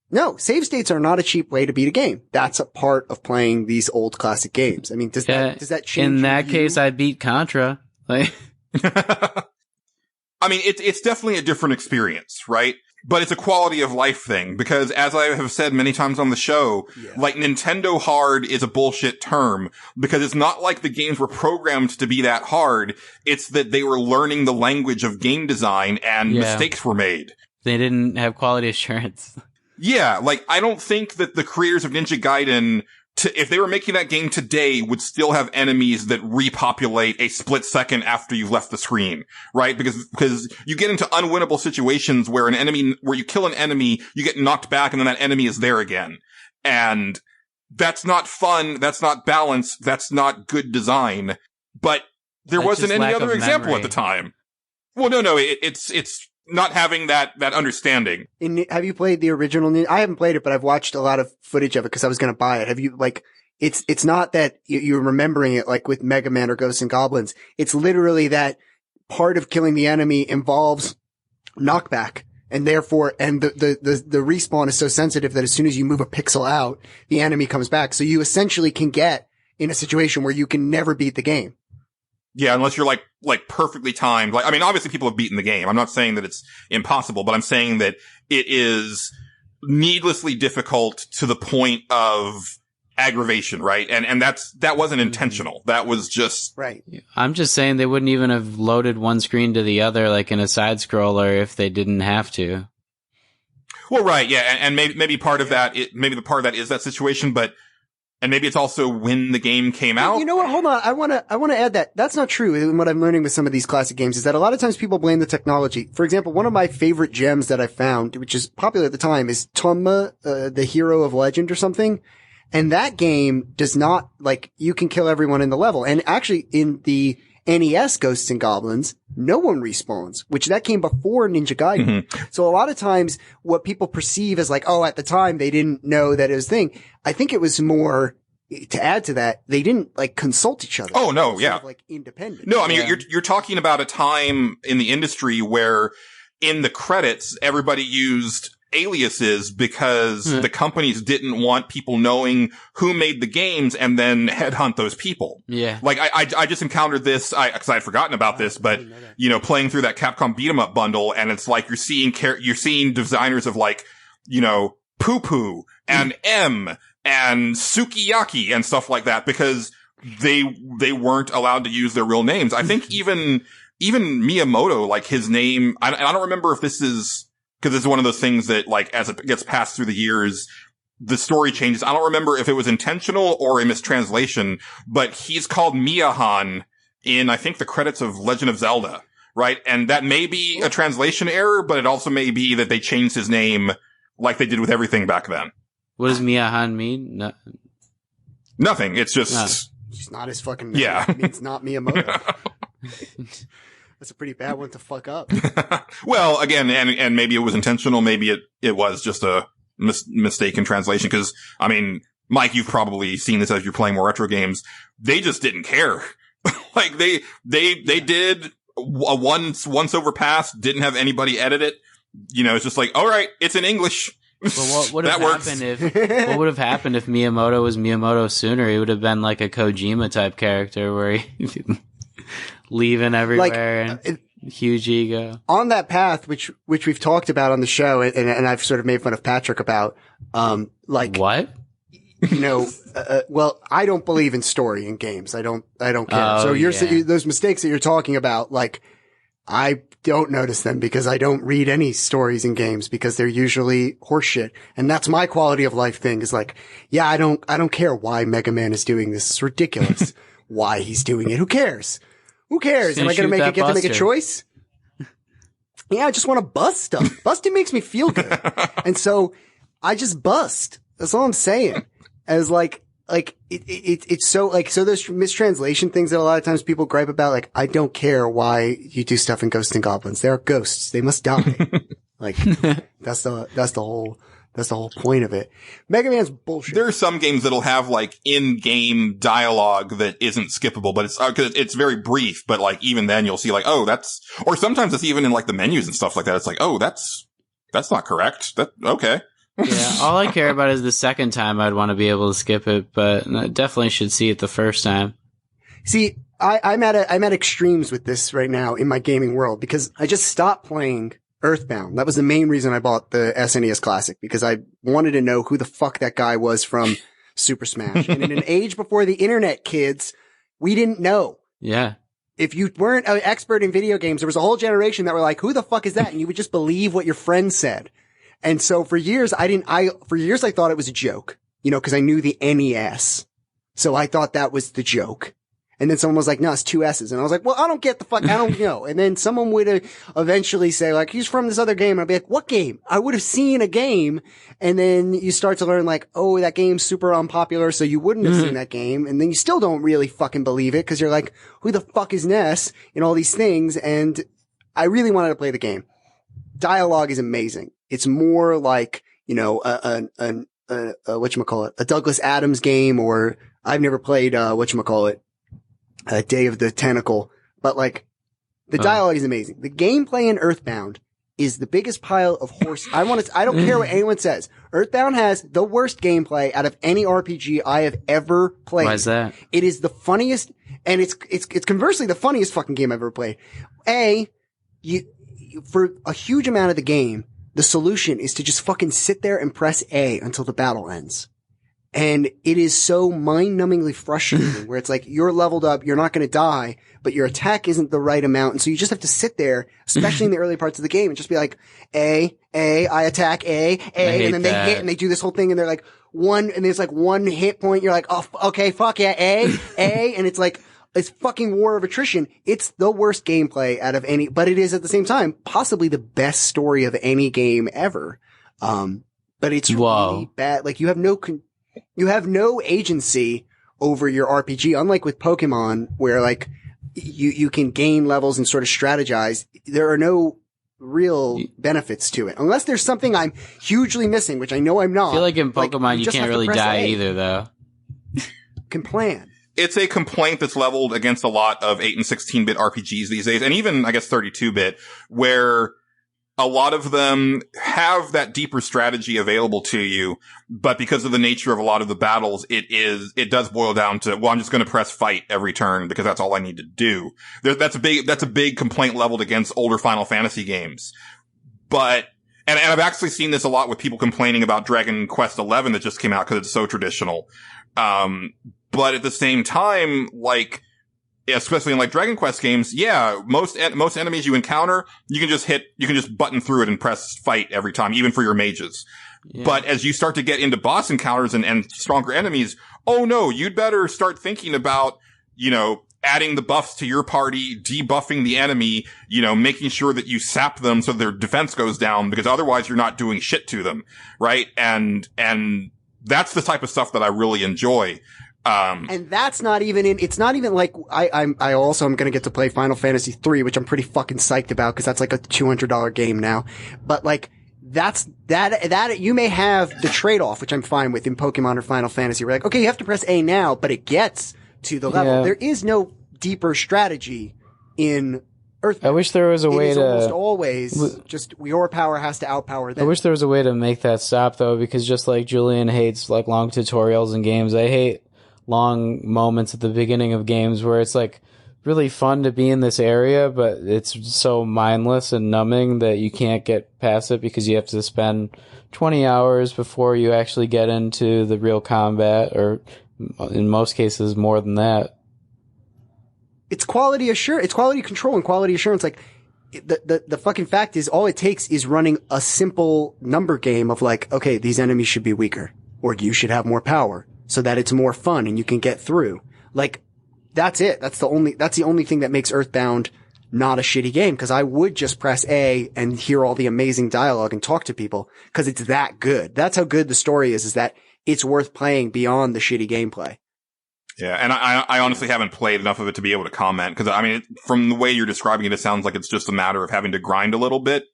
no, save states are not a cheap way to beat a game. That's a part of playing these old classic games. I mean, does that change? In that case, I beat Contra. Like, I mean, it's definitely a different experience, right? But it's a quality of life thing, because as I have said many times on the show, like, Nintendo hard is a bullshit term, because it's not like the games were programmed to be that hard. It's that they were learning the language of game design and mistakes were made. They didn't have quality assurance. Yeah, like, I don't think that the creators of Ninja Gaiden, if they were making that game today, would still have enemies that repopulate a split second after you've left the screen, right? Because you get into unwinnable situations where you kill an enemy, you get knocked back, and then that enemy is there again. And that's not fun, that's not balance, that's not good design. But there wasn't any other example at the time. Well, no, it's not having that understanding. Have you played the original? I haven't played it, but I've watched a lot of footage of it because I was going to buy it. Have you, like, it's not that you're remembering it like with Mega Man or Ghosts and Goblins. It's literally that part of killing the enemy involves knockback. And therefore, the respawn is so sensitive that as soon as you move a pixel out, the enemy comes back. So you essentially can get in a situation where you can never beat the game. Yeah, unless you're like perfectly timed. Like, I mean, obviously people have beaten the game. I'm not saying that it's impossible, but I'm saying that it is needlessly difficult to the point of aggravation, right? And that wasn't intentional. That was just right. I'm just saying they wouldn't even have loaded one screen to the other like in a side scroller if they didn't have to. Well, right, yeah, and maybe part of that, maybe the part of that is that situation, but. And maybe it's also when the game came out. You know what? Hold on. I want to add that. That's not true. And what I'm learning with some of these classic games is that a lot of times people blame the technology. For example, one of my favorite gems that I found, which is popular at the time, is Tumma, the Hero of Legend or something. And that game does not, like, you can kill everyone in the level. And actually in the NES Ghosts and Goblins, no one respawns, which that came before Ninja Gaiden. Mm-hmm. So a lot of times what people perceive as like, oh, at the time they didn't know that it was a thing. I think it was more, to add to that, they didn't like consult each other. Oh, no, yeah. Sort of, like, independent. No, I mean, you're talking about a time in the industry where in the credits, everybody used aliases because the companies didn't want people knowing who made the games and then headhunt those people. Yeah. Like, I just encountered this, cause I had forgotten about this, but, you know, playing through that Capcom beat 'em up bundle, and it's like you're seeing designers of like, you know, Poo Poo and M and Sukiyaki and stuff like that because they weren't allowed to use their real names. I think even Miyamoto, like his name, I don't remember if this is, because it's one of those things that, like, as it gets passed through the years, the story changes. I don't remember if it was intentional or a mistranslation, but he's called Miyahan in, I think, the credits of Legend of Zelda, right? And that may be a translation error, but it also may be that they changed his name like they did with everything back then. What does Miyahan mean? No. Nothing. It's just... No. It's not his fucking name. Yeah. It means not Miyamoto. That's a pretty bad one to fuck up. Well, again, and maybe it was intentional. Maybe it was just a mistake in translation. Cause, I mean, Mike, you've probably seen this as you're playing more retro games. They just didn't care. Like, they did a once over pass, didn't have anybody edit it. You know, it's just like, all right, it's in English. But what would have happened if Miyamoto was Miyamoto sooner? He would have been like a Kojima type character where he leaving everywhere and huge ego. On that path, which we've talked about on the show, and I've sort of made fun of Patrick about, like what? You know, well, I don't believe in story in games. I don't care. Oh, So those mistakes that you're talking about, like, I don't notice them because I don't read any stories in games because they're usually horseshit. And that's my quality of life thing is like, yeah, I don't care why Mega Man is doing this. It's ridiculous. why he's doing it. Who cares? Who cares? Just Am I going shoot to that get to make a buster. choice? Yeah, I just want to bust stuff. Busting makes me feel good. And so I just bust. That's all I'm saying. As it's so like, so there's mistranslation things that a lot of times people gripe about. Like, I don't care why you do stuff in Ghosts and Goblins. They are ghosts. They must die. Like, that's the whole point of it. Mega Man's bullshit. There are some games that'll have like in-game dialogue that isn't skippable, but it's, cause it's very brief, but like even then you'll see like, oh, that's, or sometimes it's even in like the menus and stuff like that. It's like, oh, that's not correct. Okay. Yeah, all I care about is the second time I'd want to be able to skip it, but I definitely should see it the first time. See, I'm at extremes with this right now in my gaming world because I just stopped playing Earthbound. That was the main reason I bought the SNES Classic, because I wanted to know who the fuck that guy was from Super Smash. And in an age before the internet, kids, we didn't know. Yeah. If you weren't an expert in video games, there was a whole generation that were like, who the fuck is that? And you would just believe what your friends said. And so for years, I thought it was a joke, cause I knew the NES. So I thought that was the joke. And then someone was like, no, it's 2 S's. And I was like, well, I don't get the fuck, I don't know. And then someone would eventually say like, he's from this other game. And I'd be like, what game? I would have seen a game. And then you start to learn like, oh, that game's super unpopular. So you wouldn't have seen that game. And then you still don't really fucking believe it. Cause you're like, who the fuck is Ness and all these things. And I really wanted to play the game. Dialogue is amazing. It's more like, whatchamacallit, a Douglas Adams game, or I've never played, Day of the Tentacle, but like the dialogue is amazing. The gameplay in Earthbound is the biggest pile of horse. I don't care what anyone says. Earthbound has the worst gameplay out of any RPG I have ever played. Why is that? It is the funniest, and it's conversely the funniest fucking game I've ever played. For a huge amount of the game, the solution is to just fucking sit there and press A until the battle ends. And it is so mind-numbingly frustrating where it's like, you're leveled up, you're not going to die, but your attack isn't the right amount. And so you just have to sit there, especially in the early parts of the game, and just be like, A, I attack A, and then they hit and they do this whole thing and they're like, and there's like one hit point. You're like, oh, okay, fuck yeah, A, and it's like, it's fucking war of attrition. It's the worst gameplay out of any, but it is at the same time possibly the best story of any game ever. But it's really bad. Like you have no agency over your RPG, unlike with Pokemon where like you can gain levels and sort of strategize. There are no real benefits to it unless there's something I'm hugely missing, which I know I'm not. I feel like in Pokemon you just can't have to really press die A. either though. Can plan. It's a complaint that's leveled against a lot of 8 and 16-bit RPGs these days, and even, I guess, 32-bit, where a lot of them have that deeper strategy available to you, but because of the nature of a lot of the battles, it does boil down to, well, I'm just going to press fight every turn because that's all I need to do. That's a big complaint leveled against older Final Fantasy games. But, and I've actually seen this a lot with people complaining about Dragon Quest XI that just came out because it's so traditional. But at the same time, like, especially in like Dragon Quest games, yeah, most enemies you encounter, you can just button through it and press fight every time, even for your mages. Yeah. But as you start to get into boss encounters and stronger enemies, oh no, you'd better start thinking about, adding the buffs to your party, debuffing the enemy, making sure that you sap them so their defense goes down, because otherwise you're not doing shit to them, right? And that's the type of stuff that I really enjoy. And that's not even it's not even like, I also am going to get to play Final Fantasy 3, which I'm pretty fucking psyched about because that's like a $200 game now. But like, that you may have the trade-off, which I'm fine with in Pokemon or Final Fantasy. We're like, okay, you have to press A now, but it gets to the level. Yeah. There is no deeper strategy in Earthbound. I wish there was a way to almost always just your power has to outpower them. I wish there was a way to make that stop though, because just like Julian hates like long tutorials in games, I hate long moments at the beginning of games where it's like really fun to be in this area, but it's so mindless and numbing that you can't get past it because you have to spend 20 hours before you actually get into the real combat, or in most cases more than that. It's quality assurance. It's quality control and quality assurance. Like the fucking fact is, all it takes is running a simple number game of like, okay, these enemies should be weaker, or you should have more power, so that it's more fun and you can get through. Like, that's it. That's the only thing that makes Earthbound not a shitty game, because I would just press A and hear all the amazing dialogue and talk to people, because it's that good. That's how good the story is that it's worth playing beyond the shitty gameplay. Yeah, and I honestly haven't played enough of it to be able to comment, because I mean, from the way you're describing it, it sounds like it's just a matter of having to grind a little bit,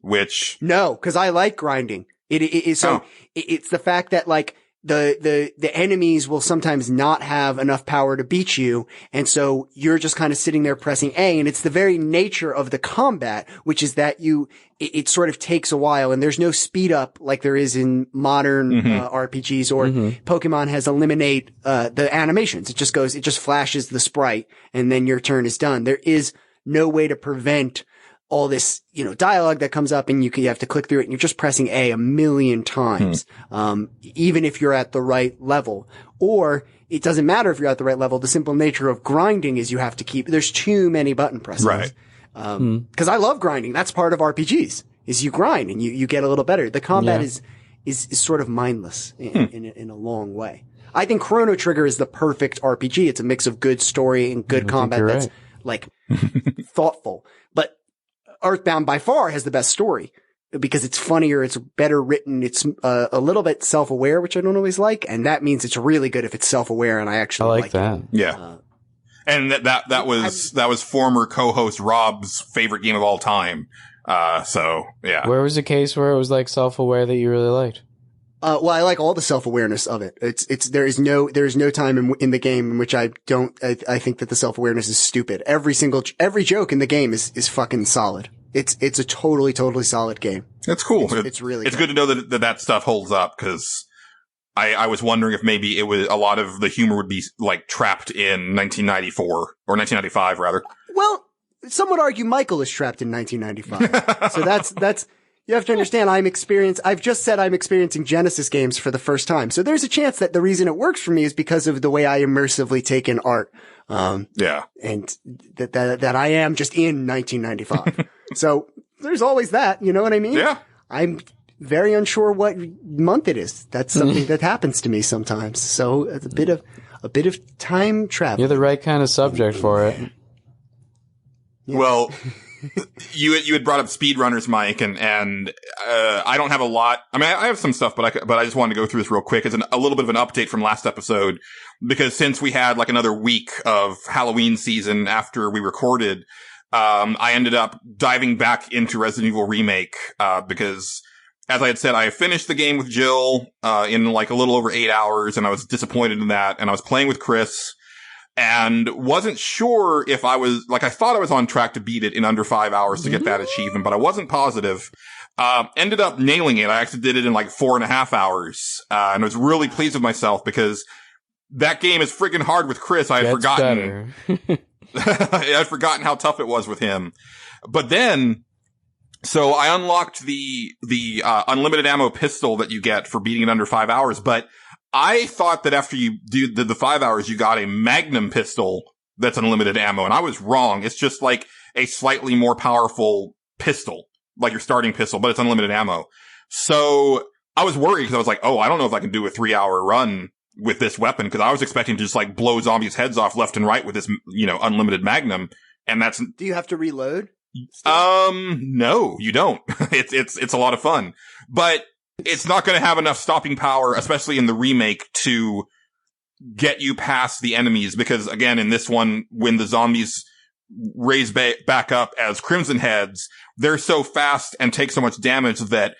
which... No, because I like grinding. It's the fact that, like, the enemies will sometimes not have enough power to beat you. And so you're just kind of sitting there pressing A, and it's the very nature of the combat, which is that it sort of takes a while, and there's no speed up like there is in modern RPGs, or Pokemon has eliminate the animations. It just flashes the sprite, and then your turn is done. There is no way to prevent all this, dialogue that comes up, and you have to click through it, and you're just pressing A 1,000,000 times. Even if you're at the right level, or it doesn't matter if you're at the right level. The simple nature of grinding is you have to there's too many button presses. Right. Cause I love grinding. That's part of RPGs, is you grind and you get a little better. The combat is sort of mindless in a long way. I think Chrono Trigger is the perfect RPG. It's a mix of good story and good combat that's like thoughtful. But Earthbound by far has the best story, because it's funnier, it's better written, it's a little bit self-aware, which I don't always like, and that means it's really good if it's self-aware, and I actually like that. It. Yeah. And that was former co-host Rob's favorite game of all time. So yeah. Where was a case where it was like self-aware that you really liked? Well, I like all the self-awareness of it. There is no time in the game in which I think that the self-awareness is stupid. Every joke in the game is fucking solid. It's a totally solid game. That's cool. It's really it's good to know that stuff holds up, because I was wondering if maybe it was a lot of the humor would be like trapped in 1994 or 1995 rather. Well, some would argue Michael is trapped in 1995. So that's, you have to understand, I've just said I'm experiencing Genesis games for the first time. So there's a chance that the reason it works for me is because of the way I immersively take in art. Yeah. And that I am just in 1995. So there's always that, you know what I mean? Yeah. I'm very unsure what month it is. That's something that happens to me sometimes. So it's a bit of time travel. You're the right kind of subject for it. Yeah. Well, you had brought up speedrunners, Mike, and I don't have a lot. I mean, I have some stuff, but I just wanted to go through this real quick. It's a little bit of an update from last episode, because since we had like another week of Halloween season after we recorded, I ended up diving back into Resident Evil Remake, because as I had said, I finished the game with Jill, in like a little over 8 hours, and I was disappointed in that, and I was playing with Chris, and wasn't sure if I thought I was on track to beat it in under 5 hours to get that achievement, but I wasn't positive. Ended up nailing it. I actually did it in like 4.5 hours. And I was really pleased with myself, because that game is freaking hard with Chris. I had forgotten. I'd forgotten how tough it was with him. But then, so I unlocked the unlimited ammo pistol that you get for beating it under 5 hours, but I thought that after you did the 5 hours, you got a Magnum pistol that's unlimited ammo, and I was wrong. It's just like a slightly more powerful pistol, like your starting pistol, but it's unlimited ammo. So I was worried, because I was like, oh, I don't know if I can do a 3-hour run with this weapon, because I was expecting to just like blow zombies' heads off left and right with this, unlimited Magnum, and that's... Do you have to reload? No, you don't. It's a lot of fun, but it's not going to have enough stopping power, especially in the remake, to get you past the enemies, because again, in this one, when the zombies raise back up as Crimson Heads, they're so fast and take so much damage that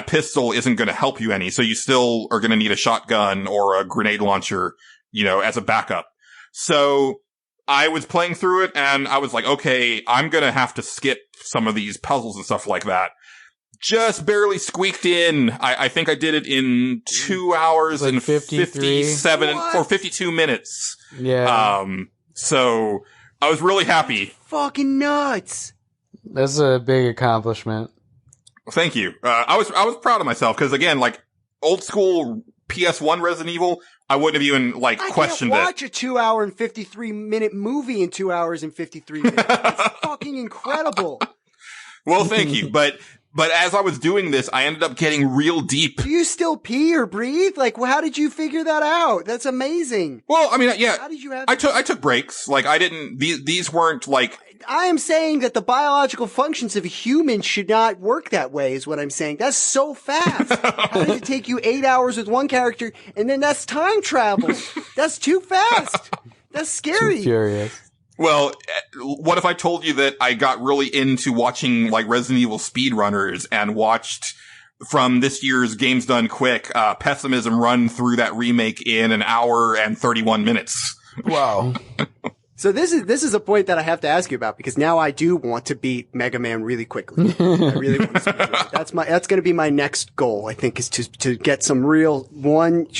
pistol isn't going to help you any. So you still are going to need a shotgun or a grenade launcher, as a backup. So I was playing through it, and I was like, okay, I'm going to have to skip some of these puzzles and stuff like that. Just barely squeaked in. I think I did it in 2 hours like and 57 or 52 minutes. Yeah. So I was really happy. Fucking nuts. That's a big accomplishment. Thank you. I was proud of myself, because again, like old school PS1 Resident Evil, I wouldn't have even questioned it. I can't watch a 2 hour and 53 minute movie in 2 hours and 53 minutes. That's fucking incredible. Well, thank you. But But as I was doing this, I ended up getting real deep. Do you still pee or breathe? Like, how did you figure that out? That's amazing. Well, I mean, yeah. How did you have? I took breaks. Like, I didn't. These weren't like. I am saying that the biological functions of a human should not work that way, is what I'm saying. That's so fast. How does it take you 8 hours with one character, and then that's time travel? That's too fast. That's scary. Too furious. Well, what if I told you that I got really into watching like Resident Evil speedrunners and watched from this year's Games Done Quick, Pessimism run through that remake in an hour and 31 minutes. Wow. So this is a point that I have to ask you about, because now I do want to beat Mega Man really quickly. I really want to speedrun it. That's going to be my next goal, I think, is to get some real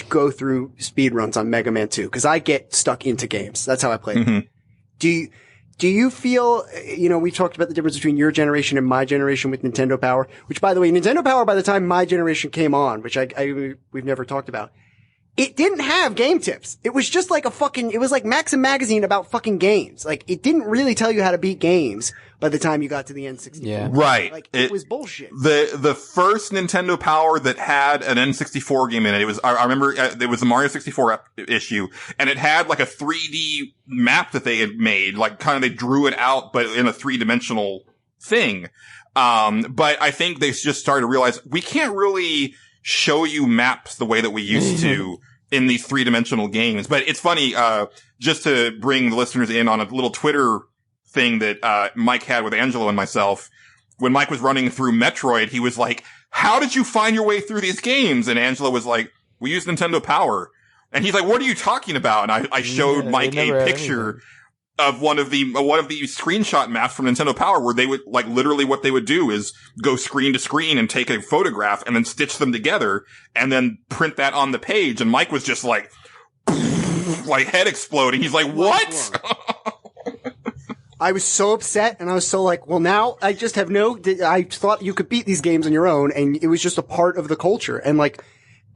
go through speedruns on Mega Man 2, because I get stuck into games. That's how I play it. Do you feel, we talked about the difference between your generation and my generation with Nintendo Power, which, by the way, Nintendo Power, by the time my generation came on, which we've never talked about, it didn't have game tips. It was just like it was like Maxim Magazine about fucking games. Like, it didn't really tell you how to beat games by the time you got to the N64. Yeah. Right. Like, it was bullshit. The first Nintendo Power that had an N64 game in it, I remember it was the Mario 64 issue, and it had like a 3D map that they had made, like kind of they drew it out, but in a 3-dimensional thing. But I think they just started to realize we can't really show you maps the way that we used to in these 3-dimensional games. But it's funny, just to bring the listeners in on a little Twitter thing that, Mike had with Angelo and myself. When Mike was running through Metroid, he was like, how did you find your way through these games? And Angelo was like, we used Nintendo Power. And he's like, what are you talking about? And I showed Mike a picture of one of the screenshot maps from Nintendo Power, where they would, like, literally what they would do is go screen to screen and take a photograph and then stitch them together and then print that on the page. And Mike was just like head exploding. He's like, what? I was so upset, and I was so like, well, now I just have I thought you could beat these games on your own, and it was just a part of the culture. And like,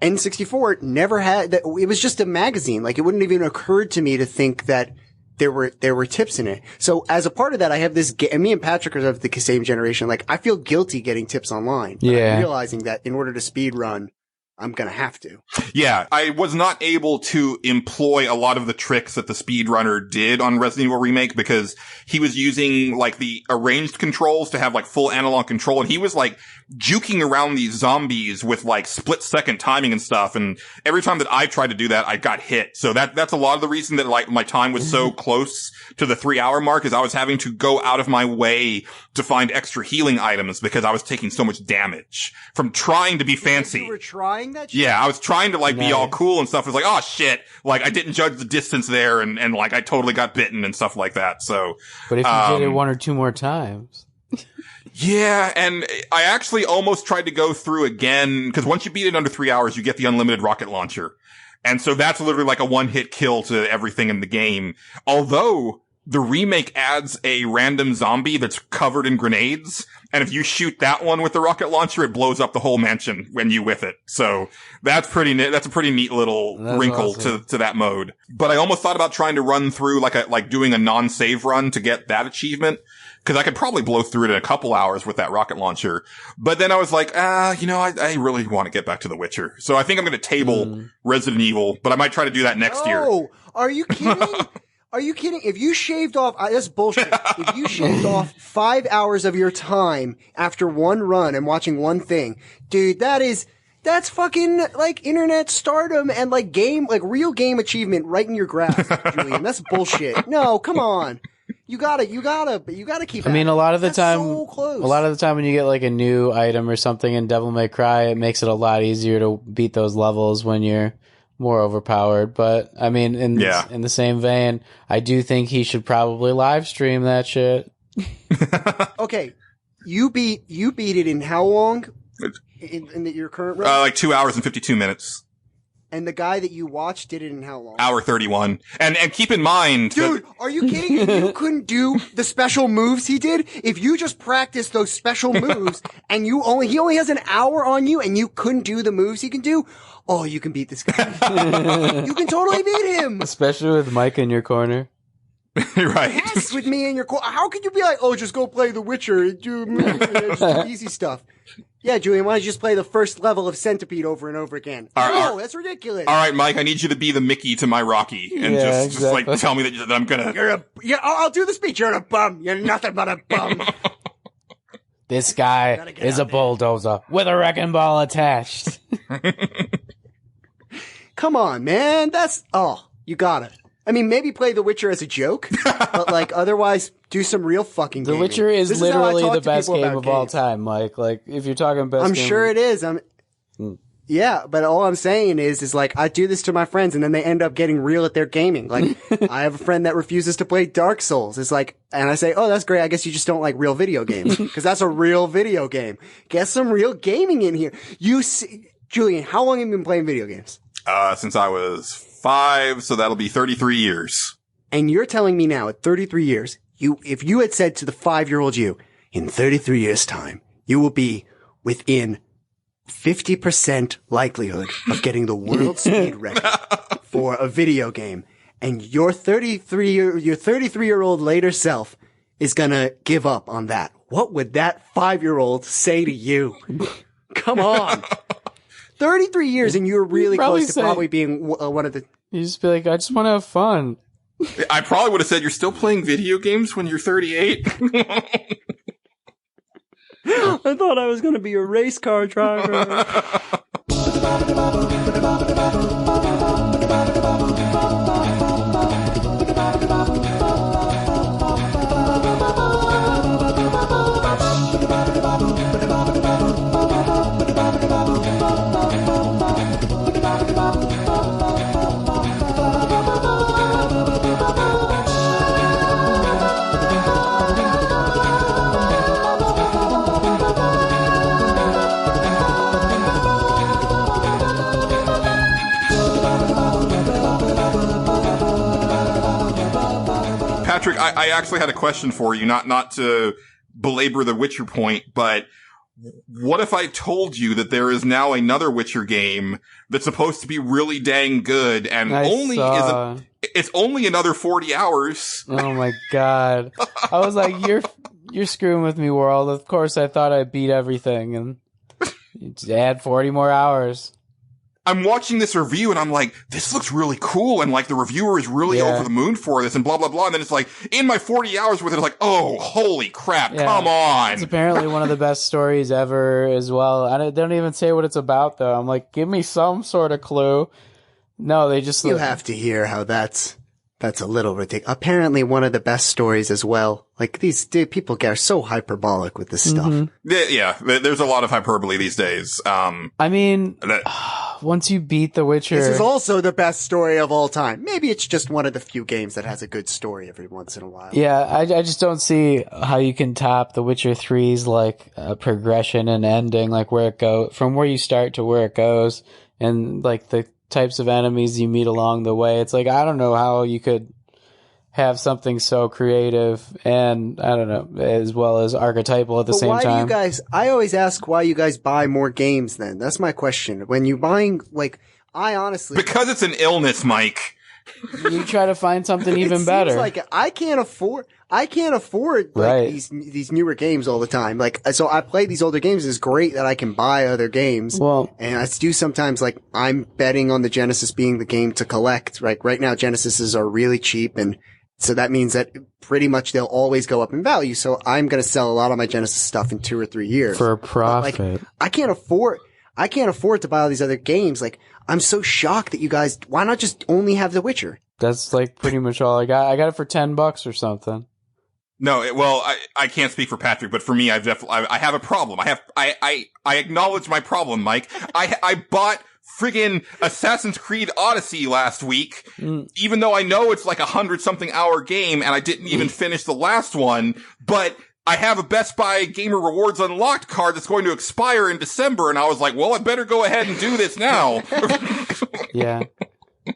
N64 never had that. It was just a magazine. Like, it wouldn't even occur to me to think that there were tips in it. So as a part of that, I have this, and me and Patrick are of the same generation. Like, I feel guilty getting tips online. Yeah. I'm realizing that in order to speed run, I'm gonna have to. Yeah, I was not able to employ a lot of the tricks that the speedrunner did on Resident Evil Remake, because he was using like the arranged controls to have like full analog control, and he was like juking around these zombies with like split-second timing and stuff, and every time that I tried to do that, I got hit. So that's a lot of the reason that like my time was so close to the 3-hour mark, is I was having to go out of my way to find extra healing items because I was taking so much damage from trying to be fancy. You were trying that shit? Yeah, I was trying to like be all cool and stuff. It was like, oh shit, like I didn't judge the distance there, and like I totally got bitten and stuff like that. So, but if you did it 1 or 2 more times. Yeah, and I actually almost tried to go through again, because once you beat it under 3 hours, you get the unlimited rocket launcher. And so that's literally like a one-hit kill to everything in the game. Although the remake adds a random zombie that's covered in grenades, and if you shoot that one with the rocket launcher, it blows up the whole mansion when you whiff it. So that's a pretty neat little wrinkle awesome to that mode. But I almost thought about trying to run through like doing a non-save run to get that achievement, because I could probably blow through it in a couple hours with that rocket launcher. But then I was like, I really want to get back to The Witcher. So I think I'm going to table Resident Evil, but I might try to do that next year. Oh, are you kidding? Are you kidding? If you shaved off, that's bullshit. If you shaved off 5 hours of your time after one run and watching one thing, dude, that's fucking like internet stardom and like real game achievement right in your grasp, Julian. That's bullshit. No, come on. You gotta keep. I mean, a lot of the That's time, so close. a lot of the time when you get like a new item or something in Devil May Cry, it makes it a lot easier to beat those levels when you're more overpowered. But I mean, in the same vein, I do think he should probably live stream that shit. Okay, you beat it in how long? In your current run? Like 2 hours and 52 minutes. And the guy that you watched did it in how long? Hour 31. And keep in mind, dude, are you kidding? If you couldn't do the special moves he did, if you just practiced those special moves and he only has an hour on you and you couldn't do the moves he can do, oh, you can beat this guy. You can totally beat him. Especially with Mike in your corner. Right. Yes, with me in your corner. How could you be like, oh, just go play The Witcher and do easy stuff? Yeah, Julian, why don't you just play the first level of Centipede over and over again? No, that's ridiculous. All right, Mike, I need you to be the Mickey to my Rocky and just like tell me that I'm gonna. I'll do the speech. You're a bum. You're nothing but a bum. This guy is a bulldozer with a wrecking ball attached. Come on, man. You got it. I mean, maybe play The Witcher as a joke, but like otherwise do some real fucking The gaming. Witcher is literally the best game of all games. time, Mike. Like, if you're talking best I'm game sure it is. Yeah, but all I'm saying is like, I do this to my friends and then they end up getting real at their gaming. Like, I have a friend that refuses to play Dark Souls. It's like, and I say, oh, that's great. I guess you just don't like real video games. Cause that's a real video game. Get some real gaming in here. Julian, how long have you been playing video games? Since I was 5, so that'll be 33 years. And you're telling me now at 33 years, if you had said to the 5-year-old you, in 33 years time, you will be within 50% likelihood of getting the world speed record for a video game, and your 33-year-old later self is gonna give up on that. What would that 5-year-old say to you? Come on. 33 years and you're really close to probably being one of the... You just be like, I just want to have fun. I probably would have said, you're still playing video games when you're 38? I thought I was going to be a race car driver. Patrick, I actually had a question for you, not to belabor the Witcher point, but what if I told you that there is now another Witcher game that's supposed to be really dang good and it's only another 40 hours? Oh my god. I was like, you're screwing with me, world. Of course I thought I beat everything and you just add 40 more hours. I'm watching this review and I'm like, this looks really cool. And like the reviewer is really over the moon for this and blah, blah, blah. And then it's like in my 40 hours with it, like, oh, holy crap. Come on. It's apparently one of the best stories ever as well. They don't even say what it's about though. I'm like, give me some sort of clue. No, they just... You have to hear how that's a little ridiculous. Apparently one of the best stories as well. Like people get so hyperbolic with this stuff. Yeah, there's a lot of hyperbole these days. I mean, once you beat The Witcher... This is also the best story of all time. Maybe it's just one of the few games that has a good story every once in a while. Yeah, I just don't see how you can top The Witcher 3's like progression and ending, like where it goes, from where you start to where it goes, and like the types of enemies you meet along the way. It's like, I don't know how you could have something so creative and, I don't know, as well as archetypal at the same time. I always ask why you guys buy more games then. That's my question. When you're buying, like, I honestly... Because it's an illness, Mike. You try to find something even better. Seems like I can't afford like these newer games all the time. Like, so I play these older games. It's great that I can buy other games. Well, and I do sometimes, like, I'm betting on the Genesis being the game to collect. Like, right now, Genesises are really cheap, and so that means that pretty much they'll always go up in value. So I'm going to sell a lot of my Genesis stuff in 2 or 3 years. For a profit. But, like, I can't afford to buy all these other games. Like, I'm so shocked that you guys, why not just only have The Witcher? That's like pretty much all I got. I got it for $10 or something. No, I can't speak for Patrick, but for me, I have a problem. I acknowledge my problem, Mike. I bought friggin' Assassin's Creed Odyssey last week, even though I know it's like 100-something hour game and I didn't even finish the last one, but I have a Best Buy Gamer Rewards Unlocked card that's going to expire in December, and I was like, well, I better go ahead and do this now. Yeah.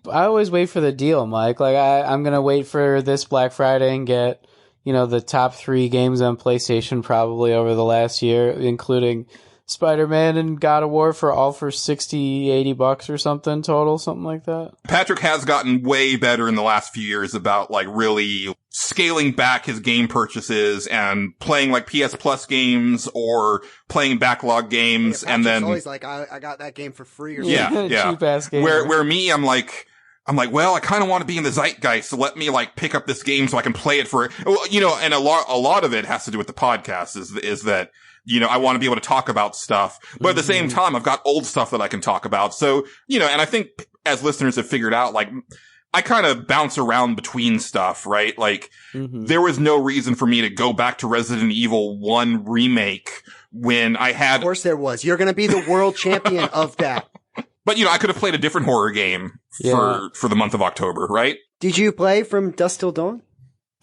I always wait for the deal, Mike. Like, I'm going to wait for this Black Friday and get, the top 3 games on PlayStation probably over the last year, including Spider-Man and God of War for 60, $80 or something total, something like that. Patrick has gotten way better in the last few years about like really scaling back his game purchases and playing like PS Plus games or playing backlog games. Yeah, and then always like, I got that game for free or something. yeah. Cheap ass game. Where me, I'm like, well, I kind of want to be in the zeitgeist, so let me like pick up this game so I can play it for, you know, and a lot of it has to do with the podcast is that, you know, I want to be able to talk about stuff, but at the same time, I've got old stuff that I can talk about. So, you know, and I think as listeners have figured out, like, I kind of bounce around between stuff, right? Like, there was no reason for me to go back to Resident Evil 1 remake when I had. Of course there was. You're going to be the world champion of that. But, you know, I could have played a different horror game for the month of October, right? Did you play From Dusk Till Dawn?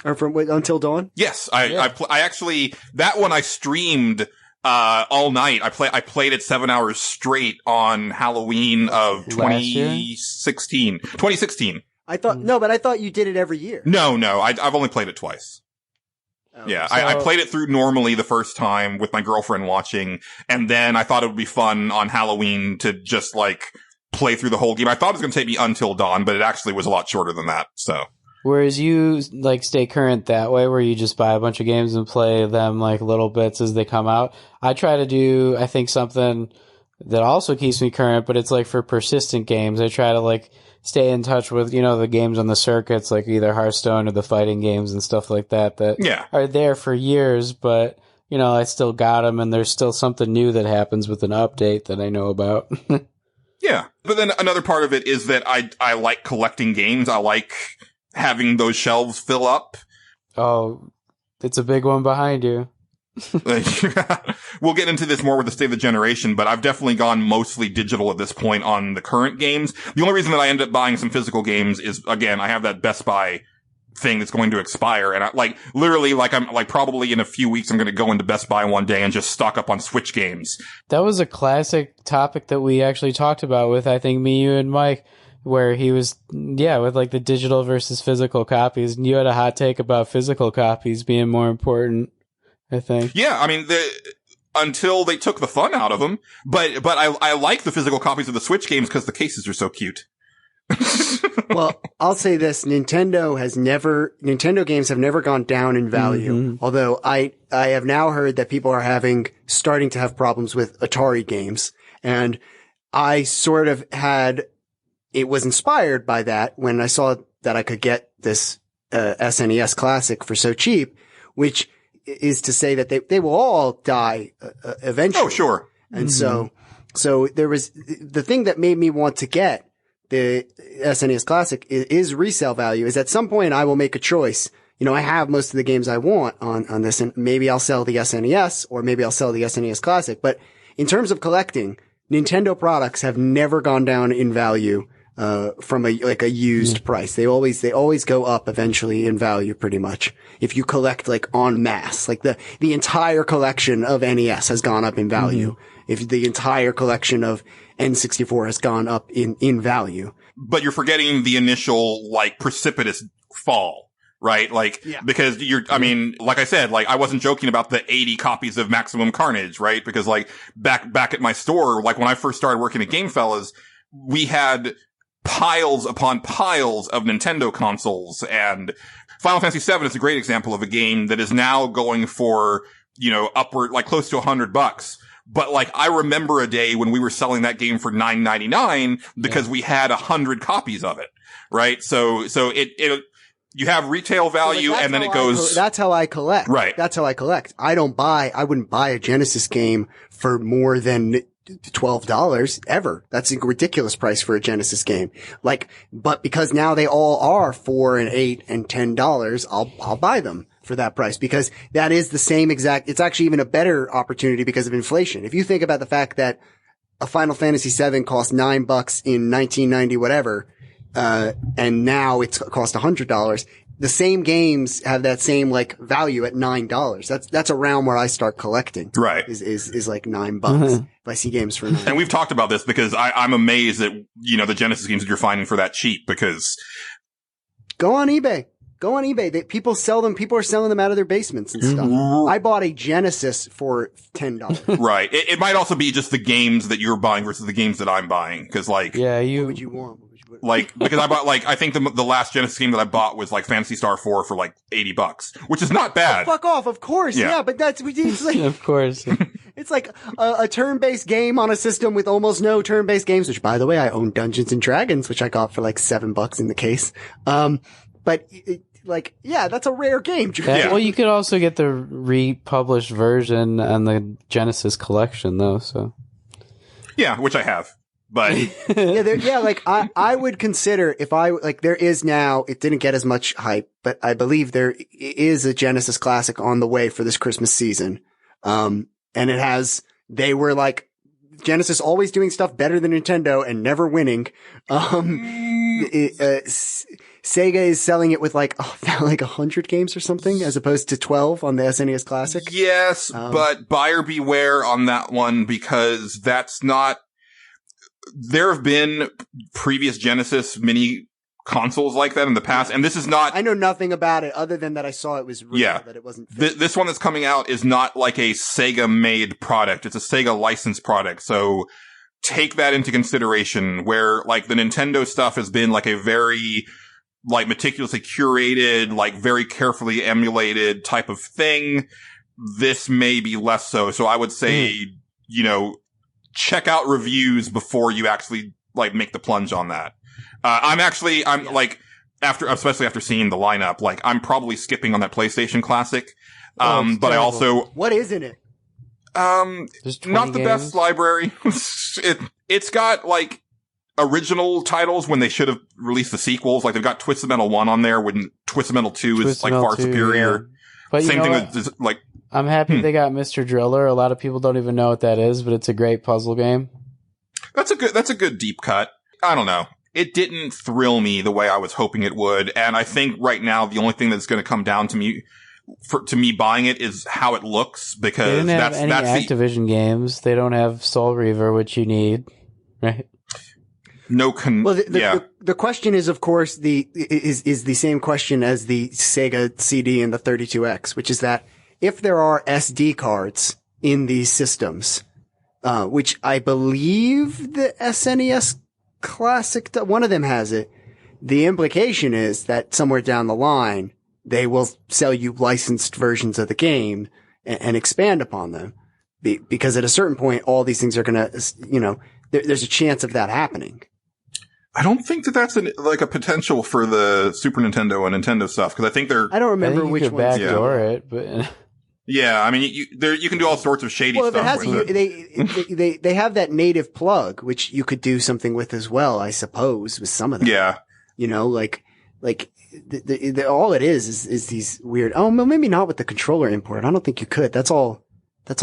Or from Until Dawn? Yes, I actually, that one I streamed, all night. I played it 7 hours straight on Halloween of 2016. I thought you did it every year. No, I've only played it twice. Oh, Yeah, I played it through normally the first time with my girlfriend watching, and then I thought it would be fun on Halloween to just like play through the whole game. I thought it was going to take me until dawn, but it actually was a lot shorter than that, so. Whereas you like stay current that way, where you just buy a bunch of games and play them like little bits as they come out. I try to do, I think, something that also keeps me current, but it's like for persistent games. I try to like stay in touch with, you know, the games on the circuits, like either Hearthstone or the fighting games and stuff like that are there for years, but you know, I still got them and there's still something new that happens with an update that I know about. Yeah. But then another part of it is that I like collecting games. I like having those shelves fill up. Oh, it's a big one behind you. We'll get into this more with the state of the generation, but I've definitely gone mostly digital at this point on the current games. The only reason that I ended up buying some physical games is, again, I have that Best Buy thing that's going to expire, and I'm probably in a few weeks I'm going to go into Best Buy one day and just stock up on Switch games. That was a classic topic that we actually talked about with, I think, me, you, and Mike, where he was, with like the digital versus physical copies, and you had a hot take about physical copies being more important, I think. Yeah, I mean, until they took the fun out of them, but I like the physical copies of the Switch games because the cases are so cute. Well, I'll say this, Nintendo games have never gone down in value, although I have now heard that people are starting to have problems with Atari games, and I sort of was inspired by that when I saw that I could get this SNES Classic for so cheap, which is to say that they will all die eventually. Oh, sure. And so there was the thing that made me want to get the SNES Classic is resale value. Is at some point I will make a choice. You know, I have most of the games I want on this, and maybe I'll sell the SNES or maybe I'll sell the SNES Classic. But in terms of collecting, Nintendo products have never gone down in value from a used price. They always go up eventually in value pretty much. If you collect like en masse, like the entire collection of NES has gone up in value. If the entire collection of N64 has gone up in value. But you're forgetting the initial like precipitous fall, right? Like, because I mean, like I said, like I wasn't joking about the 80 copies of Maximum Carnage, right? Because like back at my store, like when I first started working at Game Fellas, we had piles upon piles of Nintendo consoles, and Final Fantasy VII is a great example of a game that is now going for, you know, upward, like close to $100. But like, I remember a day when we were selling that game for $9.99 because we had 100 copies of it, right? So you have retail value, and then it goes. That's how I collect. Right. That's how I collect. I wouldn't buy a Genesis game for more than $12 ever. That's a ridiculous price for a Genesis game. Like, but because now they all are $4 and $8 and $10, I'll buy them for that price, because that is the same exact, it's actually even a better opportunity because of inflation. If you think about the fact that a Final Fantasy VII cost $9 in 1990 whatever, and now it's cost $100, the same games have that same like value at $9. That's around where I start collecting. Right. Is like $9 if I see games for $9. And we've talked about this because I'm amazed at, you know, the Genesis games that you're finding for that cheap, because go on eBay. Go on eBay. People sell them. People are selling them out of their basements and stuff. I bought a Genesis for $10. Right. It might also be just the games that you're buying versus the games that I'm buying. Cause like, Yeah, What would you want? like, because I bought like, I think the last Genesis game that I bought was like Phantasy Star 4 for like $80, which is not bad. Fuck off, of course. Yeah. Yeah, but it's like, of course. it's like a turn-based game on a system with almost no turn-based games, which by the way, I own Dungeons and Dragons, which I got for like $7 in the case. But yeah, that's a rare game. Yeah. Well, you could also get the republished version on the Genesis collection, though. So Yeah, which I have. But like I would consider if there is now, it didn't get as much hype, but I believe there is a Genesis Classic on the way for this Christmas season. And they were like, Genesis always doing stuff better than Nintendo and never winning. Sega is selling it with like 100 games or something as opposed to 12 on the SNES Classic. yes, but buyer beware on that one because that's not, there have been previous Genesis mini consoles like that in the past, and this is not. I know nothing about it other than that I saw it was real, that it wasn't. This one that's coming out is not like a Sega made product. It's a Sega licensed product. So take that into consideration where like the Nintendo stuff has been like a very like meticulously curated, like very carefully emulated type of thing. This may be less so. So I would say, check out reviews before you actually like make the plunge on that. Like especially after seeing the lineup, like I'm probably skipping on that PlayStation Classic. But terrible. I also, What is in it? There's 20 not the best games. library. It's got like original titles when they should have released the sequels. Like they've got Twisted Metal 1 on there when Twisted Metal 2 is Twisted like Metal far 2, superior. yeah. But Same you know thing what? with just, like, I'm happy they got Mr. Driller. A lot of people don't even know what that is, but it's a great puzzle game. that's a good deep cut. I don't know. It didn't thrill me the way I was hoping it would. And I think right now the only thing that's going to come down to me buying it is how it looks They because didn't have any that's Activision games. They don't have Soul Reaver, which you need, right? The question is, of course, is the same question as the Sega CD and the 32X, which is that if there are SD cards in these systems, which I believe the SNES Classic, one of them has it, the implication is that somewhere down the line, they will sell you licensed versions of the game and expand upon them. Because at a certain point, all these things are going to, there's a chance of that happening. I don't think that's a potential for the Super Nintendo and Nintendo stuff because I think they're. I don't remember I think which you could ones. backdoor it, but Yeah, I mean, you can do all sorts of shady Well, if it stuff has, with it. they have that native plug, which you could do something with as well, I suppose, with some of them. Yeah. All it is these weird, maybe not with the controller import. I don't think you could. That's all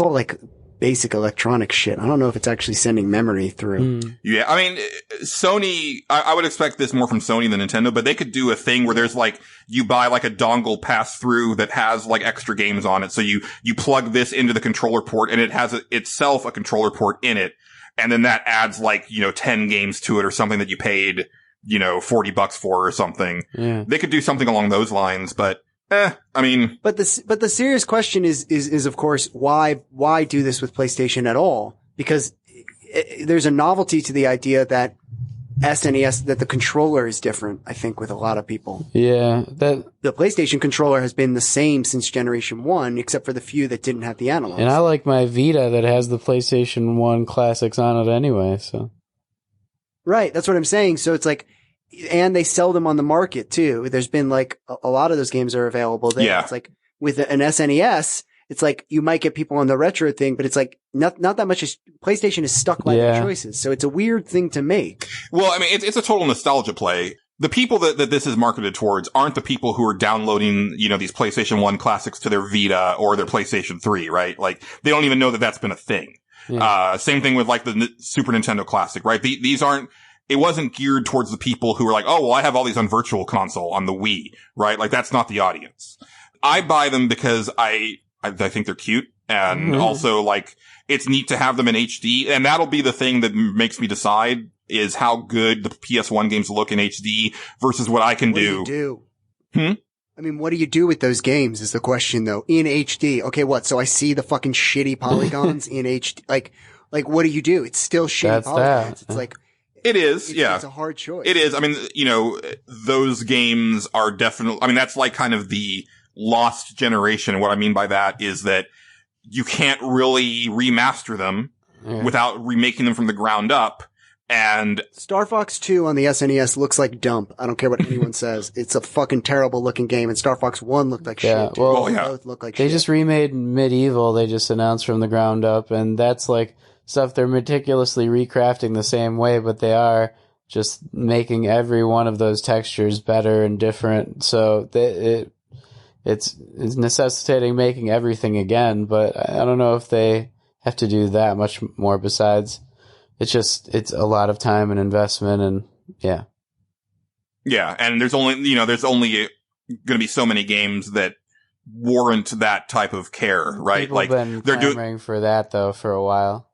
like basic electronic shit. I don't know if it's actually sending memory through. Yeah, I mean, Sony, I would expect this more from Sony than Nintendo, but they could do a thing where there's like, you buy like a dongle pass through that has like extra games on it. So you plug this into the controller port and it has itself a controller port in it. And then that adds like, 10 games to it or something that you paid, $40 for or something. yeah. They could do something along those lines, but I mean. But the serious question is of course, why do this with PlayStation at all? Because there's a novelty to the idea that SNES, that the controller is different, I think, with a lot of people. Yeah, The PlayStation controller has been the same since Generation 1, except for the few that didn't have the analogs. and I like my Vita that has the PlayStation 1 classics on it anyway, so. Right, that's what I'm saying. So it's like, and they sell them on the market too. There's been like a lot of those games are available there. Yeah. It's like with an SNES, it's like you might get people on the retro thing, but it's like not that much. PlayStation is stuck by their choices, so it's a weird thing to make. Well, I mean, it's a total nostalgia play. The people that this is marketed towards aren't the people who are downloading, these PlayStation 1 classics to their Vita or their PlayStation 3, right? Like, they don't even know that that's been a thing. Yeah. Same thing with like the Super Nintendo Classic, right? It wasn't geared towards the people who were like, oh, well, I have all these on Virtual Console on the Wii, right? Like, that's not the audience. I buy them because I think they're cute. And also, like, it's neat to have them in HD. And that'll be the thing that makes me decide is how good the PS1 games look in HD versus what I can do. What do you do? I mean, what do you do with those games is the question though. In HD. Okay, what? So I see the fucking shitty polygons in HD. Like what do you do? It's still shitty That's polygons. that. It's like, It is, yeah. It's a hard choice. It is. I mean, those games are definitely, I mean, that's like kind of the lost generation. And what I mean by that is that you can't really remaster them without remaking them from the ground up. And Star Fox 2 on the SNES looks like dump. I don't care what anyone says. It's a fucking terrible looking game. And Star Fox 1 looked like shit. Too. Well, yeah. Both look like They shit. just remade Medieval. They just announced from the ground up, and that's like stuff they're meticulously recrafting the same way, but they are just making every one of those textures better and different. So it's necessitating making everything again, but I don't know if they have to do that much more besides. It's a lot of time and investment, and yeah. yeah, and there's only going to be so many games that warrant that type of care, right? People like been they're doing, clamoring for that though for a while.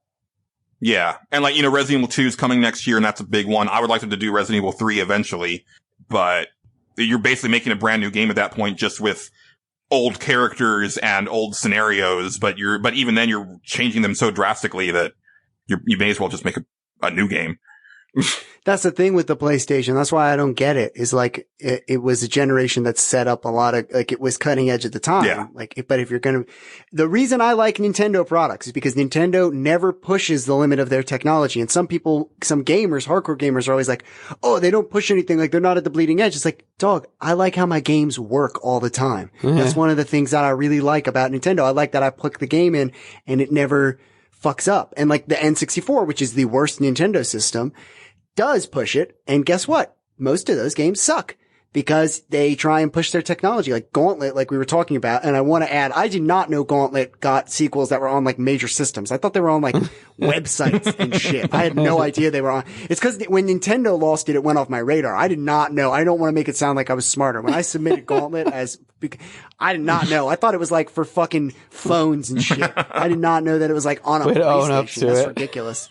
yeah. And like, Resident Evil 2 is coming next year, and that's a big one. I would like them to do Resident Evil 3 eventually, but you're basically making a brand new game at that point just with old characters and old scenarios, but even then you're changing them so drastically that you may as well just make a new game. That's the thing with the PlayStation. That's why I don't get it. Is like it was a generation that set up a lot of like it was cutting edge at the time. Yeah. But if you're the reason I like Nintendo products is because Nintendo never pushes the limit of their technology. And some gamers, hardcore gamers, are always like, oh, they don't push anything. Like they're not at the bleeding edge. It's like, dog, I like how my games work all the time. That's one of the things that I really like about Nintendo. I like that I plug the game in and it never fucks up. And like the N64, which is the worst Nintendo system, does push it. And guess what? Most of those games suck because they try and push their technology, like Gauntlet, like we were talking about. And I want to add, I did not know Gauntlet got sequels that were on like major systems. I thought they were on like websites and shit. I had no idea they were on. It's because when Nintendo lost it, it went off my radar. I did not know. I don't want to make it sound like I was smarter. When I submitted Gauntlet I did not know. I thought it was like for fucking phones and shit. I did not know that it was like on a Way to own up PlayStation. to That's it. ridiculous.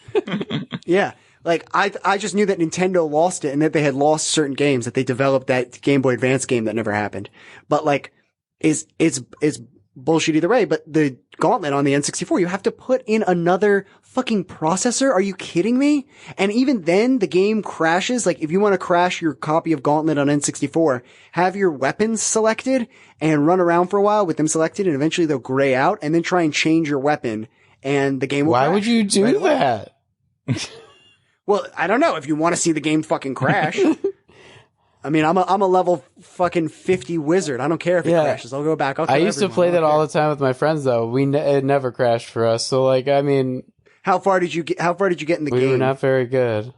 Yeah. Like, I just knew that Nintendo lost it and that they had lost certain games, that they developed that Game Boy Advance game that never happened. But like, it's bullshit either way. But the Gauntlet on the N64, you have to put in another fucking processor. Are you kidding me? And even then, the game crashes. Like, if you want to crash your copy of Gauntlet on N64, have your weapons selected and run around for a while with them selected, and eventually they'll gray out, and then try and change your weapon, and the game will Why crash would you do right away. that? Well, I don't know if you want to see the game fucking crash. I mean, I'm a level fucking 50 wizard. I don't care if it crashes. I'll go back. I used to play that all the time with my friends, though. It never crashed for us. So, like, I mean, How far did you get in the we game? were not very good.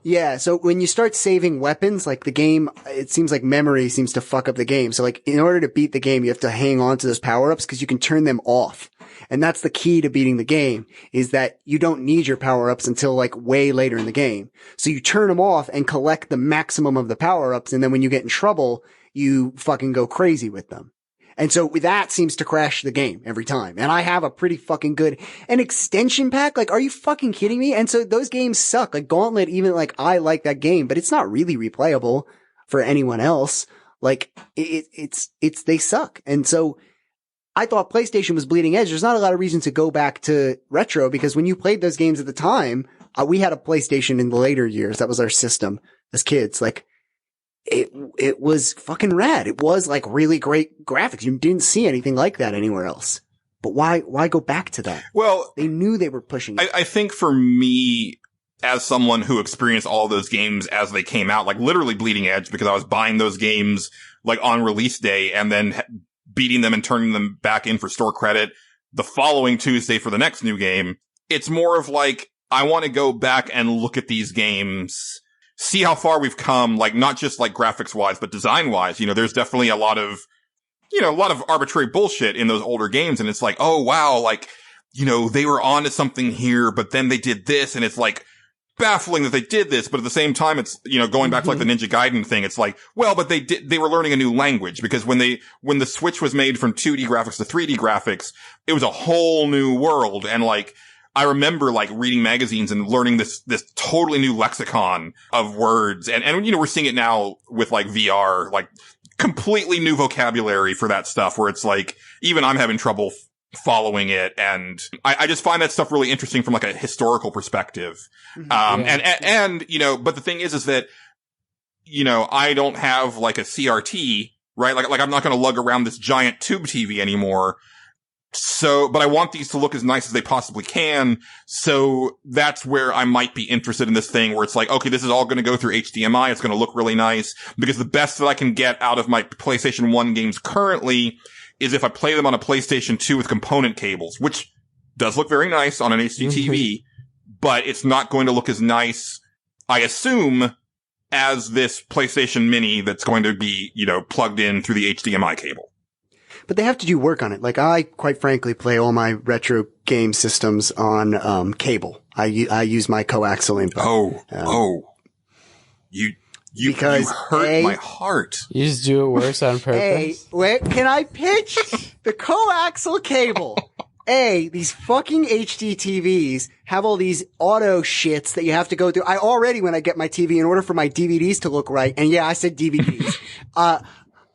Yeah, so when you start saving weapons, like the game, it seems like memory seems to fuck up the game. So like in order to beat the game, you have to hang on to those power-ups because you can turn them off. And that's the key to beating the game, is that you don't need your power-ups until like way later in the game. So you turn them off and collect the maximum of the power-ups, and then when you get in trouble, you fucking go crazy with them. And so that seems to crash the game every time. And I have a pretty fucking good, an extension pack. Like, are you fucking kidding me? And so those games suck. Like Gauntlet, even like I like that game, but it's not really replayable for anyone else. Like they suck. And so I thought PlayStation was bleeding edge. There's not a lot of reason to go back to retro because when you played those games at the time, we had a PlayStation in the later years. That was our system as kids. Like, it was fucking rad. It was like really great graphics. You didn't see anything like that anywhere else. But why go back to that? Well, They knew they were pushing it. I think for me, as someone who experienced all those games as they came out, like literally bleeding edge, because I was buying those games like on release day and then beating them and turning them back in for store credit the following Tuesday for the next new game. It's more of like, I want to go back and look at these games, see how far we've come, like not just like graphics wise, but design wise. There's definitely a lot of arbitrary bullshit in those older games. And it's like, oh wow, like, they were onto something here, but then they did this. And it's like baffling that they did this. But at the same time, it's, going back to like the Ninja Gaiden thing, it's like, well, but they were learning a new language, because when the switch was made from 2D graphics to 3D graphics, it was a whole new world. And like, I remember like reading magazines and learning this totally new lexicon of words. And we're seeing it now with like VR, like completely new vocabulary for that stuff where it's like, even I'm having trouble following it. And I just find that stuff really interesting from like a historical perspective. And, you know, but the thing is that, you know, I don't have like a CRT, right? Like I'm not going to lug around this giant tube TV anymore. So, but I want these to look as nice as they possibly can. So that's where I might be interested in this thing where it's like, okay, this is all going to go through HDMI. It's going to look really nice because the best that I can get out of my PlayStation 1 games currently is if I play them on a PlayStation 2 with component cables, which does look very nice on an HD TV, but it's not going to look as nice, I assume, as this PlayStation Mini that's going to be, you know, plugged in through the HDMI cable. But they have to do work on it. Like I, quite frankly, play all my retro game systems on cable. I use my coaxial input. You hurt my heart. You just do it worse on purpose. Hey, wait, can I pitch the coaxial cable? These fucking HD TVs have all these auto shits that you have to go through. I already, when I get my TV, in order for my DVDs to look right, and yeah, I said DVDs,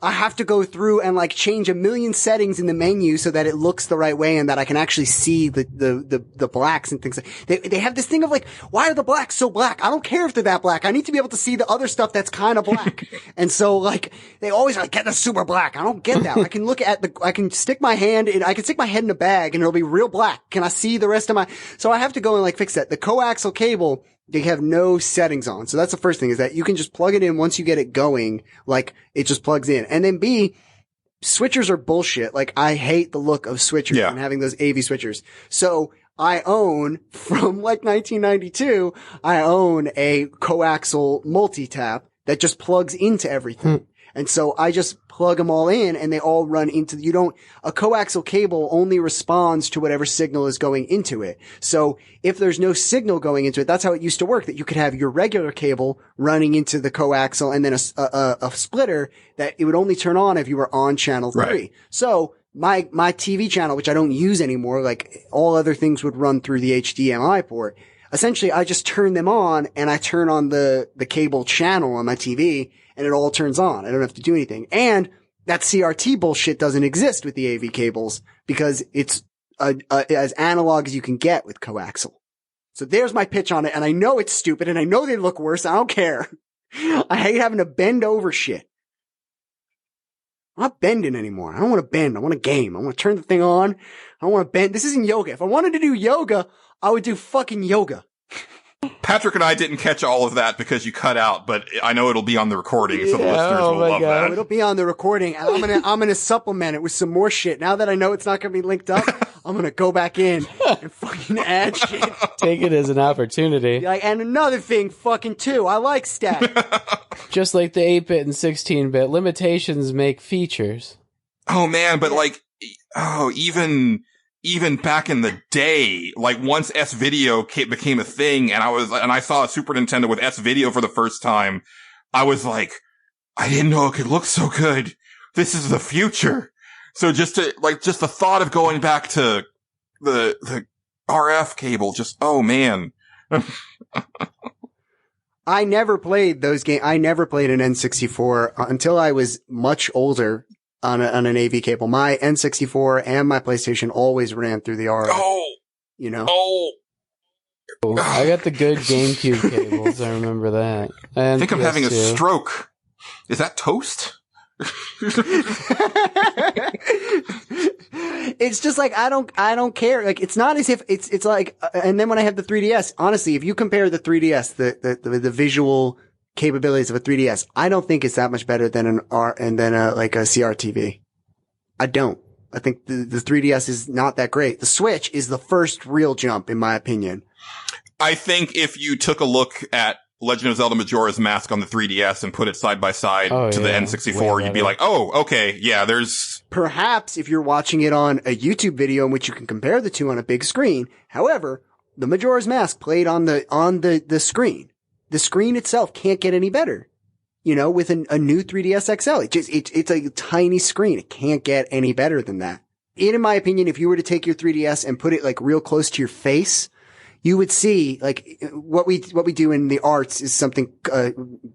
I have to go through and like change a million settings in the menu so that it looks the right way and that I can actually see the blacks and things. They have this thing of like, why are the blacks so black? I don't care if they're that black. I need to be able to see the other stuff that's kind of black. And so like, they always are like, get the super black. I don't get that. I can look at I can stick my head in a bag and it'll be real black. Can I see the rest of so I have to go and like fix that. The coaxial cable, they have no settings on. So that's the first thing, is that you can just plug it in once you get it going, like it just plugs in. And then B, switchers are bullshit. Like I hate the look of switchers and having those AV switchers. So I own, from like 1992, I own a coaxial multi-tap that just plugs into everything. And so I just plug them all in and they all run into, a coaxial cable only responds to whatever signal is going into it. So if there's no signal going into it, that's how it used to work, that you could have your regular cable running into the coaxial and then a splitter that it would only turn on if you were on channel 3. Right. So my TV channel, which I don't use anymore, like all other things would run through the HDMI port. Essentially, I just turn them on and I turn on the cable channel on my TV and it all turns on. I don't have to do anything. And that CRT bullshit doesn't exist with the AV cables because it's as analog as you can get with coaxial. So there's my pitch on it. And I know it's stupid and I know they look worse. I don't care. I hate having to bend over shit. I'm not bending anymore. I don't want to bend. I want to game. I want to turn the thing on. I don't want to bend. This isn't yoga. If I wanted to do yoga, I would do fucking yoga. Patrick and I didn't catch all of that because you cut out, but I know it'll be on the recording, so the listeners will love that. It'll be on the recording, and I'm gonna supplement it with some more shit. Now that I know it's not gonna be linked up, I'm gonna go back in and fucking add shit. Take it as an opportunity. Like, and another thing, fucking too, I like stat. Just like the 8-bit and 16-bit, limitations make features. Oh man, but like, even back in the day, like once S-Video became a thing and I saw a Super Nintendo with S-Video for the first time, I was like, I didn't know it could look so good. This is the future. So just the thought of going back to the RF cable, just, oh man. I never played those games. I never played an N64 until I was much older. On an AV cable. My N64 and my PlayStation always ran through the RF. I got the good GameCube cables. I remember that. And I think I'm having a stroke. Is that toast? It's just like, I don't care. Like, it's not as if it's like, and then when I have the 3DS, honestly, if you compare the 3DS, the visual capabilities of a 3DS, I don't think it's that much better than a CRTV. I don't. I think the 3DS is not that great. The Switch is the first real jump, in my opinion. I think if you took a look at Legend of Zelda Majora's Mask on the 3DS and put it side by side to the N64, you'd be like, oh, okay, yeah, there's... Perhaps if you're watching it on a YouTube video in which you can compare the two on a big screen. However, the Majora's Mask played on the screen. The screen itself can't get any better, with a new 3DS XL. It's a tiny screen. It can't get any better than that. In my opinion, if you were to take your 3DS and put it like real close to your face, you would see like what we do in the arts is something,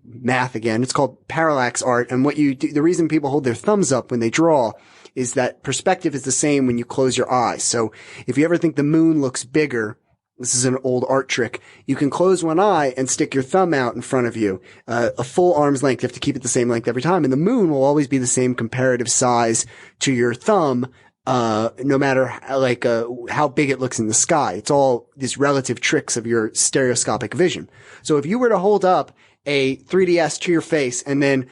math again. It's called parallax art. And what you do, the reason people hold their thumbs up when they draw is that perspective is the same when you close your eyes. So if you ever think the moon looks bigger, this is an old art trick. You can close one eye and stick your thumb out in front of you, a full arm's length. You have to keep it the same length every time. And the moon will always be the same comparative size to your thumb, no matter how big it looks in the sky. It's all these relative tricks of your stereoscopic vision. So if you were to hold up a 3DS to your face and then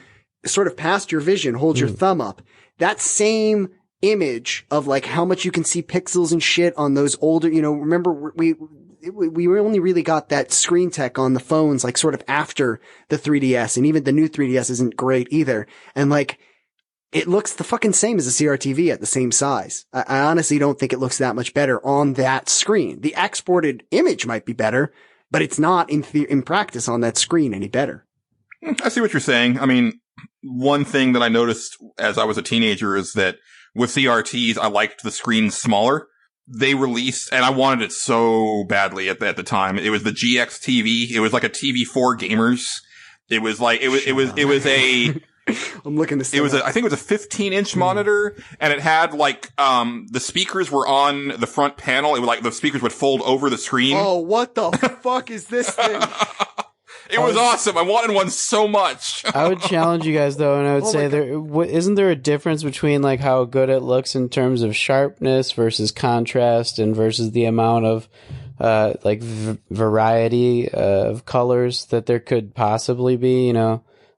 sort of past your vision, hold your thumb up, that same image of like how much you can see pixels and shit on those older, remember we only really got that screen tech on the phones, like sort of after the 3DS, and even the new 3DS isn't great either. And like, it looks the fucking same as a CRTV at the same size. I honestly don't think it looks that much better on that screen. The exported image might be better, but it's not in practice on that screen any better. I see what you're saying. I mean, one thing that I noticed as I was a teenager is that with CRTs, I liked the screen smaller. They released, and I wanted it so badly at the time. It was the GX TV. It was like a TV for gamers. It was like, it was a, I'm looking to see. I think it was a 15-inch monitor, and it had like, the speakers were on the front panel. It was like the speakers would fold over the screen. Oh, what the fuck is this thing? It was awesome. I wanted one so much. I would challenge you guys though, and I would say isn't there a difference between like how good it looks in terms of sharpness versus contrast and versus the amount of variety of colors that there could possibly be?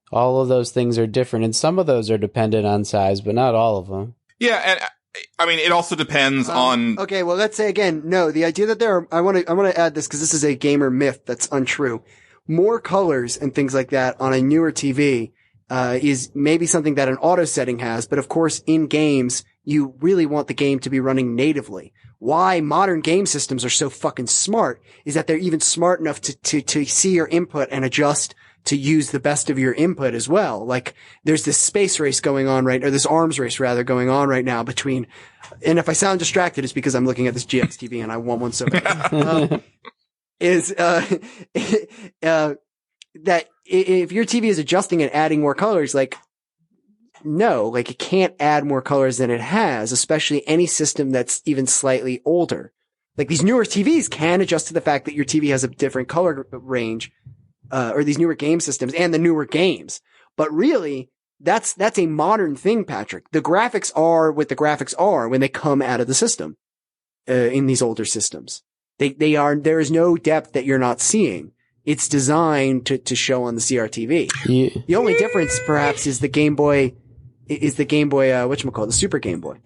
All of those things are different, and some of those are dependent on size, but not all of them. Yeah, and I mean, it also depends on. Okay, well, let's say again, no, the idea that I want to add this because this is a gamer myth that's untrue. More colors and things like that on a newer TV, is maybe something that an auto setting has. But of course, in games, you really want the game to be running natively. Why modern game systems are so fucking smart is that they're even smart enough to see your input and adjust to use the best of your input as well. Like there's this space race going on or this arms race rather going on right now between, and if I sound distracted, it's because I'm looking at this GX TV and I want one so bad. That if your TV is adjusting and adding more colors, like, no, like it can't add more colors than it has, especially any system that's even slightly older. Like these newer TVs can adjust to the fact that your TV has a different color range, or these newer game systems and the newer games. But really, that's a modern thing, Patrick. The graphics are what the graphics are when they come out of the system, in these older systems. There is no depth that you're not seeing. It's designed to show on the CRTV. Yeah. The only difference perhaps is the Game Boy, the Super Game Boy.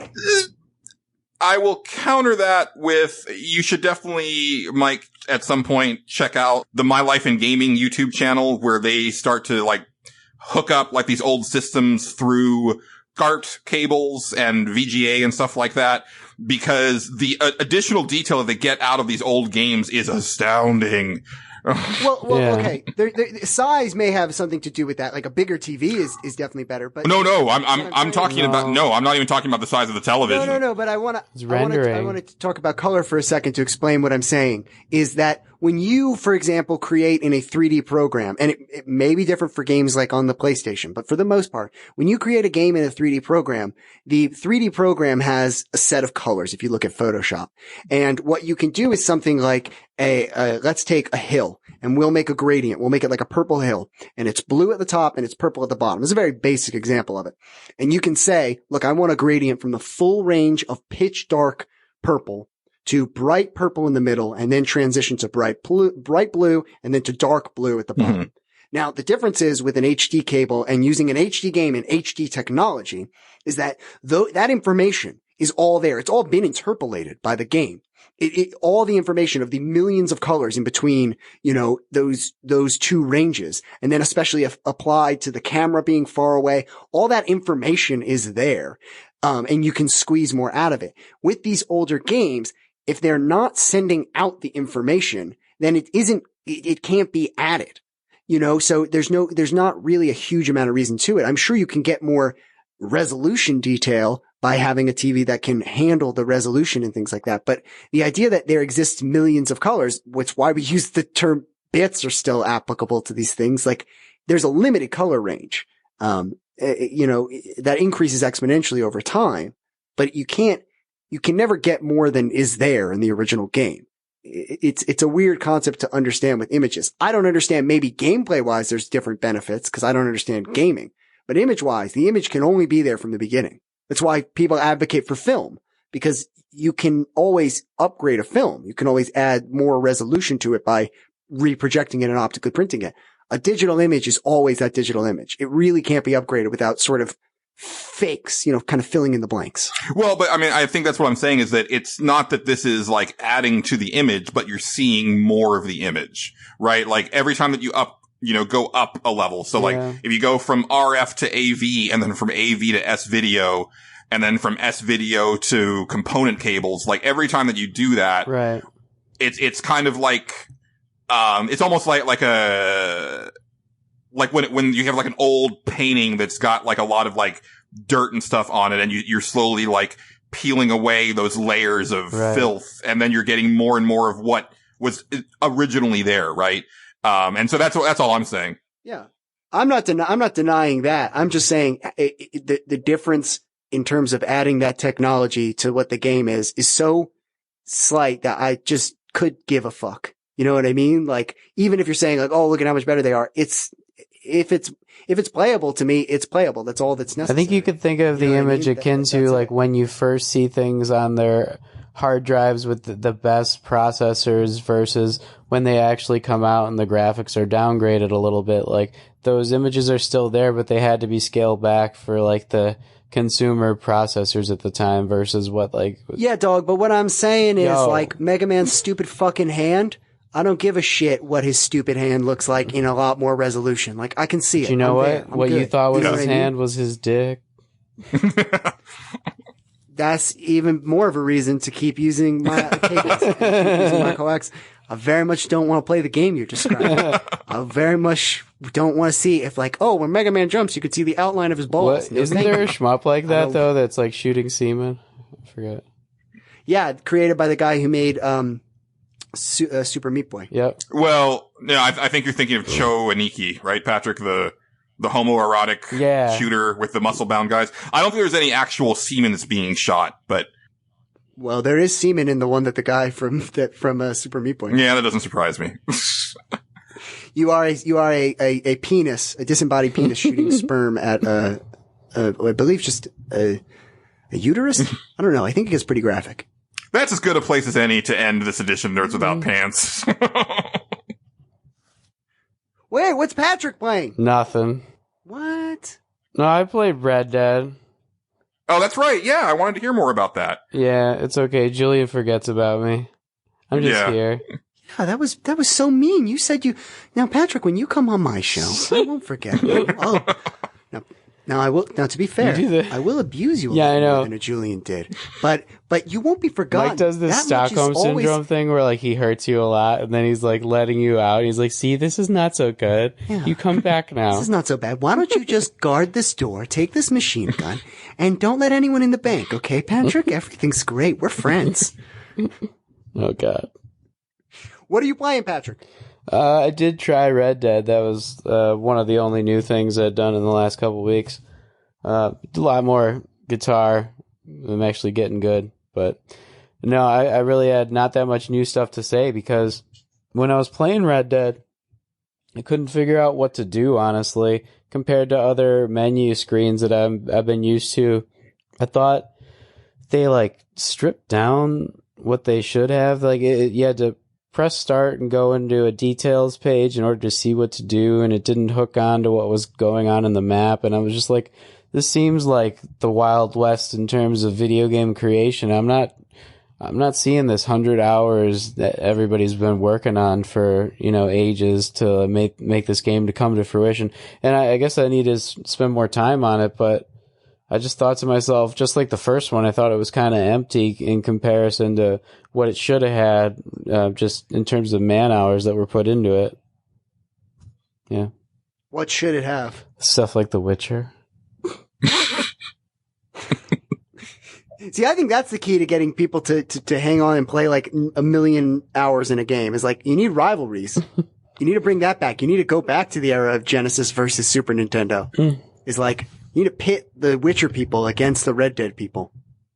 I will counter that with, you should definitely, Mike, at some point check out the My Life in Gaming YouTube channel where they start to like hook up like these old systems through SCART cables and VGA and stuff like that, because the additional detail that they get out of these old games is astounding. Well, yeah. Okay. Size may have something to do with that. Like a bigger TV is definitely better. But no, I'm talking about. No, I'm not even talking about the size of the television. No. But I want to talk about color for a second to explain what I'm saying. Is that when you, for example, create in a 3D program, and it may be different for games like on the PlayStation, but for the most part, when you create a game in a 3D program, the 3D program has a set of colors. If you look at Photoshop, and what you can do is something like let's take a hill and we'll make a gradient. We'll make it like a purple hill, and it's blue at the top and it's purple at the bottom. It's a very basic example of it. And you can say, look, I want a gradient from the full range of pitch dark purple to bright purple in the middle, and then transition to bright blue, and then to dark blue at the bottom. Mm-hmm. Now, the difference is with an HD cable and using an HD game and HD technology is that that information is all there. It's all been interpolated by the game. All the information of the millions of colors in between, those two ranges, and then especially applied to the camera being far away, all that information is there. And you can squeeze more out of it. With these older games, if they're not sending out the information, then it can't be added, so there's not really a huge amount of reason to it. I'm sure you can get more resolution detail by having a TV that can handle the resolution and things like that. But the idea that there exists millions of colors, which why we use the term bits are still applicable to these things. Like there's a limited color range, that increases exponentially over time, but you can never get more than is there in the original game. It's a weird concept to understand with images. I don't understand, maybe gameplay wise, there's different benefits because I don't understand gaming, but image wise, the image can only be there from the beginning. That's why people advocate for film, because you can always upgrade a film. You can always add more resolution to it by reprojecting it and optically printing it. A digital image is always that digital image. It really can't be upgraded without sort of fakes, kind of filling in the blanks. Well, but I mean, I think that's what I'm saying is that it's not that this is like adding to the image, but you're seeing more of the image, right? Like every time that you go up a level. So like if you go from RF to AV and then from AV to S video and then from S video to component cables, like every time that you do that, Right. it's kind of like, it's almost like when you have like an old painting that's got like a lot of like dirt and stuff on it and you're slowly like peeling away those layers of filth and then you're getting more and more of what was originally there, right? And so that's all I'm saying. Yeah. I'm not denying that. I'm just saying the difference in terms of adding that technology to what the game is so slight that I just could give a fuck. You know what I mean? Like, even if you're saying like, oh, look at how much better they are. If it's playable to me, it's playable. That's all that's necessary. I think you could think of the image akin to like when you first see things on their hard drives with the best processors versus when they actually come out and the graphics are downgraded a little bit. Like those images are still there, but they had to be scaled back for like the consumer processors at the time versus what like. Yeah, dog. But what I'm saying is like Mega Man's stupid fucking hand. I don't give a shit what his stupid hand looks like in a lot more resolution. Like, I can see it. Do you know what you thought was his hand was his dick? That's even more of a reason to keep using my cables, using my coax. I very much don't want to play the game you're describing. I very much don't want to see if like, oh, when Mega Man jumps, you could see the outline of his balls. What? Isn't there a shmup like that, though, that's like shooting semen? I forget. Yeah, created by the guy who made Super Meat Boy. Yep. Well, no, I think you're thinking of Cho Aniki, right, Patrick? The homoerotic shooter with the muscle-bound guys. I don't think there's any actual semen that's being shot, but... Well, there is semen in the one that the guy from Super Meat Boy. Yeah, that doesn't surprise me. You are a penis, a disembodied penis shooting sperm at I believe just a uterus? I don't know. I think it gets pretty graphic. That's as good a place as any to end this edition of Nerds Without Pants. Wait, what's Patrick playing? Nothing. What? No, I played Red Dead. Oh, that's right. Yeah, I wanted to hear more about that. Yeah, it's okay. Julian forgets about me. I'm just here. Yeah, that was so mean. You said now, Patrick, when you come on my show, I won't forget you. Oh, now I will. Now, to be fair, I will abuse you a little more than a Julian did, but you won't be forgotten. Mike does this Stockholm syndrome thing where like he hurts you a lot, and then he's like letting you out. He's like, "See, this is not so good. Yeah. You come back now. This is not so bad. Why don't you just guard this door, take this machine gun, and don't let anyone in the bank, okay, Patrick? Everything's great. We're friends." Oh God. What are you playing, Patrick? I did try Red Dead. That was one of the only new things I'd done in the last couple weeks. A lot more guitar. I'm actually getting good. But no, I really had not that much new stuff to say because when I was playing Red Dead, I couldn't figure out what to do, honestly, compared to other menu screens that I've been used to. I thought they like stripped down what they should have. Like you had to press start and go into a details page in order to see what to do, and it didn't hook on to what was going on in the map. And I was just like, this seems like the Wild West in terms of video game creation. I'm not seeing this 100 hours that everybody's been working on for, ages to make this game to come to fruition. And I guess I need to spend more time on it, but I just thought to myself, just like the first one, I thought it was kind of empty in comparison to what it should have had, just in terms of man hours that were put into it. Yeah. What should it have? Stuff like The Witcher. See, I think that's the key to getting people to hang on and play like a million hours in a game is like, you need rivalries. You need to bring that back. You need to go back to the era of Genesis versus Super Nintendo. It's like, you need to pit the Witcher people against the Red Dead people.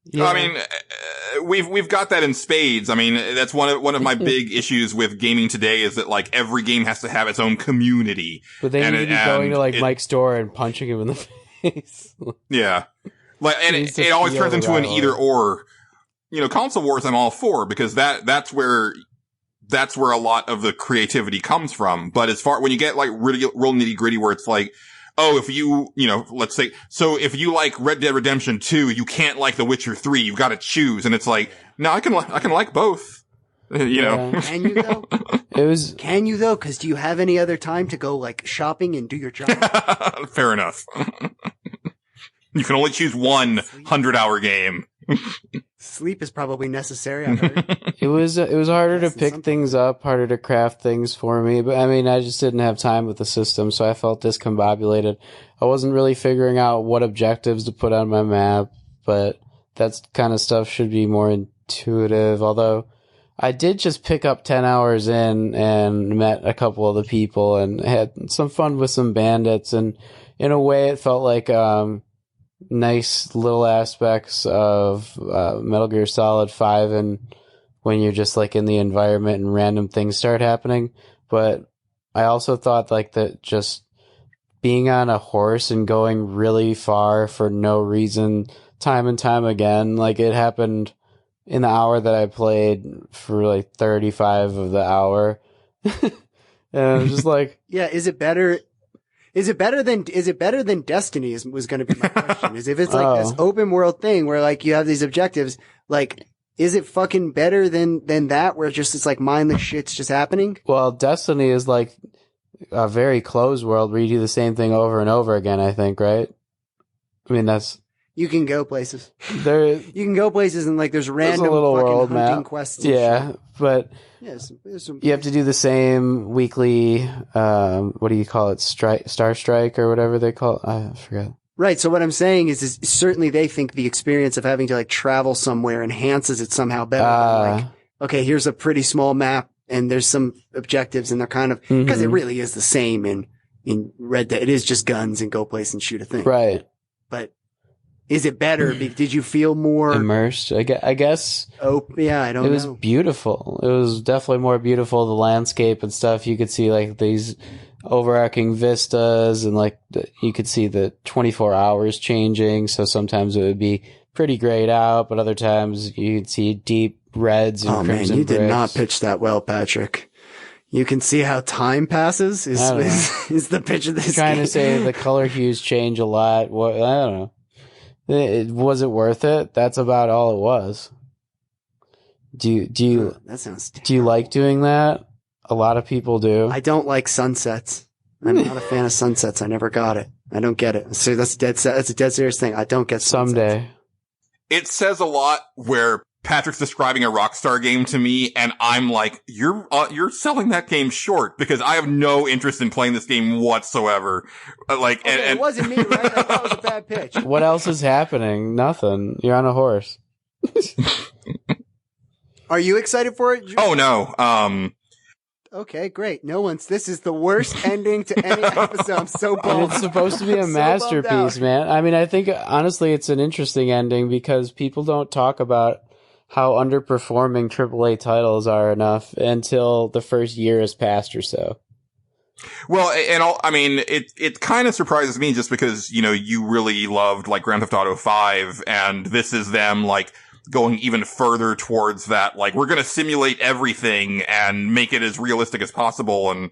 Yeah. I mean, we've got that in spades. I mean, that's one of my big issues with gaming today is that like every game has to have its own community. But they need to be going to like Mike's store and punching him in the face. Yeah. Like, and it always turns into an either or. You know, console wars I'm all for because that's where a lot of the creativity comes from. But as far, when you get like real nitty gritty where it's like, oh, if you know, let's say, so if you like Red Dead Redemption 2, you can't like The Witcher 3. You've got to choose. And it's like, no, I can like both. You know. Can you though? Can you though? Cause do you have any other time to go like shopping and do your job? Fair enough. You can only choose one 100-hour game. Sleep is probably necessary, I've heard. It was harder to pick things up, harder to craft things for me, but I mean, I just didn't have time with the system, so I felt discombobulated. I wasn't really figuring out what objectives to put on my map, but that kind of stuff should be more intuitive, although I did just pick up 10 hours in and met a couple of the people and had some fun with some bandits, and in a way it felt like nice little aspects of Metal Gear Solid 5 and when you're just like in the environment and random things start happening. But I also thought like that just being on a horse and going really far for no reason time and time again, like it happened in the hour that I played for like 35 of the hour. And I'm just like, yeah, is it better than Destiny was going to be my question. Is if it's like this open world thing where like you have these objectives, like, is it fucking better than that where it's like mindless shit's just happening? Well, Destiny is like a very closed world where you do the same thing over and over again, I think, right? I mean, you can go places. You can go places and like there's random little fucking world hunting map. quests. Yeah, but yes, you have to do the same weekly, what do you call it? Star Strike or whatever they call it. I forgot. Right. So what I'm saying is certainly they think the experience of having to like travel somewhere enhances it somehow better. Than like, okay, here's a pretty small map and there's some objectives and they're kind of, because it really is the same in Red Dead. It is just guns and go place and shoot a thing. Right. But is it better? Did you feel more immersed? I guess. Oh, yeah, I don't know. It was beautiful. It was definitely more beautiful. The landscape and stuff. You could see like these overarching vistas and like you could see the 24 hours changing. So sometimes it would be pretty grayed out, but other times you could see deep reds and crimson bricks. Oh man, you did not pitch that well, Patrick. You can see how time passes is the pitch of this trying game. To say the color hues change a lot. I don't know. Was it worth it? That's about all it was. Do you that sounds terrible. Do you like doing that? A lot of people do. I don't like sunsets. I'm not a fan of sunsets. I never got it. I don't get it. So that's a dead serious thing. I don't get sunsets. Someday. It says a lot where Patrick's describing a Rockstar game to me, and I'm like, you're selling that game short because I have no interest in playing this game whatsoever. Like, okay, and it wasn't me, right? I thought it was a bad pitch. What else is happening? Nothing. You're on a horse. Are you excited for it? Oh no. Okay, great. This is the worst ending to any episode. I'm so bummed. And it's supposed to be a masterpiece, man. I mean, I think honestly it's an interesting ending because people don't talk about how underperforming AAA titles are enough until the first year has passed or so. Well, I mean, it kind of surprises me just because, you know, you really loved like Grand Theft Auto 5 and this is them like going even further towards that. Like, we're going to simulate everything and make it as realistic as possible. And,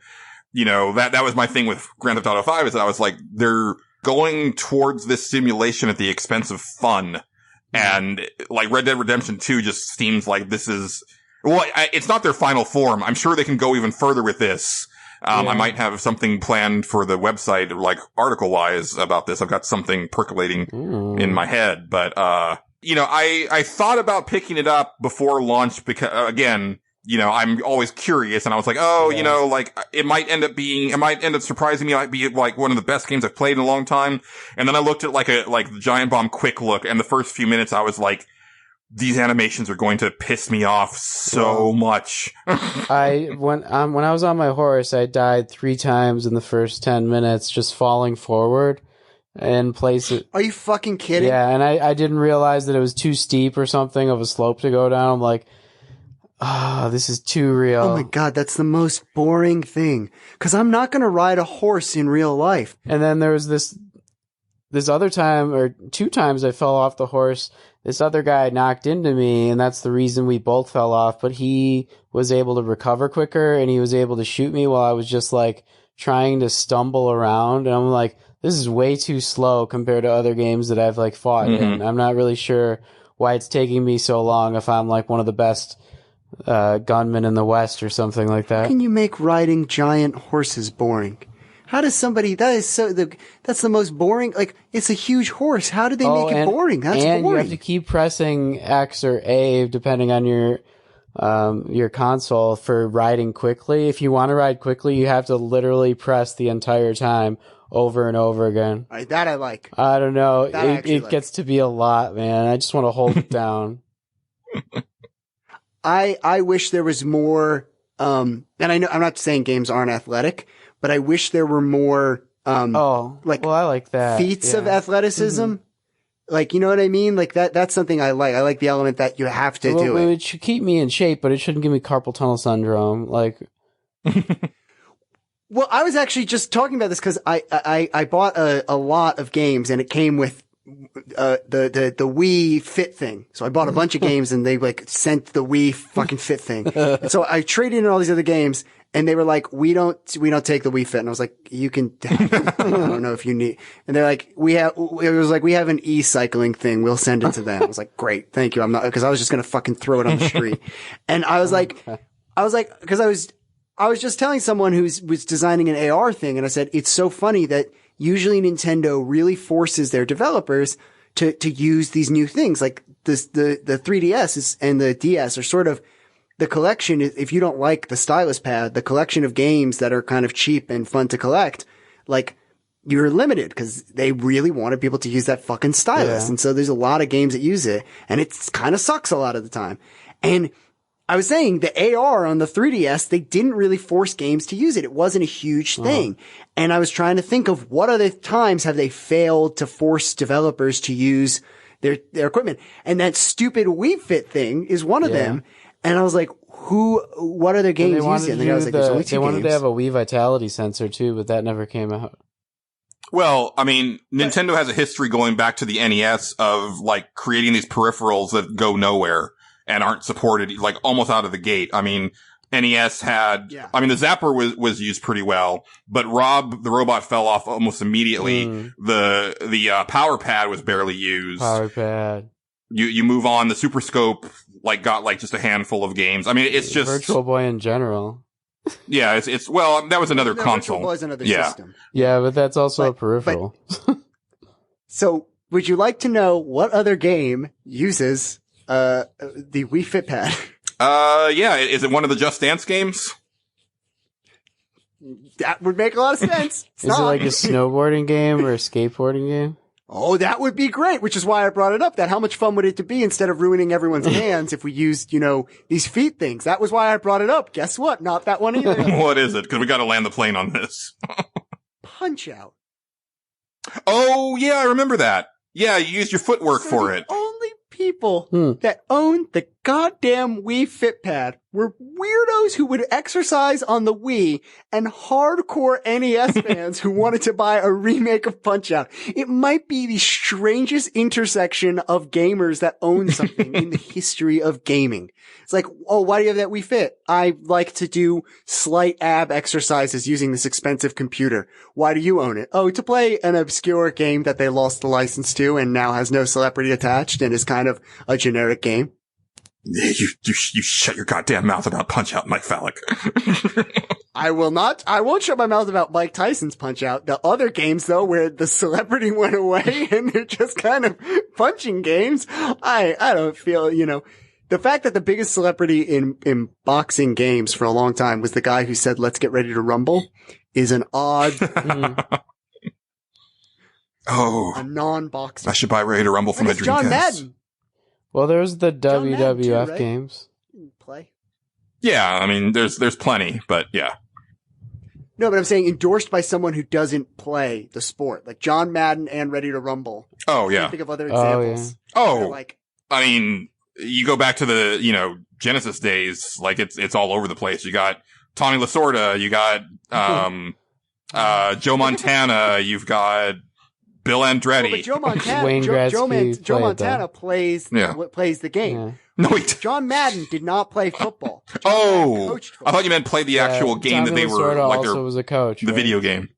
you know, that was my thing with Grand Theft Auto 5 is that I was like, they're going towards this simulation at the expense of fun. And like Red Dead Redemption 2 just seems like this is, well, it's not their final form. I'm sure they can go even further with this. I might have something planned for the website, like article wise about this. I've got something percolating in my head, but, you know, I thought about picking it up before launch because, again, you know, I'm always curious and I was like, you know, like it might end up surprising me. It might be like one of the best games I've played in a long time. And then I looked at like the Giant Bomb quick look and the first few minutes I was like, these animations are going to piss me off so much. When I was on my horse, I died 3 times in the first 10 minutes just falling forward and places. Are you fucking kidding? Yeah, and I didn't realize that it was too steep or something of a slope to go down. I'm like, this is too real. Oh my God, that's the most boring thing. Cause I'm not gonna ride a horse in real life. And then there was this other time, or 2 times I fell off the horse. This other guy knocked into me, and that's the reason we both fell off, but he was able to recover quicker, and he was able to shoot me while I was just like trying to stumble around. And I'm like, this is way too slow compared to other games that I've like fought in. I'm not really sure why it's taking me so long if I'm like one of the best gunmen in the West or something like that. How can you make riding giant horses boring? How does somebody, that's the most boring, like, it's a huge horse. How did they make it boring? That's and boring. You have to keep pressing X or A depending on your console for riding quickly. If you want to ride quickly, you have to literally press the entire time over and over again. All right, that I like. I don't know. That It gets to be a lot, man. I just want to hold it down. I wish there was more, and I know, I'm not saying games aren't athletic, but I wish there were more, I like that. feats of athleticism. Like, you know what I mean? Like that's something I like. I like the element that you have to do it. It should keep me in shape, but it shouldn't give me carpal tunnel syndrome. Like, well, I was actually just talking about this because I bought a lot of games and it came with the Wii Fit thing. So I bought a bunch of games and they like sent the Wii fucking Fit thing. And so I traded in all these other games and they were like, we don't take the Wii Fit. And I was like, you can, I don't know if you need, and they're like, we have an e-cycling thing. We'll send it to them. I was like, great. Thank you. I'm not, cause I was just going to fucking throw it on the street. And I was like, cause I was just telling someone was designing an AR thing. And I said, it's so funny that usually Nintendo really forces their developers to use these new things. Like the 3DS and the DS are sort of the collection. If you don't like the stylus pad, the collection of games that are kind of cheap and fun to collect, like you're limited because they really wanted people to use that fucking stylus. Yeah. And so there's a lot of games that use it and it kind of sucks a lot of the time. And I was saying the AR on the 3DS, they didn't really force games to use it. It wasn't a huge thing. And I was trying to think of what other times have they failed to force developers to use their equipment. And that stupid Wii Fit thing is one of them. And I was like, what other games use it? And I was like, there's only 2 they wanted games. to have a Wii Vitality sensor too, but that never came out. Well, I mean, Nintendo has a history going back to the NES of like creating these peripherals that go nowhere and aren't supported like almost out of the gate. I mean, NES had, I mean, the Zapper was used pretty well, but Rob the robot fell off almost immediately. The Power Pad was barely used. Power Pad. You move on. The Super Scope got just a handful of games. I mean, it's just Virtual Boy in general. Yeah, it's well, that was another console. Virtual Boy's another system. Yeah, but that's also a peripheral. So would you like to know what other game uses the Wii Fit Pad? Yeah. Is it one of the Just Dance games? That would make a lot of sense. It's Is not. it like a snowboarding game or a skateboarding game? Oh, that would be great, which is why I brought it up. That how much fun would it be instead of ruining everyone's hands if we used, these feet things. That was why I brought it up. Guess what? Not that one either. What is it? Because we got to land the plane on this. Punch Out. Oh, yeah, I remember that. Yeah, you used your footwork for it. Only people that owned the goddamn Wii Fit Pad were weirdos who would exercise on the Wii and hardcore NES fans who wanted to buy a remake of Punch-Out. It might be the strangest intersection of gamers that own something in the history of gaming. It's like, oh, why do you have that Wii Fit? I like to do slight ab exercises using this expensive computer. Why do you own it? Oh, to play an obscure game that they lost the license to and now has no celebrity attached and is kind of a generic game. You shut your goddamn mouth about Punch-Out, Mike Fallek. I will not. I won't shut my mouth about Mike Tyson's Punch-Out. The other games, though, where the celebrity went away and they're just kind of punching games, I don't feel, the fact that the biggest celebrity in boxing games for a long time was the guy who said, "Let's get ready to rumble," is an odd, a non-boxing. I should buy Ready to Rumble for my It's John Dreamcast. Madden. Well, there's the John Madden too, WWF right? games. Play. Yeah, I mean, there's plenty, but yeah. No, but I'm saying endorsed by someone who doesn't play the sport, like John Madden and Ready to Rumble. Oh, I yeah. can't think of other Oh, examples. Oh, They're like, I mean, you go back to the, Genesis days, like it's all over the place. You got Tommy Lasorda, you got, Joe Montana, you've got Bill Andretti. but Joe Montana, Wayne Joe Gretzky Montana plays Yeah. plays the game. Yeah. No, wait. John Madden did not play football. John Madden Oh, coached I football. thought you meant play the actual game that Tommy they were, Lasorda like also was a coach. the right? video game.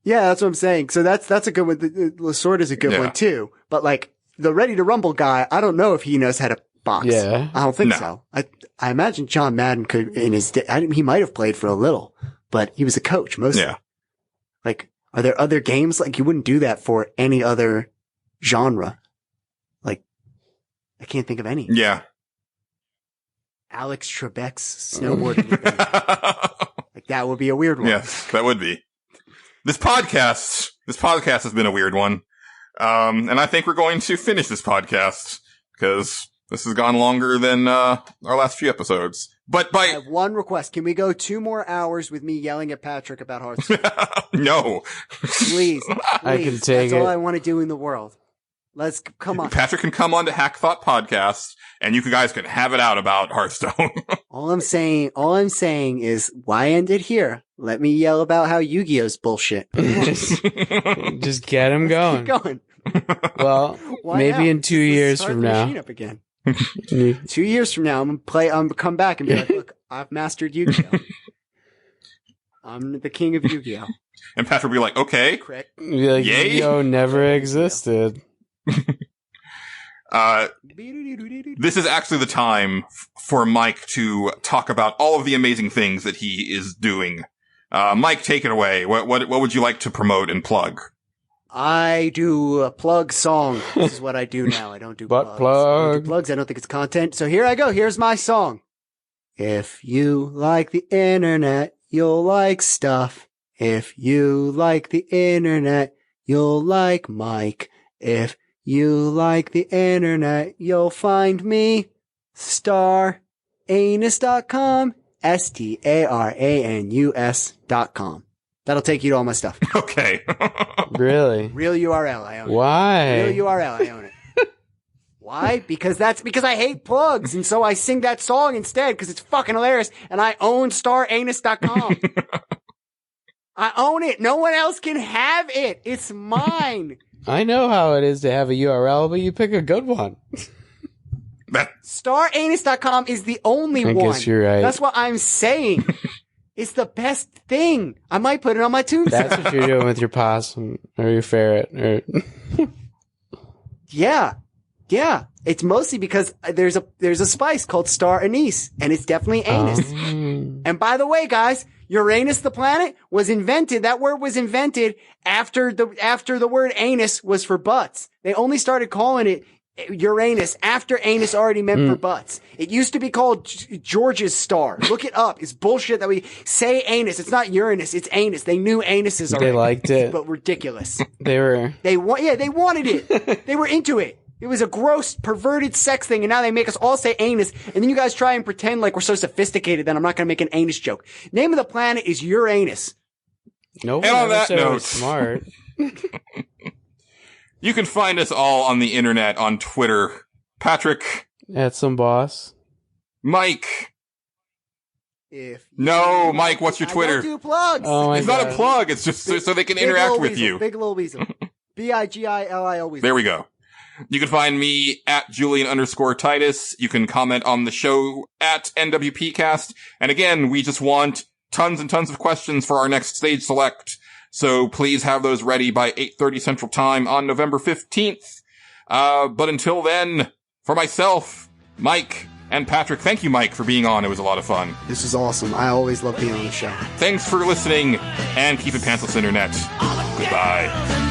Yeah, that's what I'm saying. So that's a good one. Lasorda's a good Yeah. one too. But like the Ready to Rumble guy, I don't know if he knows how to box. Yeah. I don't think No. so. I imagine John Madden could in his day. He might have played for a little, but he was a coach mostly. Yeah. Like, are there other games? Like, you wouldn't do that for any other genre. Like, I can't think of any. Yeah. Alex Trebek's snowboarding event. Like, that would be a weird one. Yes, that would be. This podcast has been a weird one. And I think we're going to finish this podcast because this has gone longer than, our last few episodes. But I by, have one request. Can we go 2 more hours with me yelling at Patrick about Hearthstone? no. Please. I can please. take That's all it. I want to do in the world. Come on. Patrick can come on to Hackthought Podcast and you guys can have it out about Hearthstone. All I'm saying is, why end it here? Let me yell about how Yu-Gi-Oh's bullshit. Just get him going. Keep going. Well, Why maybe now? in 2 Let's years start from the now. machine up again. 2 years from now, I'm gonna come back and be like, look, I've mastered Yu-Gi-Oh. I'm the king of Yu-Gi-Oh. And Patrick will be like, okay. Crick. Be like, Yay. Yu-Gi-Oh never existed. This is actually the time for Mike to talk about all of the amazing things that he is doing. Mike, take it away. What would you like to promote and plug? I do a plug song. This is what I do now. I don't do Butt plugs. I don't plug. do plugs. I don't think it's content. So here I go. Here's my song. If you like the internet, you'll like stuff. If you like the internet, you'll like Mike. If you like the internet, you'll find me. Staranus.com. STARANUS.com. That'll take you to all my stuff. Okay. Really? Real URL. I own it. Why? Real URL. I own it. Why? Because I hate plugs. And so I sing that song instead because it's fucking hilarious. And I own staranus.com. I own it. No one else can have it. It's mine. I know how it is to have a URL, but you pick a good one. Staranus.com is the only I one. guess you're right. That's what I'm saying. It's the best thing. I might put it on my tombstone. That's what you're doing with your possum or your ferret. Or Yeah. Yeah. It's mostly because there's a spice called star anise, and it's definitely anus. And by the way, guys, Uranus, the planet, was invented. That word was invented after the word anus was for butts. They only started calling it Uranus after anus already meant for butts. It used to be called George's star. Look it up. It's bullshit that we say anus. It's not Uranus. It's anus. They knew anuses already. They liked it. But ridiculous. They Wanted it. They were into it. It was a gross, perverted sex thing, and now they make us all say anus, and then you guys try and pretend like we're so sophisticated that I'm not gonna make an anus joke. Name of the planet is Uranus. no one And on ever that said it note- was smart. You can find us all on the internet on Twitter. Patrick, At some boss. Mike. If No, Mike, what's your I Twitter? don't do plugs. Oh my It's god. not a plug. It's just so they can Big interact Lil with Weasel, you. Big Lil Weasel. BIGILIO Weasel. There we go. You can find me at Julian_Titus. You can comment on the show at NWPcast. And again, we just want tons and tons of questions for our next stage select. So please have those ready by 8:30 Central Time on November 15th. But until then, for myself, Mike, and Patrick, thank you, Mike, for being on. It was a lot of fun. This is awesome. I always love being on the show. Thanks for listening, and keep it pantsless, Internet. Goodbye.